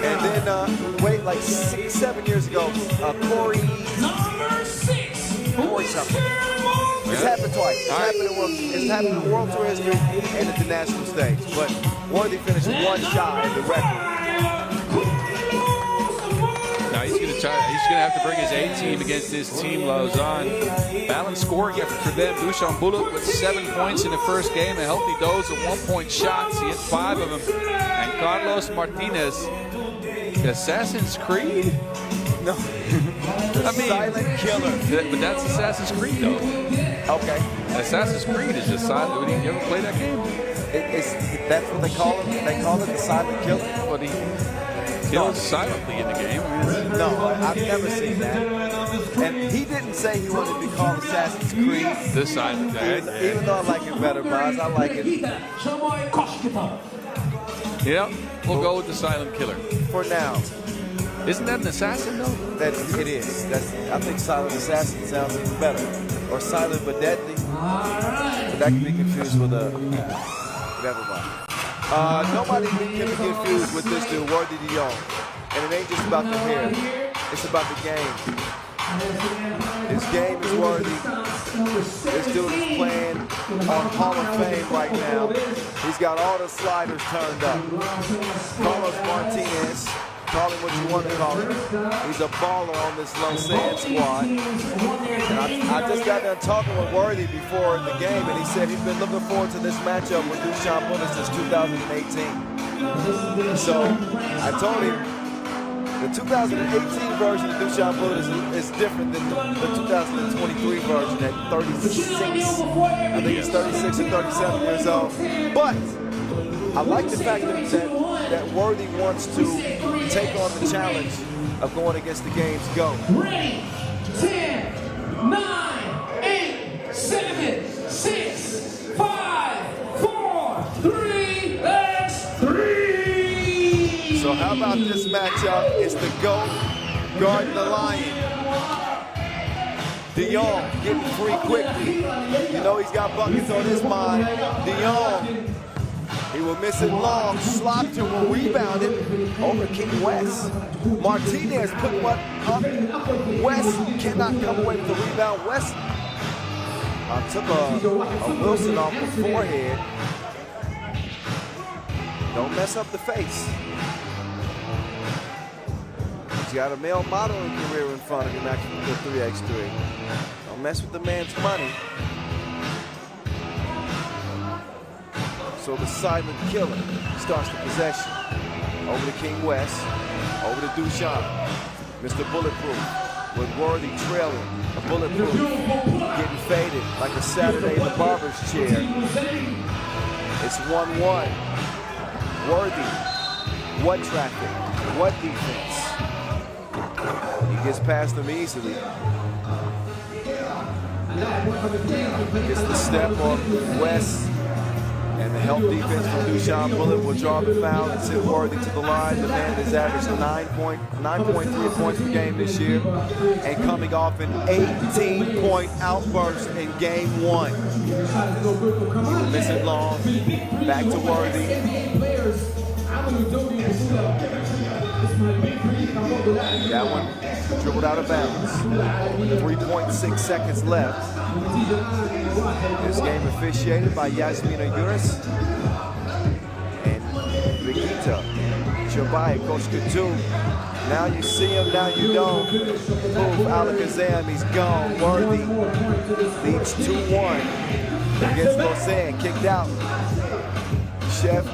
D: And then, wait, like 6-7 years ago, Corey something. It's happened twice. It's happened in World Tour history and at the national stage. But Worthy finished 1 shy of the record.
E: Now he's going to have to bring his A team against this team, Lausanne. Balanced scoring effort for them. Dusan Bulut with 7 points in the first game. A healthy dose of 1-point shots. He hit 5 of them. And Carlos Martinez, Assassin's Creed?
D: No. I mean, silent killer.
E: But that's Assassin's Creed, though.
D: Okay.
E: Assassin's Creed is just silent. You ever play that game?
D: That's what they call it. They call it the silent killer.
E: But he kills silently in the game.
D: No, I've never seen that. And he didn't say he wanted to be called Assassin's Creed.
E: The silent guy.
D: Even though I like it better, Buzz, I like it.
E: Yeah, we'll go with the silent killer.
D: For now.
E: Isn't that an assassin, though?
D: It is. I think silent assassin sounds even better. Or silent but deadly. But that can be confused with everybody. Nobody can be confused with this dude, Worthy de Jong. And it ain't just about the hair. It's about the game. His game is worthy. This dude is playing on Hall of Fame right now. He's got all the sliders turned up. Carlos Martinez, call him what you want to call him. He's a baller on this Lausanne squad. And I just got done talking with Worthy before the game, and he said he's been looking forward to this matchup with Dusan Bulut since 2018. So I told him, the 2018 version of Dusan Bulut is different than the 2023 version at 36. I think it's 36 or 37 years old. But I like the fact that Worthy wants to take on the challenge of going against the game's GOAT.
F: Ready, 10, 9, 8, 7, 6, 5, 4, 3, let's 3.
D: So how about this matchup? It's the GOAT guarding the Lion. De Jong getting free quickly. You know he's got buckets on his mind. De Jong, he will miss it long. Slopton will rebound it over King West. Martinez put what up. West cannot come away with the rebound. West took a Wilson off the forehead. Don't mess up the face. He's got a male modeling career in front of him actually with the 3x3. Don't mess with the man's money. So the silent killer starts the possession. Over to King West, over to Dusan. Mr. Bulletproof with Worthy trailing. A Bulletproof getting faded like a Saturday in the barber's chair. It's 1-1. Worthy, what traffic, what defense? Gets past them easily. Gets the step on West. And the help defense from Huishan Bullet will draw the foul and send Worthy to the line. The man has averaged 9.3 points per game this year and coming off an 18-point outburst in game 1. Miss it long. Back to Worthy. That one dribbled out of bounds. 3.6 seconds left. This game officiated by Yasmina Yunus and Brigitte Chabai, Coach Couture. Now you see him, now you don't. Poof, Alakazam, he's gone. Worthy leads 2-1 against Lausanne, kicked out. Chef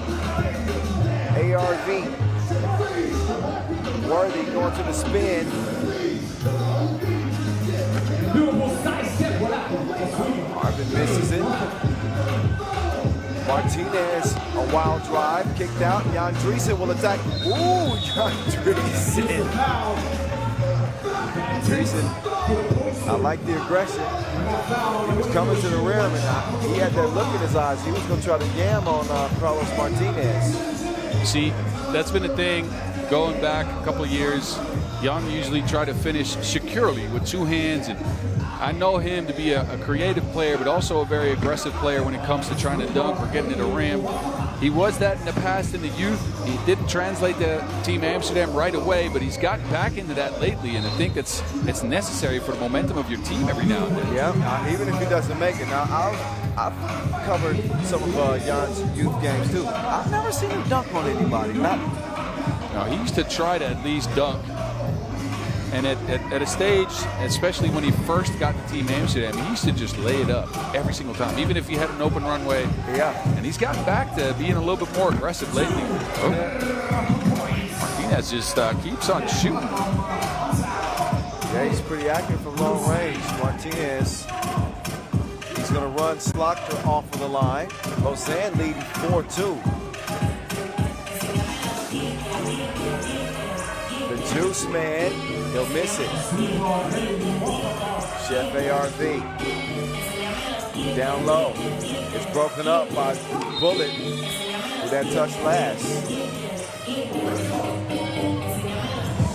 D: ARV. Worthy going to the spin. Marvin misses it. Martinez, a wild drive, kicked out. Jan Driesen will attack. Ooh, Jan Driesen. Driesen, I like the aggression. He was coming to the rim, and he had that look in his eyes. He was going to try to yam on Carlos Martinez.
E: See, that's been a thing going back a couple of years. Jan usually try to finish securely with 2 hands, and I know him to be a creative player, but also a very aggressive player when it comes to trying to dunk or getting to the rim. He was that in the past in the youth. He didn't translate to Team Amsterdam right away, but he's gotten back into that lately, and I think it's necessary for the momentum of your team every now and then.
D: Yeah, even if he doesn't make it. Now, I've covered some of Jan's youth games too. I've never seen him dunk on anybody. No,
E: he used to try to at least dunk. And at a stage, especially when he first got to Team Amsterdam, he used to just lay it up every single time, even if he had an open runway.
D: Yeah.
E: And he's gotten back to being a little bit more aggressive lately. Oh. Martinez just keeps on shooting.
D: Yeah, he's pretty accurate from long range. Martinez, he's going to run Slaughter off of the line. Lausanne leading 4-2. The juice man, he'll miss it. Chef ARV. Down low. It's broken up by Bullet with that touch last.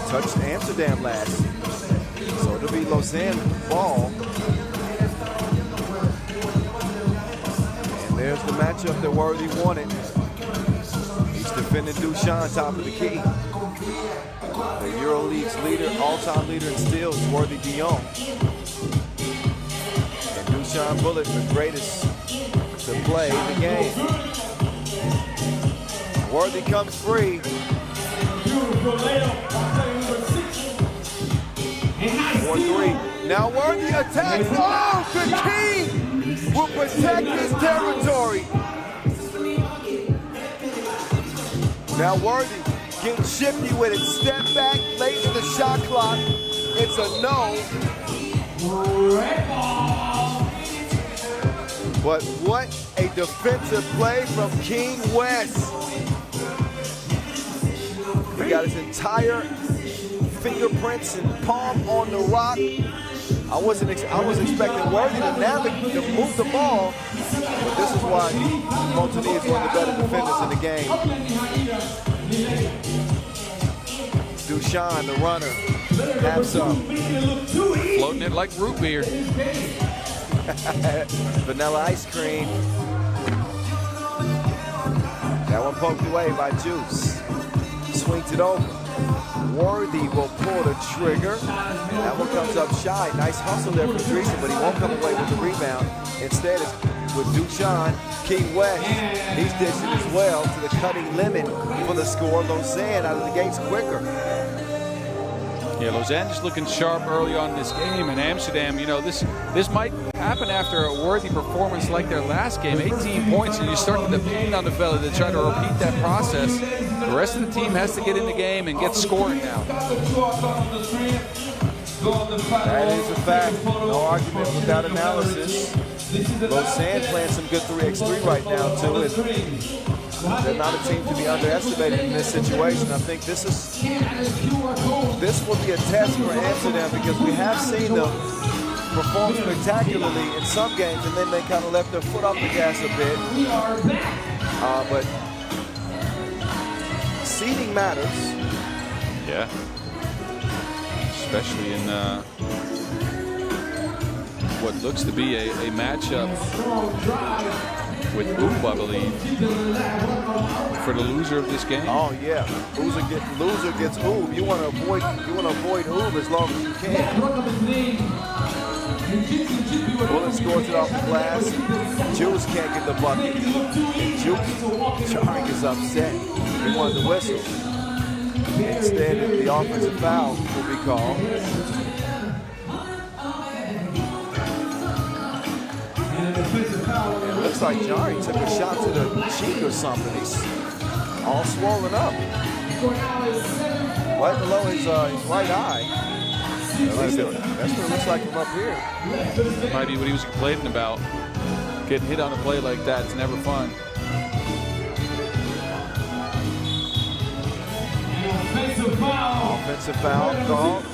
D: Touched Amsterdam last. So it'll be Lausanne ball. And there's the matchup that Worthy wanted. He's defending Huishan top of the key. The EuroLeague's leader, all-time leader in steals, Worthy Dion. And Huishan Bullet, the greatest to play the game. Worthy comes free. 4-3. Now Worthy attacks. Oh, the King will protect his territory. Now Worthy getting shifty with it. Step back late in the shot clock. It's a no. But what a defensive play from King West. He got his entire fingerprints and palm on the rock. I was expecting Worthy to move the ball, but this is why Montagny is one of the better defenders in the game. Huishan, the runner, have some.
E: Floating it like root beer.
D: Vanilla ice cream. That one poked away by Juice. Swings it over. Worthy will pull the trigger. That one comes up shy. Nice hustle there from Driesen, but he won't come away with the rebound. Instead, it's with Huishan. King West, he's dishing as well to the cutting limit for the score. Lausanne out of the gates quicker.
E: Yeah, Lausanne just looking sharp early on in this game, and Amsterdam, you know, this might happen after a Worthy performance like their last game, 18 points, and you start to depend on the fella to try to repeat that process. The rest of the team has to get in the game and get scoring now.
D: That is a fact, no argument without analysis. Lausanne playing some good 3x3 right now too. They're not a team to be underestimated in this situation. I think this will be a test for Amsterdam because we have seen them perform spectacularly in some games and then they kind of left their foot off the gas a bit. But seeding matters.
E: Yeah. Especially in what looks to be a matchup with Oob, I believe, for the loser of this game.
D: Oh yeah, loser gets Oob. You want to avoid Oob as long as you can. Bullet scores it off the glass. Jules can't get the bucket. Jari is upset. He wanted the whistle. Instead, the offensive foul will be called. It looks like Jari took a shot to the cheek or something. He's all swollen up. Right below his right eye. That's what it looks like from up here.
E: Might be what he was complaining about. Getting hit on a play like that, it's never fun.
D: Offensive foul called.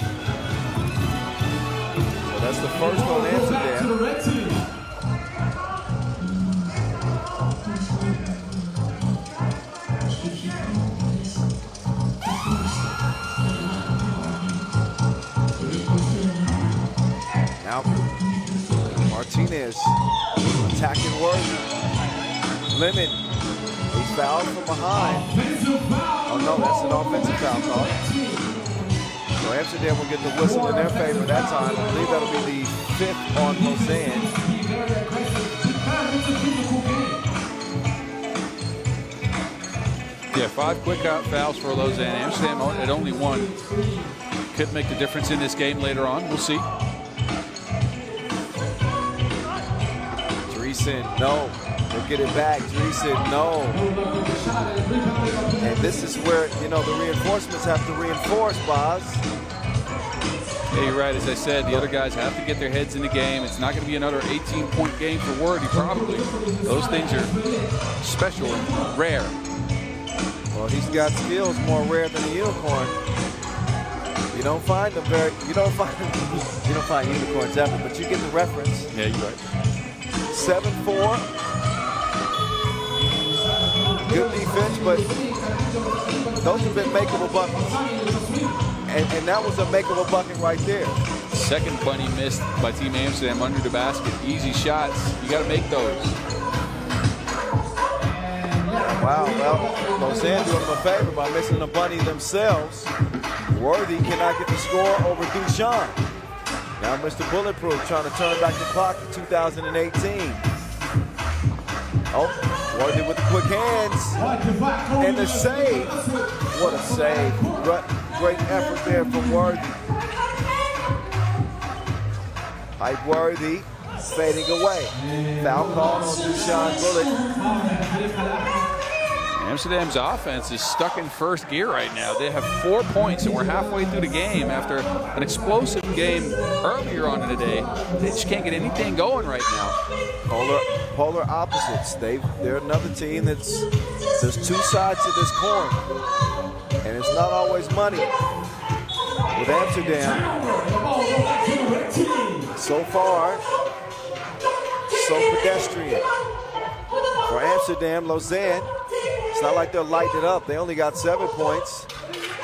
D: So that's the first on Amsterdam. Now, Martinez attacking Worthy. Liman, he's fouled from behind. Oh no, that's an offensive foul call. So Amsterdam will get the whistle in their favor that time. I believe that'll be the 5th on Lausanne.
E: Yeah, 5 quick out fouls for Lausanne. Amsterdam at only 1. Could make the difference in this game later on. We'll see.
D: Dreesen, no. They'll get it back. Dreesen, no. And this is where, you know, the reinforcements have to reinforce, Boz.
E: Yeah, you're right. As I said, the other guys have to get their heads in the game. It's not going to be another 18-point game for Worthy, probably. Those things are special and rare.
D: Well, he's got skills more rare than a unicorn. You don't find them you don't find unicorns ever, but you get the reference.
E: Yeah, you're right.
D: 7-4. Good defense, but those have been makeable buckets. And that was a makeable bucket right there.
E: Second bunny missed by Team Amsterdam under the basket. Easy shots. You got to make those.
D: Wow, well, Lausanne doing them a favor by missing a bunny themselves. Worthy cannot get the score over Huishan. Now Mr. Bulletproof trying to turn back the clock to 2018. Oh, Worthy with the quick hands. And the save. What a save. Great effort there from Worthy. Hype Worthy fading away. Foul call on Huishan Bullet.
E: Amsterdam's offense is stuck in first gear right now. They have 4 points, and we're halfway through the game after an explosive game earlier on in the day. They just can't get anything going right now.
D: Polar opposites. They're another team there's 2 sides to this coin, and it's not always money. With Amsterdam, so far, so pedestrian. For Amsterdam, Lausanne, it's not like they're lighting it up. They only got 7 points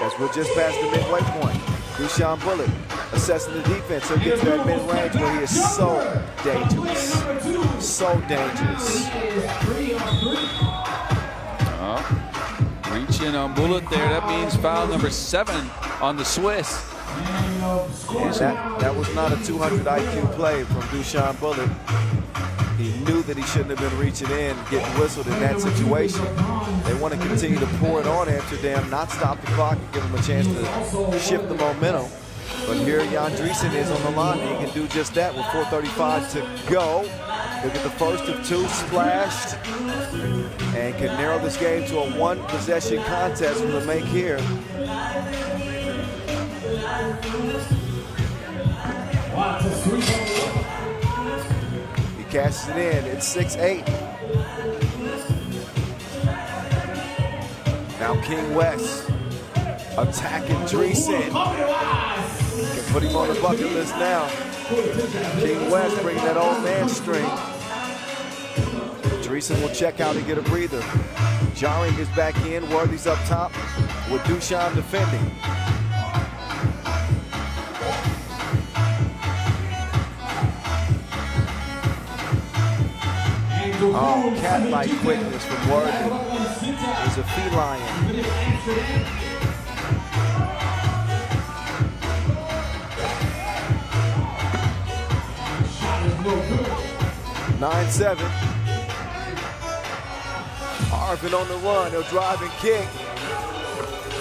D: as we're just past the midway point. Huishan Bullet assessing the defense. He'll get to that mid-range where he is so dangerous. So dangerous.
E: Reach in on Bullet there. That means foul number 7 on the Swiss.
D: And that was not a 200 IQ play from Huishan Bullet. He knew that he shouldn't have been reaching in, getting whistled in that situation. They want to continue to pour it on Amsterdam, not stop the clock and give him a chance to shift the momentum. But here Jan Dreesen is on the line, and he can do just that with 4:35 to go. He'll get the first of 2 splashed and can narrow this game to a 1-possession contest with a make here. He cashes it in. It's 6-8. Now King West attacking Dreesen. Can put him on the bucket list now. King West bringing that old man string. Dreesen will check out and get a breather. Jarring is back in. Worthy's up top with Dushan defending. Oh, cat-like quickness from Worthy. He's a feline. 9-7. Arvin on the run. He'll drive and kick.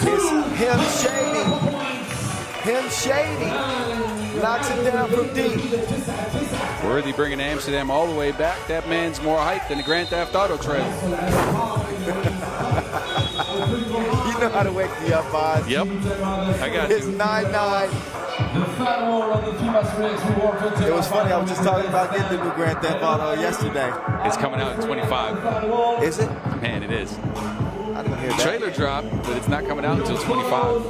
D: It's him shady. Him shady. Knocks it down from deep.
E: Worthy bringing Amsterdam all the way back. That man's more height than the Grand Theft Auto trailer.
D: You know how to wake me up, Boz.
E: Yep. I got
D: It's
E: you.
D: 9-9. It was funny, I was just talking about getting the new Grand Theft Auto yesterday.
E: It's coming out at 25.
D: Is it?
E: Man, it is.
D: I didn't hear that.
E: Trailer drop, but it's not coming out until 25.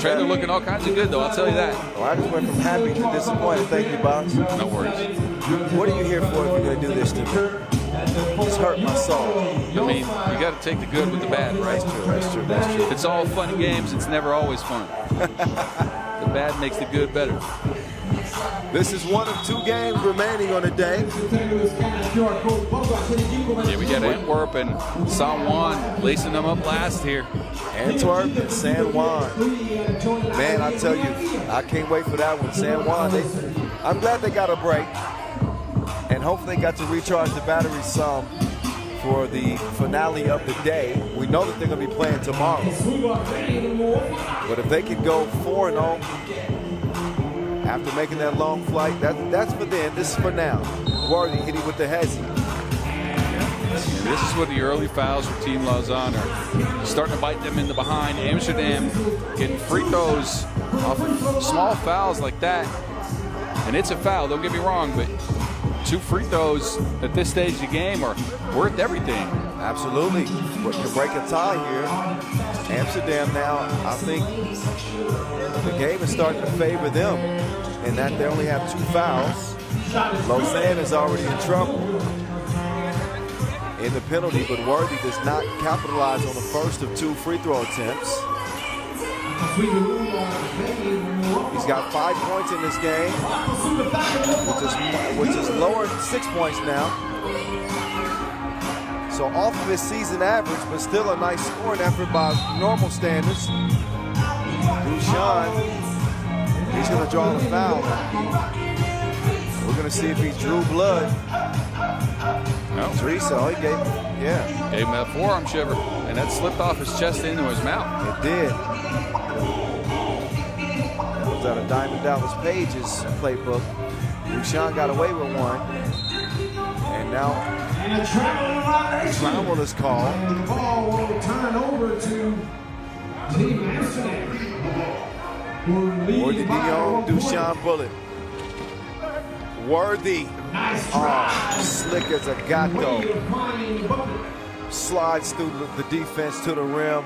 E: Trailer looking all kinds of good, though, I'll tell you that.
D: Well, I just went from happy to disappointed. Thank you, Boz.
E: No worries.
D: What are you here for if you're going to do this to me? It's hurt my soul.
E: I mean, you got to take the good with the bad, right?
D: That's true, that's true.
E: It's all fun and games. It's never always fun. The bad makes the good better.
D: This is one of 2 games remaining on the day.
E: Yeah, we got Antwerp and San Juan lacing them up last here.
D: Antwerp and San Juan. Man, I tell you, I can't wait for that one. San Juan, I'm glad they got a break. And hopefully they got to recharge the batteries some for the finale of the day. We know that they're going to be playing tomorrow. But if they can go 4-0 after making that long flight, that's for them. This is for now. Worthy hitting with the hezzy.
E: This is what the early fouls for Team Lausanne are starting to bite them in the behind. Amsterdam getting free throws off of small fouls like that. And it's a foul, don't get me wrong, but 2 free throws at this stage of the game are worth everything.
D: Absolutely. But to break a tie here, Amsterdam now, I think the game is starting to favor them in that they only have 2 fouls. Lausanne is already in trouble in the penalty, but Worthy does not capitalize on the first of 2 free throw attempts. He's got 5 points in this game, which is lower than 6 points now. So off of his season average, but still a nice scoring effort by normal standards. Huishan, he's going to draw the foul. We're going to see if he drew blood.
E: No.
D: Teresa, he gave
E: him that forearm shiver, and that slipped off his chest into his mouth.
D: It did. Out of Diamond Dallas Page's playbook. Huishan got away with one. And now travel is called.
B: And the ball will turn over to Team Amsterdam.
D: Worthy Dion, Dushan Bullet. Worthy. Slick as a gato. Slides through the defense to the rim.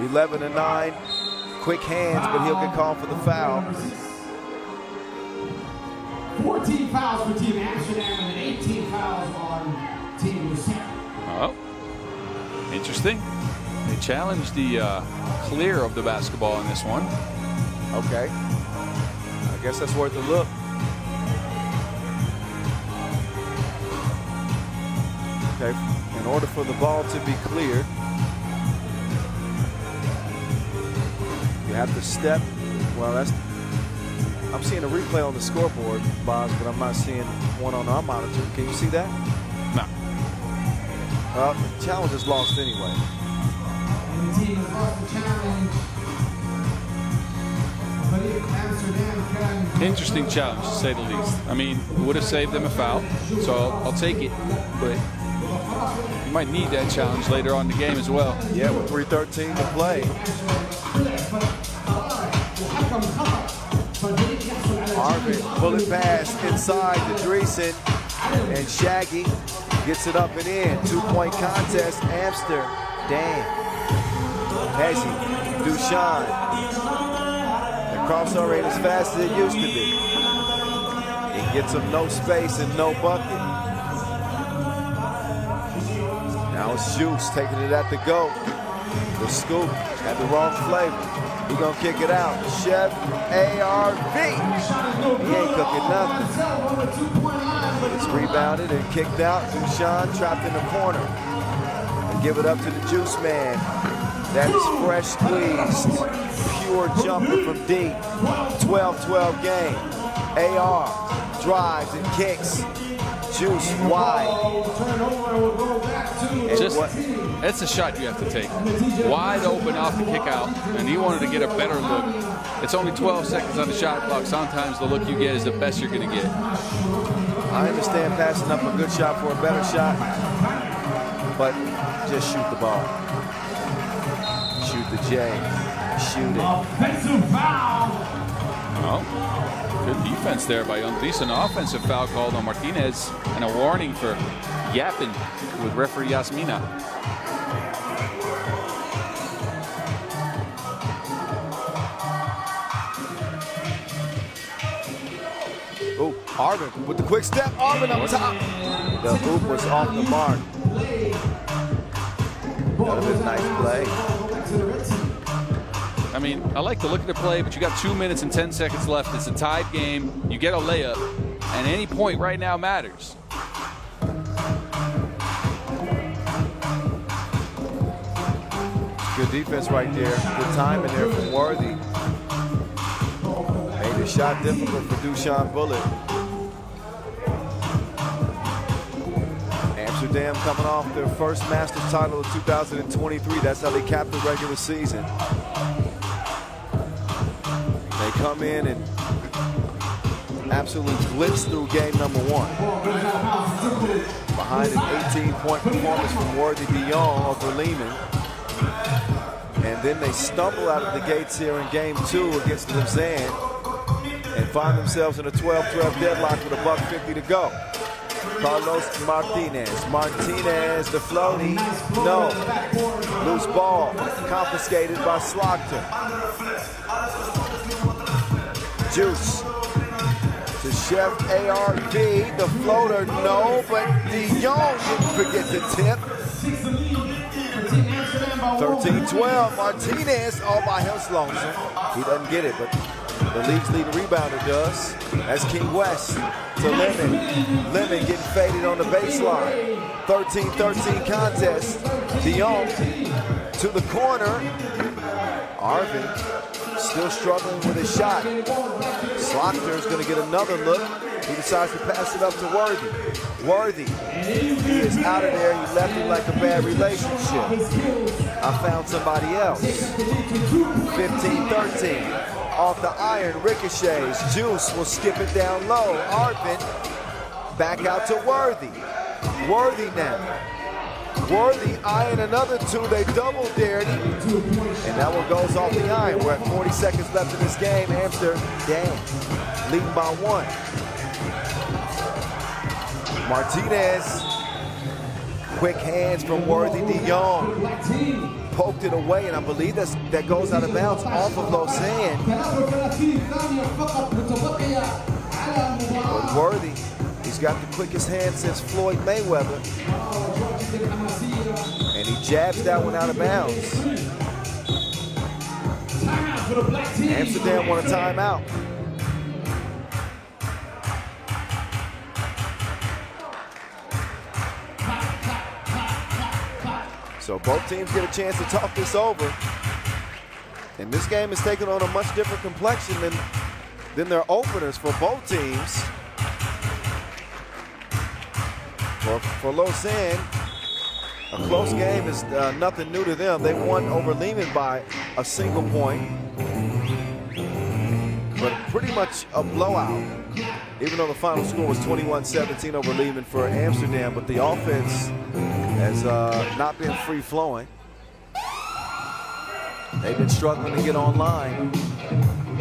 D: 11-9. Quick hands, but he'll get called for the foul.
B: 14 fouls for Team Amsterdam and 18 fouls on Team Lucerne.
E: Oh, interesting. They challenged the clear of the basketball in this one.
D: Okay. I guess that's worth a look. Okay. In order for the ball to be cleared, you have to step. Well, I'm seeing a replay on the scoreboard, Boz, but I'm not seeing one on our monitor. Can you see that?
E: No.
D: Well, the challenge is lost anyway.
B: And the team has lost the challenge. But if Amsterdam can...
E: Interesting challenge, to say the least. I mean, it would have saved them a foul, so I'll take it. But you might need that challenge later on in the game as well.
D: Yeah, with 3:13 to play. Arvin, bullet pass inside to Dreesen, and Shaggy gets it up and in. 2-point contest. Amster Damn. Hezzy, Huishan. The crossover ain't as fast as it used to be. It gets him no space and no bucket. Now it's Juice taking it at the go. The scoop had the wrong flavor. He gonna kick it out. Chef ARV. He ain't cooking nothing. It's rebounded and kicked out. Huishan trapped in the corner. And give it up to the Juice man. That is fresh squeezed. Pure jumper from D. 12-12 game. AR drives and kicks. Juice wide.
E: It's a shot you have to take. Wide open off the kick out, and he wanted to get a better look. It's only 12 seconds on the shot clock. Sometimes the look you get is the best you're going to get.
D: I understand passing up a good shot for a better shot, but just shoot the ball. Shoot the J. Shoot it.
B: Offensive foul.
E: Oh, good defense there by Andries. An offensive foul called on Martinez, and a warning for yapping with referee Yasmina.
D: Oh, Arvin with the quick step. Arvin up top. The hoop was off the mark. That was a nice play.
E: I mean, I like the look of the play, but you got 2 minutes and 10 seconds left. It's a tied game. You get a layup, and any point right now matters.
D: Good defense right there. Good timing there from Worthy. Made the shot difficult for Dushan Bullet. Amsterdam coming off their first Masters title of 2023. That's how they capped the regular season. They come in and absolutely blitz through game number 1. Behind an 18-point performance from Worthy de Jong over Liman. And then they stumble out of the gates here in game 2 against Lausanne and find themselves in a 12-12 deadlock with $1:50 to go. Carlos Martinez. Martinez, the floaty. No. Loose ball. Confiscated by Slaughter. Juice. To Chef ARV. The floater. No, but de Jong didn't forget the tip. 13-12. Martinez all by himself. He doesn't get it, but the league's leading rebounder does. That's King West to Liman. Liman getting faded on the baseline. 13-13 contest. de Jong to the corner. Arvin still struggling with his shot. Slaughter's going to get another look. He decides to pass it up to Worthy. Worthy, he is out of there. He left him like a bad relationship. I found somebody else. 15-13. Off the iron, ricochets. Juice will skip it down low. Arvin back out to Worthy. Worthy now. Worthy eyeing another two. They double dared him. And that one goes off the iron. We're at 40 seconds left in this game. Amsterdam leading by 1. Martinez. Quick hands from Worthy de Jong. Poked it away, and I believe that goes out of bounds off of Lausanne. But Worthy, he's got the quickest hand since Floyd Mayweather. And he jabs that one out of bounds. Amsterdam want a timeout. So both teams get a chance to talk this over. And this game is taking on a much different complexion than their openers for both teams. For Lausanne, a close game is nothing new to them. They won over Liman by a single point. But pretty much a blowout, even though the final score was 21-17 over Liman for Amsterdam. But the offense has not been free-flowing. They've been struggling to get online.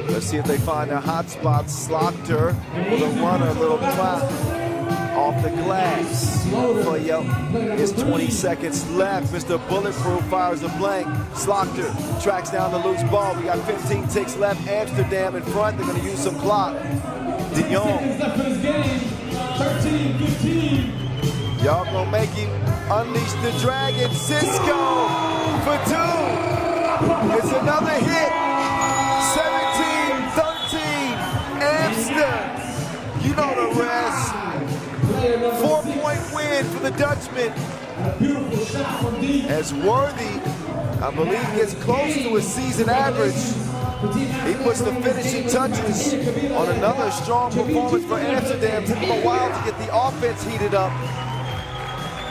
D: Let's see if they find their hot spots. Slaughter with a runner, a little clap. off the glass. It's 20 seconds left. Mr. Bulletproof fires a blank. Slaughter tracks down the loose ball. We got 15 ticks left. Amsterdam in front. They're going to use some clock. De Jong.
B: 13, 15.
D: Y'all gonna make him unleash the dragon. Cisco for two. It's another hit. 17-13. Amsterdam. You know the rest. 4-point win for the Dutchman. As Worthy, I believe, gets close to his season average. He puts the finishing touches on another strong performance for Amsterdam. Took him a while to get the offense heated up.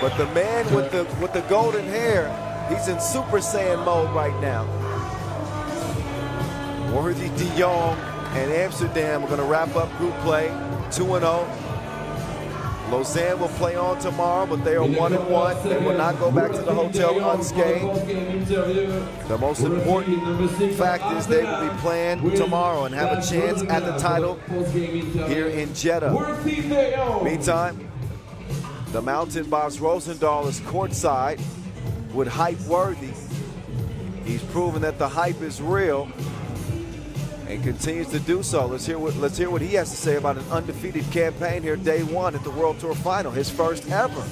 D: But the man with the golden hair, he's in Super Saiyan mode right now. Worthy, De Jong, and Amsterdam are going to wrap up group play 2-0. Lausanne will play on tomorrow, but they are 1-1. They will not go back to the hotel unscathed. The most important fact is they will be playing tomorrow and have a chance at the title here in Jeddah. Meantime, the Mountain Boss Rosendahl is courtside with hype Worthy. He's proven that the hype is real and continues to do so. Let's hear what he has to say about an undefeated campaign here day one at the World Tour Final, his first ever.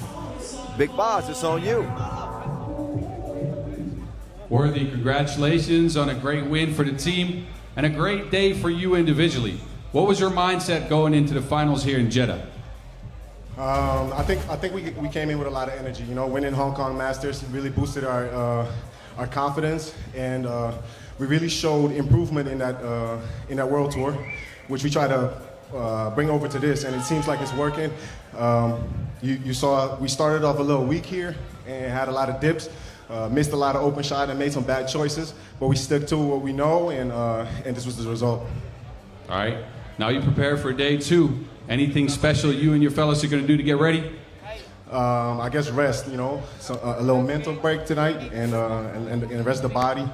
D: Big Boss, it's on you.
E: Worthy, congratulations on a great win for the team and a great day for you individually. What was your mindset going into the finals here in Jeddah?
J: I think we came in with a lot of energy. You know, winning Hong Kong Masters really boosted our confidence, and we really showed improvement in that World Tour, which we try to bring over to this, and it seems like it's working. You saw we started off a little weak here and had a lot of dips, missed a lot of open shot and made some bad choices, but we stuck to what we know, and this was the result.
E: All right, now you prepare for day two. Anything special you and your fellows are going to do to get ready?
J: I guess rest, you know, so, a little mental break tonight, and rest the body.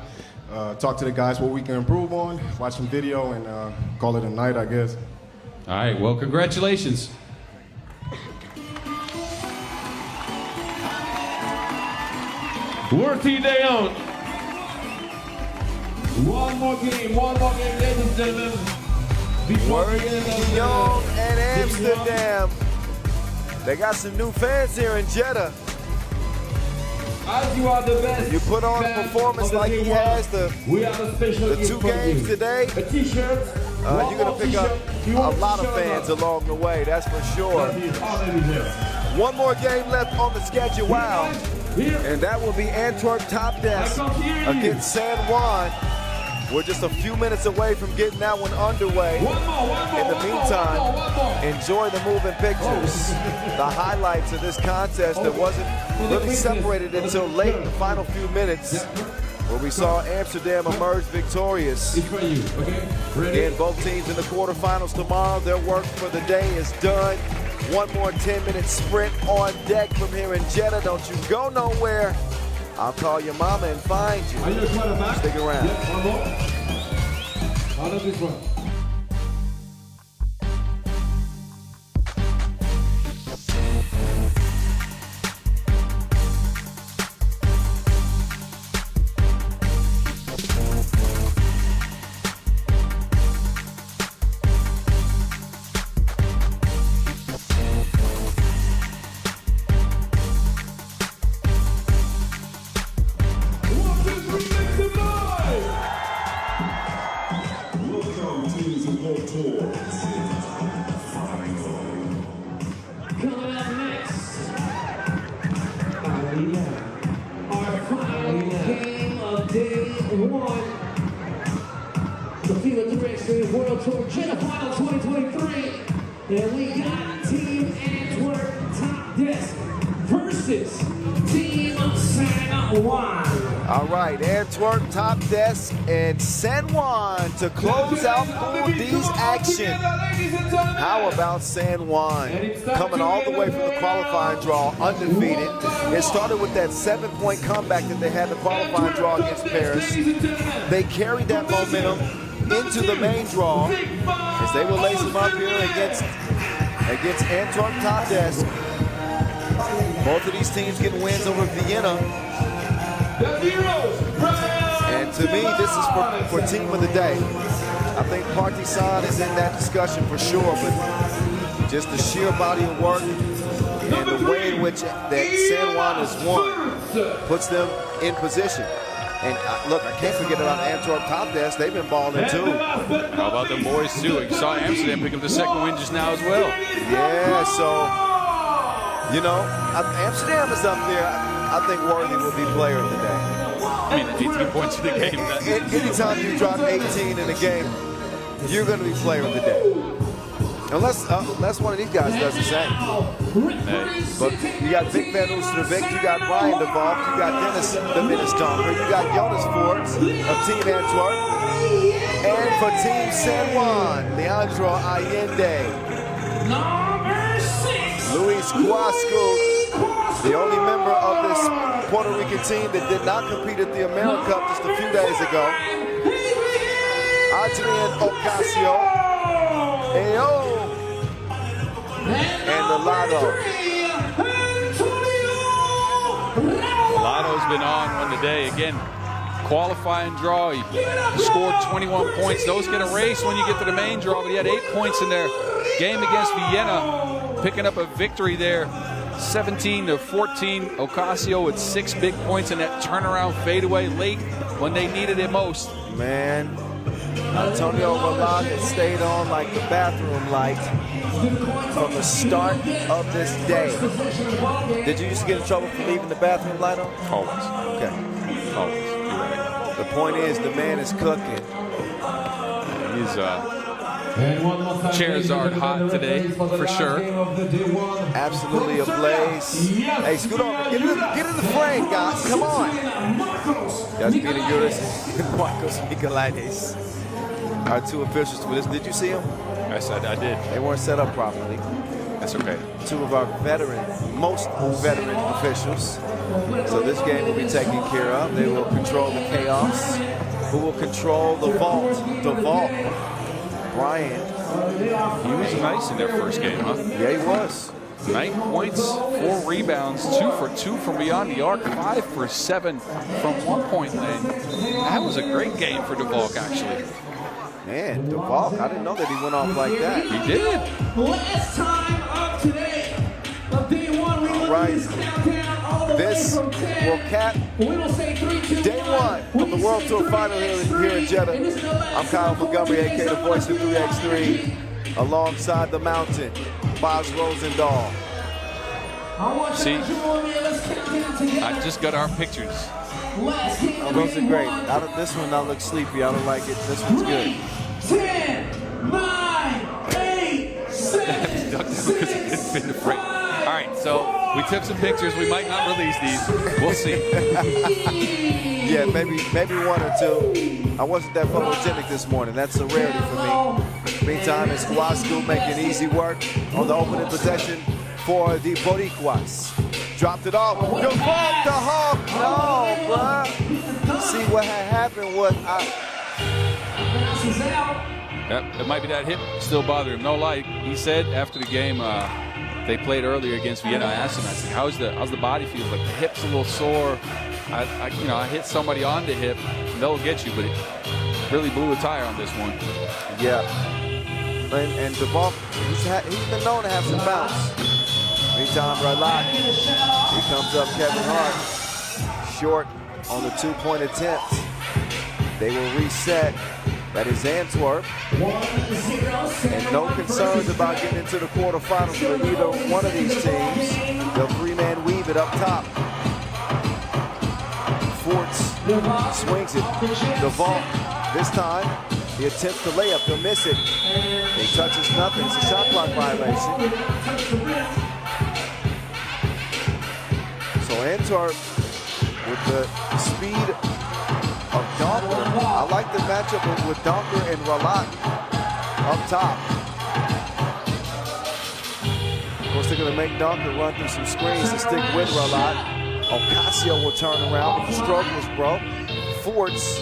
J: Talk to the guys what we can improve on, watch some video, and call it a night, I guess.
E: All right, well, congratulations.
H: Worthy De Jong.
B: One more game, ladies and gentlemen.
D: Worthy, De Jong, and Amsterdam. They got some new fans here in Jeddah.
B: As you are the best.
D: You put on a performance like he has the 2 games today.
B: A t-shirt.
D: You're going to pick up a lot of fans along the way, that's for sure. One more game left on the schedule, wow. And that will be Antwerp TOPdesk against San Juan. We're just a few minutes away from getting that one underway. In the meantime, enjoy the moving pictures. The highlights of this contest that wasn't really separated until late in the final few minutes, where we saw Amsterdam emerge victorious. Again, both teams in the quarterfinals tomorrow. Their work for the day is done. One more 10-minute sprint on deck from here in Jeddah. Don't you go nowhere. I'll call your mama and find you.
B: Are you a quarterback?
D: Stick around.
B: Yes, one more. How does this one? The FIBA 3x3 World Tour Jeddah Final 2023. And we got Team Antwerp TOPdesk versus Team San Juan.
D: All right, Antwerp TOPdesk and San Juan to close out Pool D's action. How about San Juan coming all the way from the qualifying draw undefeated? It started with that 7-point comeback that they had in the qualifying draw against Paris. They carried that momentum into the main draw as they will lace them up here against against Antwerp TOPdesk. Both of these teams getting wins over Vienna. And to me, this is for team of the day. I think Partizan is in that discussion for sure, but just the sheer body of work and the way in which that San Juan has won puts them in position. And look, I can't forget about Antwerp TOPdesk. They've been balling too.
E: How about the boys too? You saw Amsterdam pick up the second win just now as well.
D: Yeah, so, you know, Amsterdam is up there. I think Worthy will be player of the day.
E: I mean, 18 points in the game.
D: Anytime you drop 18 in a game, you're going to be player of the day. Unless one of these guys does the same. But you got Vic Van Oosterbeek, you got Brian de Valk, you got Dennis Donker, you got Jonas Forts of Team Antwerp, and for Team San Juan, Leandro Allende, Luis Guasco, the only member of this Puerto Rican team that did not compete at the AmeriCup just a few days ago, Adrian Ocasio, and the Lotto.
E: Lotto's been on one today. Again, qualifying draw. He scored 21 points. Those get erased when you get to the main draw, but he had 8 points in their game against Vienna, picking up a victory there. 17-14. Ocasio with 6 big points in that turnaround fadeaway late when they needed it most.
D: Man, Antonio Roland has stayed on like the bathroom light from the start of this day. Did you just get in trouble for leaving the bathroom light on?
E: Always.
D: Okay.
E: Always. You're right.
D: The point is, the man is cooking.
E: He's Charizard hot today, for sure.
D: Absolutely ablaze. Hey, scoot over. Get in the frame, guys. Come on. That's Peter Uris and Marcos Michelides. Our two officials for this. Did you see them?
E: Yes, I did.
D: They weren't set up properly.
E: That's okay.
D: Two of our most veteran officials. So this game will be taken care of. They will control the chaos. Who will control the vault? The vault. Brian.
E: He was nice in their first game, huh?
D: Yeah, he was.
E: 9 points, 4 rebounds, 2 for 2 from beyond the arc, 5 for 7 from 1-point lane. That was a great game for DeValk, actually.
D: Man, DeValk, I didn't know that he went off like that.
E: He did.
F: Last time of today of day one, we will
D: Right.
F: countdown all the
D: This
F: way from 10.
D: will cap
F: We will say 3, 2,
D: day 1 of the World Tour Final here in Jeddah. I'm Kyle Montgomery, aka the voice of 3x3, alongside the mountain, Boz Rosendahl.
E: See, I just got our pictures.
D: Oh, those are great. This one I look sleepy. I don't like it. This one's good.
F: 10, 9, 8, 7,
E: Because he couldn't fit the frame. All right, so we took some pictures. We might not release these. We'll see.
D: Yeah, maybe 1 or 2. I wasn't that photogenic this morning. That's a rarity for me. Meantime, it's Guasco making easy work on the opening possession for the Boricuas. Dropped it off. DeValk the Hawk. No, bruh. See what had happened was
E: It might be that hip still bothering him. No lie. He said after the game, they played earlier against Vienna. I asked him, I said, how's the body feel? Like the hip's a little sore. I hit somebody on the hip. They'll get you, but it really blew a tire on this one.
D: yeah. And DeValk, he's been known to have some bounce. Meantime, Ralak, here comes up Kevin Hart. Short on the 2-point attempt. They will reset. That is Antwerp. And no concerns about getting into the quarterfinals for either one of these teams. They'll 3-man weave it up top. Forts swings it. DeValk this time. He attempts the layup. He'll miss it. He touches nothing. It's a shot clock violation. So Antwerp with the speed of Donker. I like the matchup with Donker and Ralak up top. Of course, they're going to make Donker run through some screens to stick with Ralak. Ocasio will turn around, but the stroke was broke. Forts,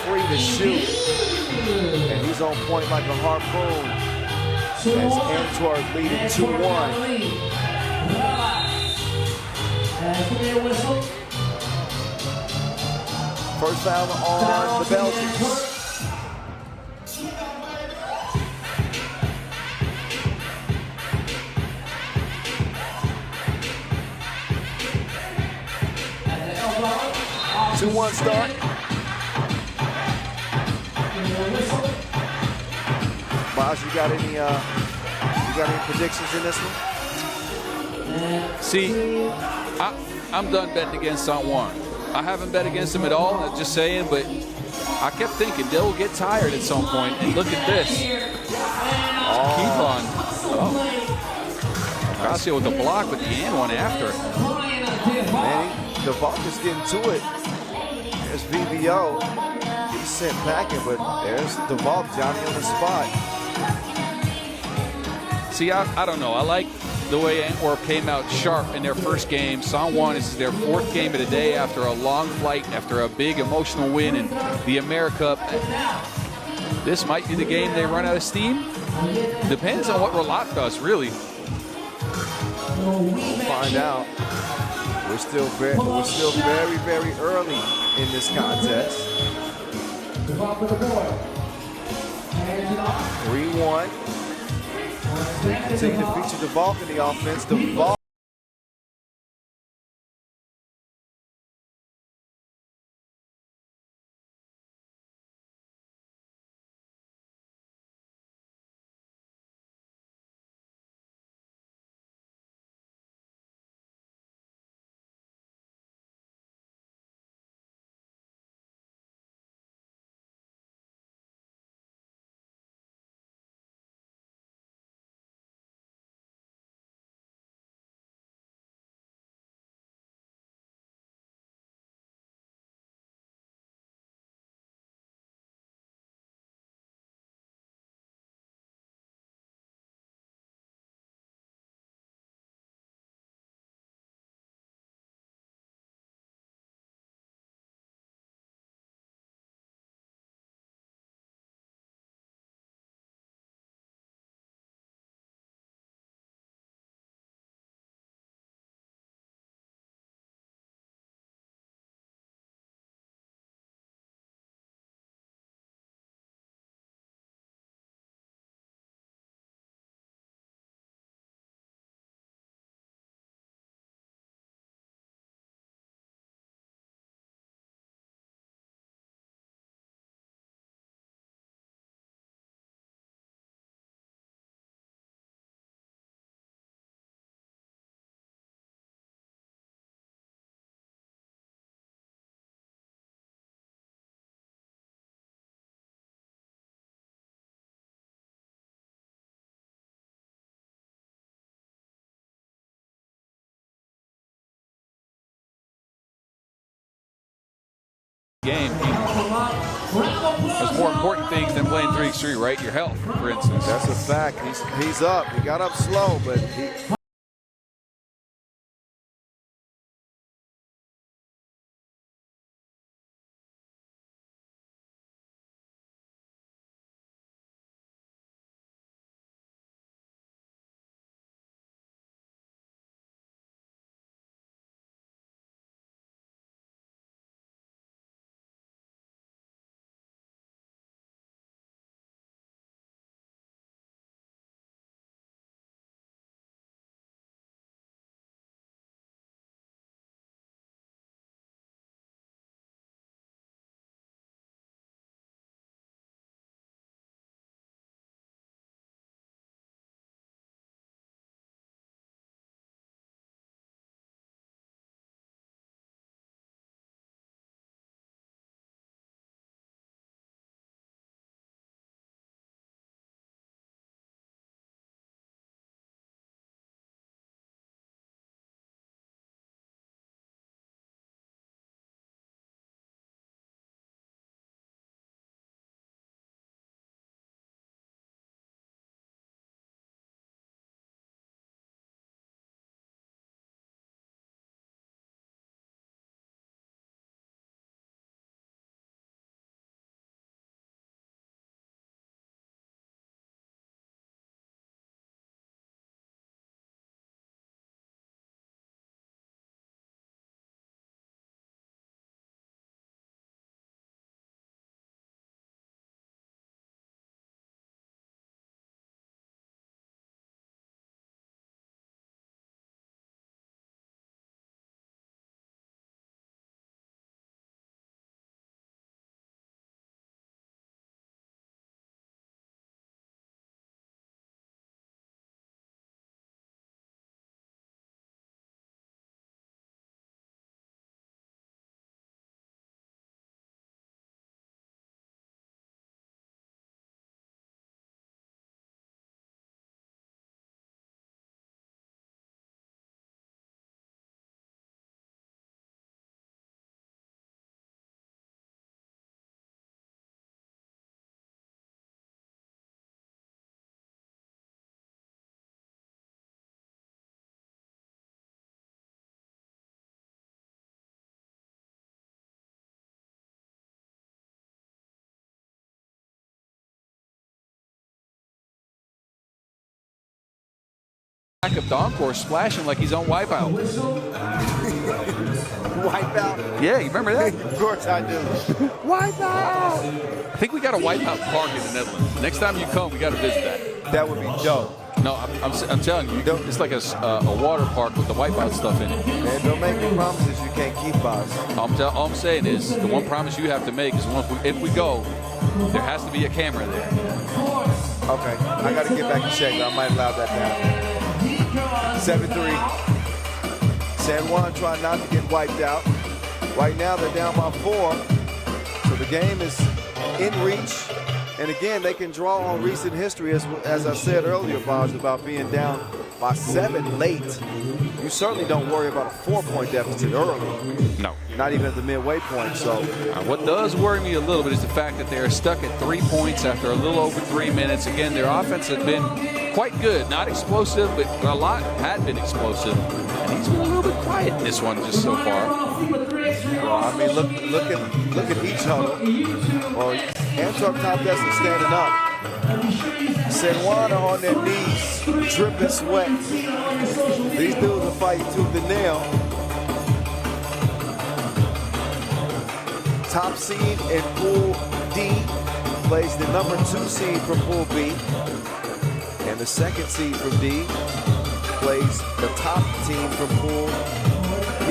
D: free to shoot. And he's on point like a harpoon. as Antwerp leading 2-1. First foul on the Belgians. Two-one start. Boz, you got any predictions in this one?
E: See, I'm done betting against Saint-Juan. I haven't bet against them at all, I'm just saying, but I kept thinking they'll get tired at some point, and look at this. Keep on. Ocasio with the block, but the and one after.
D: Manny, the Vulcans getting to it. There's VVO. He's sent packing, but there's the Vulc, Johnny on the spot.
E: See, I don't know. I like the way Antwerp came out sharp in their first game. Saint-Juan is their fourth game of the day after a long flight, after a big emotional win in the America Cup. This might be the game they run out of steam. Depends on what Rolat does, really.
D: We'll find out. We're still very, very early in this contest. 3-1. They continue to feature the Vulc in the offense. The Vulc.
E: Game. There's more important things than playing 3x3, right? Your health, for instance.
D: That's a fact. He's up. He got up slow, but he
E: back of Doncor splashing like he's on Wipeout.
D: Wipeout?
E: Yeah, you remember that?
D: Of course I do. Wipeout!
E: I think we got a Wipeout park in the Netherlands. Next time you come, we got to visit that.
D: That would be dope.
E: No, I'm telling you, it's like a water park with the Wipeout stuff in it.
D: Man, don't make me promises you can't keep, boss.
E: All I'm saying is, the one promise you have to make is if we go, there has to be a camera there.
D: Okay, I got to get back in shape. I might allow that now. 7-3. San Juan trying not to get wiped out. Right now they're down by 4. So the game is in reach. And again, they can draw on recent history, as I said earlier, Boz, about being down by 7 late. You certainly don't worry about a 4-point deficit early.
E: No.
D: Not even at the midway point. So
E: what does worry me a little bit is the fact that they are stuck at 3 points after a little over 3 minutes. Again, their offense has been quite good. Not explosive, but a lot had been explosive. And he's been a little bit quiet in this one just so far.
D: Well, I mean, look at each huddle. Well, Antwerp TOPdesk is standing up. San Juan are on their knees, dripping sweat. These dudes are fighting tooth and nail. Top seed in Pool D plays the number 2 seed from Pool B. And the 2nd seed from D plays the top team from Pool B.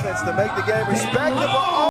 D: To make the game respectable.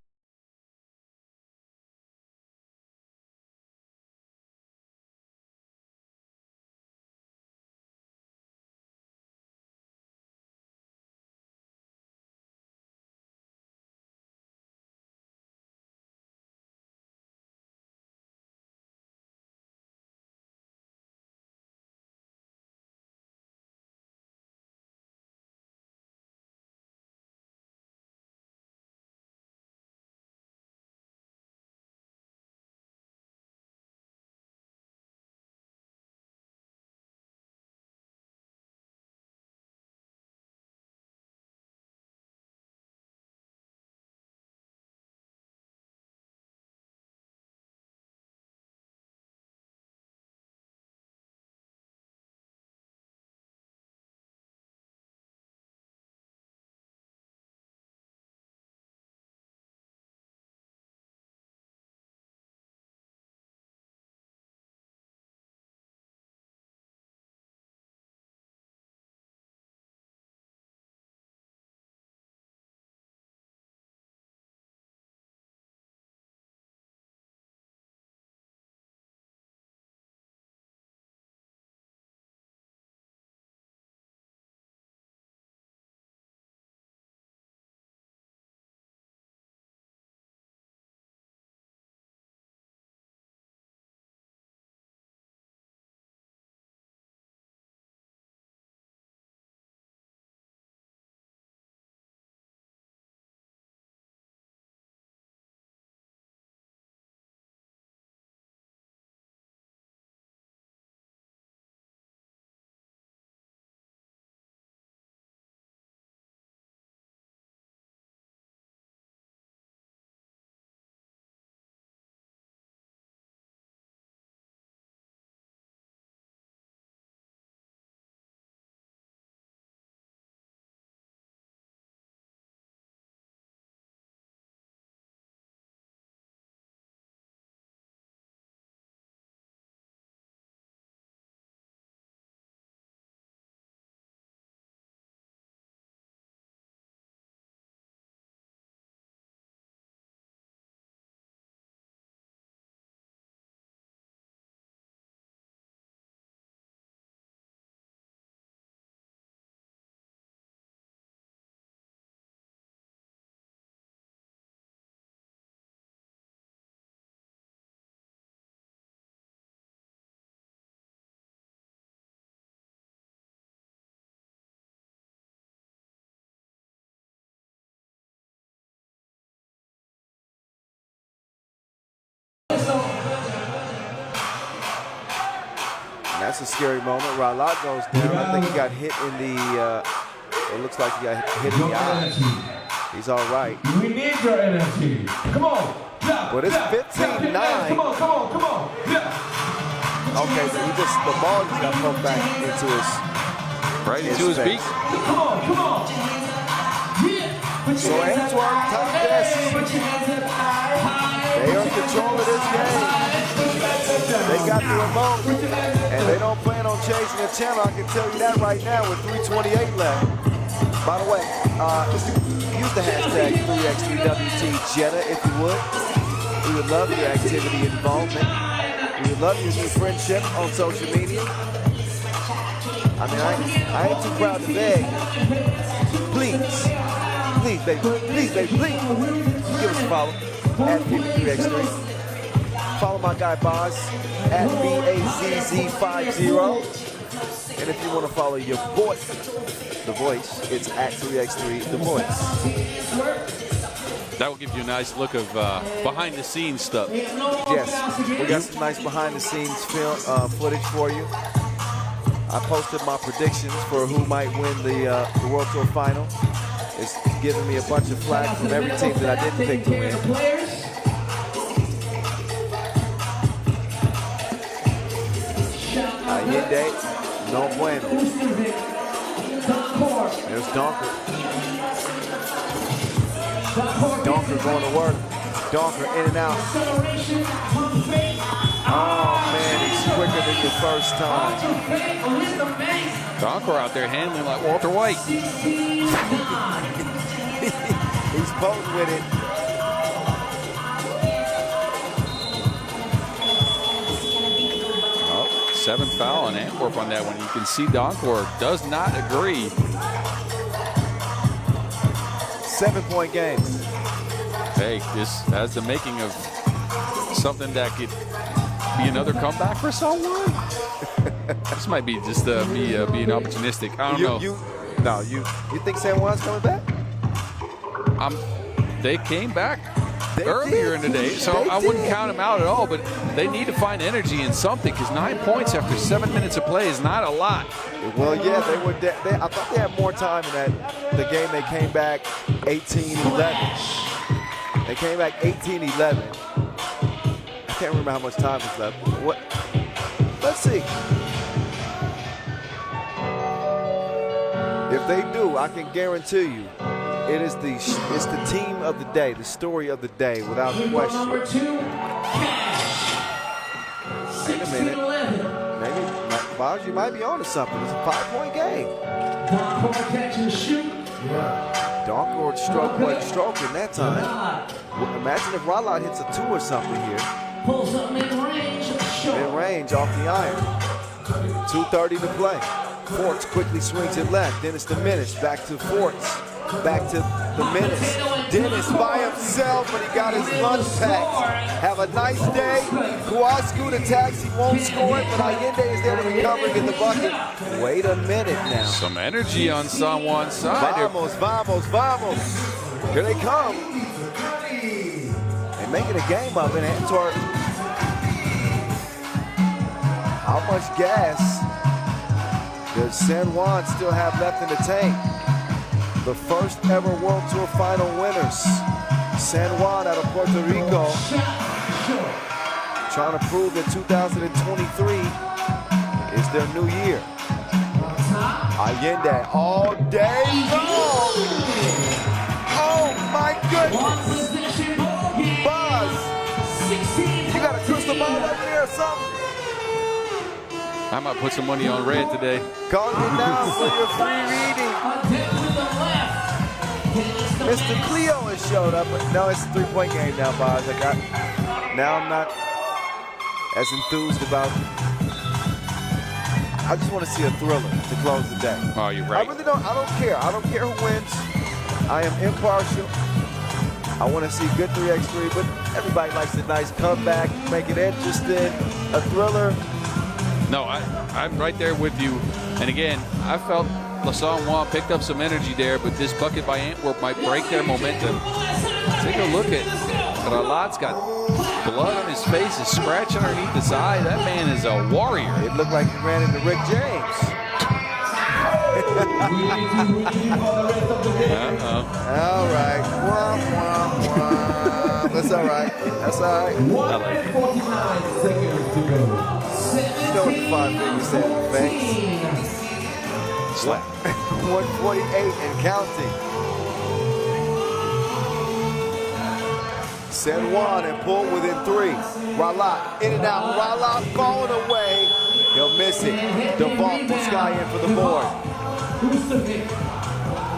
D: That's a scary moment. Raudondvaris goes down. I think he got hit in the, it looks like he got hit in the eye. He's all right.
B: We need your energy. Come on. Yeah,
D: but it's 15-9.
B: Come on. Yeah.
D: Okay, so he just, the ball just got poked back into his,
E: right into his beak.
B: Come on.
D: So Antwerp, TOPdesk, they are in control of this game. They got the remote, and they don't plan on changing the channel. I can tell you that right now with 3:28 left. By the way, use the hashtag 3x3WT Jeddah if you would. We would love your activity and involvement. We would love your new friendship on social media. I mean, I ain't too proud to beg. Please, baby, please. Give us a follow at FIBA 3x3. Follow my guy Boz at BAZZ50. And if you want to follow your boy, The Voice, it's at 3x3 The Voice.
E: That will give you a nice look of behind the scenes stuff.
D: Yes, we got some nice behind the scenes film footage for you. I posted my predictions for who might win the World Tour Final. It's giving me a bunch of flack from every team that I didn't pick to win. Allende, no bueno. There's Donker. Donker going to work. Donker in and out. Oh man, he's quicker than the first time.
E: Donker out there handling like Walter White.
D: He's potent with it.
E: Oh, 7th foul on Antwerp on that one. You can see Donker does not agree.
D: 7-point game.
E: Hey, this has the making of something that could be another comeback for someone. This might be just me being opportunistic. I don't know.
D: You think San Juan's coming back?
E: They came back earlier in the day, so I wouldn't count them out at all, but they need to find energy in something because 9 points after 7 minutes of play is not a lot.
D: Well, yeah, I thought they had more time in the game. They came back 18-11. They came back 18-11. I can't remember how much time was left. What? Let's see. If they do, I can guarantee you, it's the team of the day, the story of the day, without question.
F: Number 2,
D: Wait a minute. Maybe, Boz, you might be on to something. It's a 5-point game.
F: Donker catch and shoot.
D: Donker wasn't stroking that time. Imagine if Raudondvaris hits a 2 or something here.
F: Pulls up mid-range.
D: Mid-range off the iron. 2:30 to play. Forts quickly swings it left. Dennis Diminish back to Forts. Back to the Menace. Dennis by himself, but he got his lunch packed. Have a nice day. Kowalski attacks. He won't score it, but Allende is there to recover and get the bucket. Wait a minute now.
E: Some energy on San Juan's side.
D: Vamos. Here they come. They're making a game of it, Antwerp. How much gas does San Juan still have left in the tank? The first ever World Tour Final winners. San Juan out of Puerto Rico. Trying to prove that 2023 is their new year. Allende all day long. Oh my goodness. Boz, you got a crystal ball over there or something?
E: I might put some money on red today.
D: Call me down for your free reading. Mr. Cleo has showed up, but no, it's a 3-point game now, Boz. Now I'm not as enthused about. I just want to see a thriller to close the day.
E: Oh, you're right.
D: I really don't. I don't care. I don't care who wins. I am impartial. I want to see good 3x3, but everybody likes a nice comeback, make it interesting, a thriller.
E: No, I'm right there with you. And again, I felt San Juan picked up some energy there, but this bucket by Antwerp might break their momentum. Take a look at Raudondvaris got blood on his face, a scratch underneath his eye. That man is a warrior.
D: It looked like he ran into Rick James. All right. That's all right. That's all right.
F: 149 seconds to go.
D: You know what the 5 figures said, thanks. 148 and counting. San Juan and pull within 3. Ralat in and out. Ralat falling away. He'll miss it. DeVault will sky in for the board.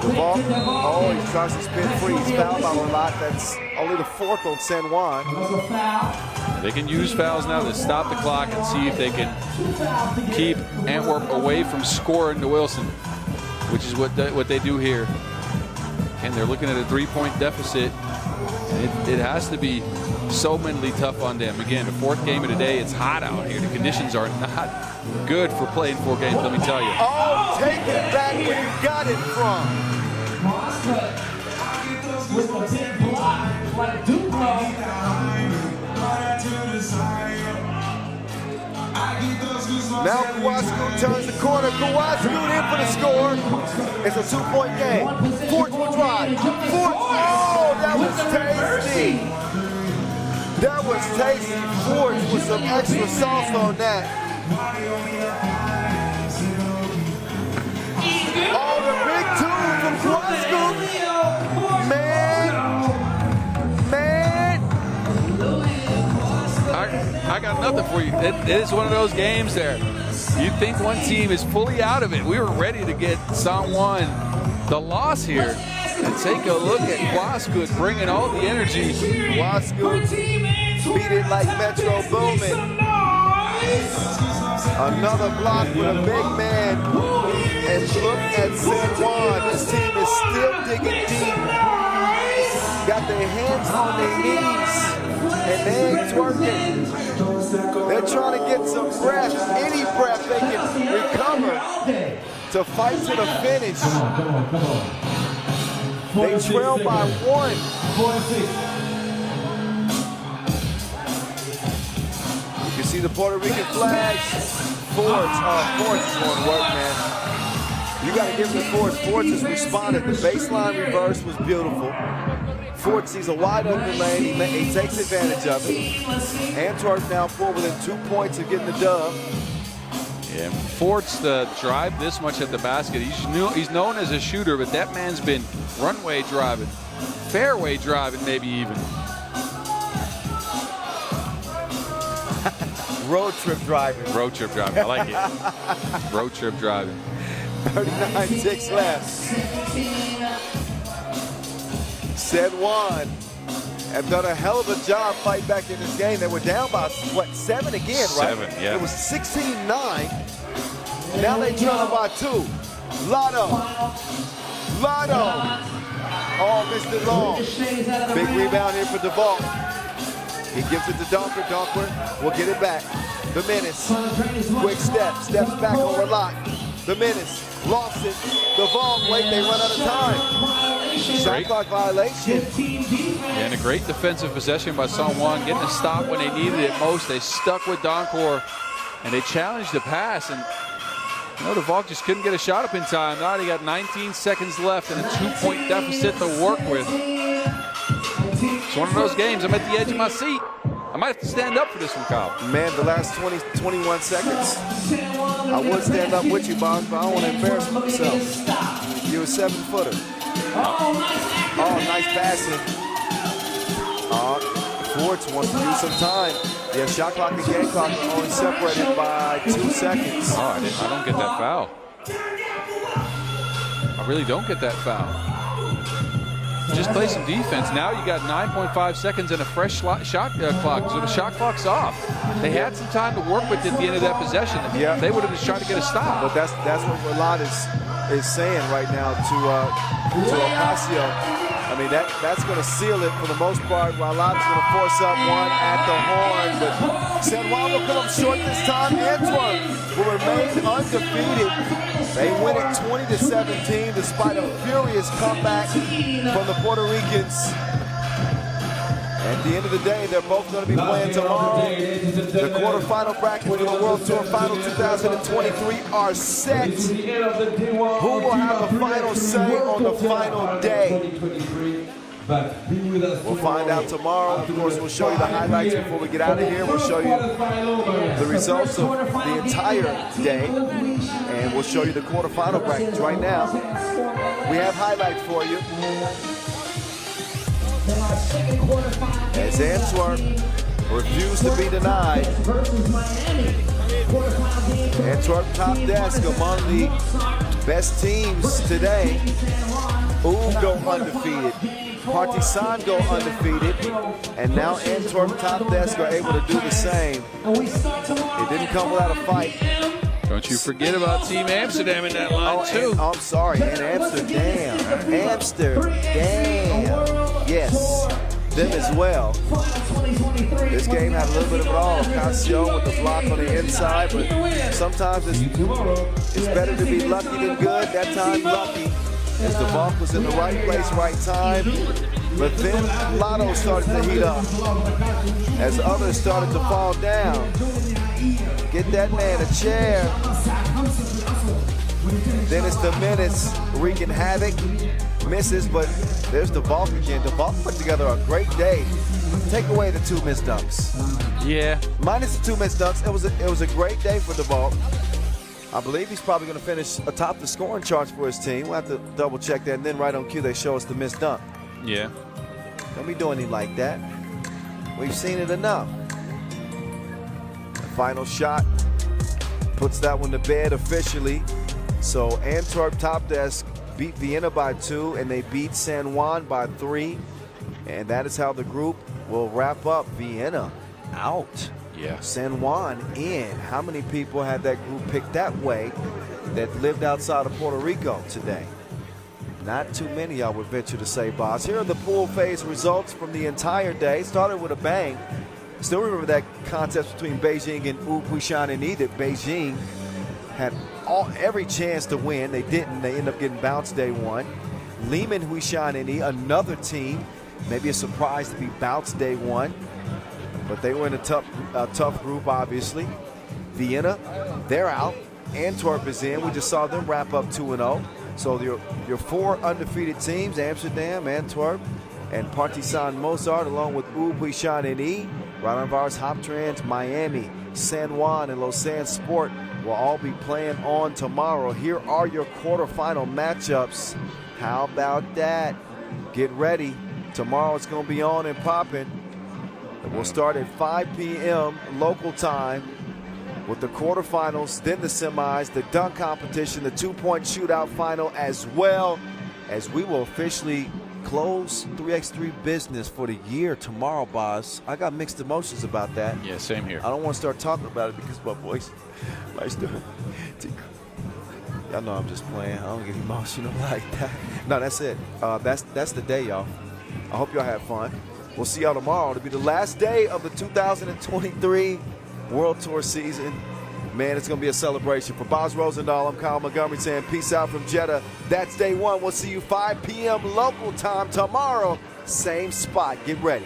D: DeVault, oh, he tries to spin free. He's fouled by Ralat. That's only the 4th on San Juan.
E: They can use fouls now to stop the clock and see if they can keep Antwerp away from scoring to Wilson, which is what they do here. And they're looking at a 3-point deficit. It has to be so mentally tough on them. Again, the 4th game of the day. It's hot out here. The conditions are not good for playing 4 games, let me tell you.
D: Oh, take it back where you got it from.
F: With a big block, like Duplo.
D: Now Kawasku turns the corner. Kawasku in for the score. It's a 2-point game. Forts will drive. Forts. Oh, that was tasty. That was tasty. Forts with some extra sauce on that. Oh, the big 2 from Kawasku.
E: I got nothing for you. It is one of those games there. You think one team is fully out of it. We were ready to get San Juan the loss here. And take a look at Kawasku bringing all the energy.
D: Kawasku beat it like Metro Boomin. Another block with a big man. And look at San Juan. This team is still digging deep. Got their hands on their knees. And they ain't twerking. They're trying to get some breath, any breath they can recover to fight to the finish. They trail by 1. You can see the Puerto Rican flags. Forts is going to work, man. You got to give it to Forts. Forts has responded. The baseline reverse was beautiful. Forts sees a wide open lane. He takes advantage of it. Antwerp now pull within 2 points of getting the dub.
E: Yeah, Forts drive this much at the basket. He's known as a shooter, but that man's been runway driving, fairway driving, maybe even.
D: Road trip driving.
E: Road trip driving. I like it. Road trip driving.
D: 39-6 left. San Juan have done a hell of a job fighting back in this game. They were down by, what, 7 again, right?
E: 7, yeah.
D: It was 16-9. Now they trail by 2. Lotto. Oh, missed it long. Big rebound here for DeVault. He gives it to Donker. Donker will get it back. The Menace. Quick steps back over Lot. The Menace. Lost it. DeVault, wait, they run out of time. Shot clock violation.
E: Yeah, and a great defensive possession by San Juan, getting a stop when they needed it most. They stuck with Doncor, and they challenged the pass. And DeVault just couldn't get a shot up in time. Now they got 19 seconds left and a 2-point deficit to work with. It's one of those games. I'm at the edge of my seat. I might have to stand up for this one, Kyle.
D: Man, the last 21 seconds. I would stand up with you, Bob, but I don't want to embarrass myself. You're a 7-footer. Oh, nice passing. Forts wants to use some time. Yeah, shot clock and game clock are only separated by 2 seconds.
E: Oh, I don't get that foul. I really don't get that foul. Just play some defense. Now you got 9.5 seconds and a fresh shot clock, so the shot clock's off. They had some time to work with at the end of that possession.
D: Yeah.
E: They would have just tried to get a stop.
D: But that's what Ralat is saying right now to Ocasio. I mean, that's going to seal it for the most part. Ralat's going to force up one at the horn, but San Juan will come up short this time. Antwerp will remain undefeated. They win it 20-17 despite a furious comeback from the Puerto Ricans. At the end of the day, they're both going to be playing tomorrow. The quarterfinal bracket for the World Tour Final 2023 are set. Who will have the final say on the final day? We'll find out tomorrow. Of course, we'll show you the highlights before we get out of here. We'll show you the results of the entire day. And we'll show you the quarterfinal brackets right now. We have highlights for you. As Antwerp refused to be denied. Antwerp TOPdesk among the best teams today. Go undefeated. Partizan go undefeated. And now Antwerp TOPdesk are able to do the same. It didn't come without a fight.
E: Don't you forget about Team Amsterdam in that line, too.
D: I'm sorry, and Amsterdam. Yes, them as well. This game had a little bit of it all. Casio with the block on the inside, but sometimes it's better to be lucky than good. That time, lucky, as the ball was in the right place, right time. But then Lotto started to heat up as others started to fall down. Get that man a chair. Then it's the minutes wreaking havoc. Misses, but there's the Valk again. The Valk put together a great day. Take away the 2 missed dunks.
E: Yeah.
D: Minus the 2 missed dunks. It was a great day for the Valk. I believe he's probably going to finish atop the scoring charts for his team. We'll have to double check that. And then right on cue, they show us the missed dunk.
E: Yeah.
D: Don't be doing anything like that. We've seen it enough. The final shot puts that one to bed officially. So Antwerp TOPdesk beat Vienna by 2, and they beat San Juan by 3. And that is how the group will wrap up. Vienna out.
E: Yeah.
D: San Juan in. How many people had that group picked that way that lived outside of Puerto Rico today? Not too many, I would venture to say, boss. Here are the pool phase results from the entire day. Started with a bang. Still remember that contest between Beijing and Huishan and E that Beijing had every chance to win. They didn't. They ended up getting bounced day 1. Liman, Huishan, and E, another team. Maybe a surprise to be bounced day 1. But they were in a tough group, obviously. Vienna, they're out. Antwerp is in. We just saw them wrap up 2-0. So your 4 undefeated teams, Amsterdam, Antwerp, and Partizan Mozzart, along with Huishan and E, Raudondvaris, Hoptrans, Miami, San Juan, and Lausanne Sport will all be playing on tomorrow. Here are your quarterfinal matchups. How about that? Get ready. Tomorrow it's going to be on and popping. We'll start at 5 p.m. local time with the quarterfinals, then the semis, the dunk competition, the 2-point shootout final, as well as we will officially close 3x3 business for the year tomorrow, boss. I got mixed emotions about that.
E: Yeah, same here.
D: I don't want to start talking about it because my voice might start. Y'all know I'm just playing. I don't get emotional like that. No, that's it. That's the day, y'all. I hope y'all have fun. We'll see y'all tomorrow. It'll be the last day of the 2023 World Tour season. Man, it's going to be a celebration. For Boz Rosendahl, I'm Kyle Montgomery saying peace out from Jeddah. That's day 1. We'll see you 5 p.m. local time tomorrow. Same spot. Get ready.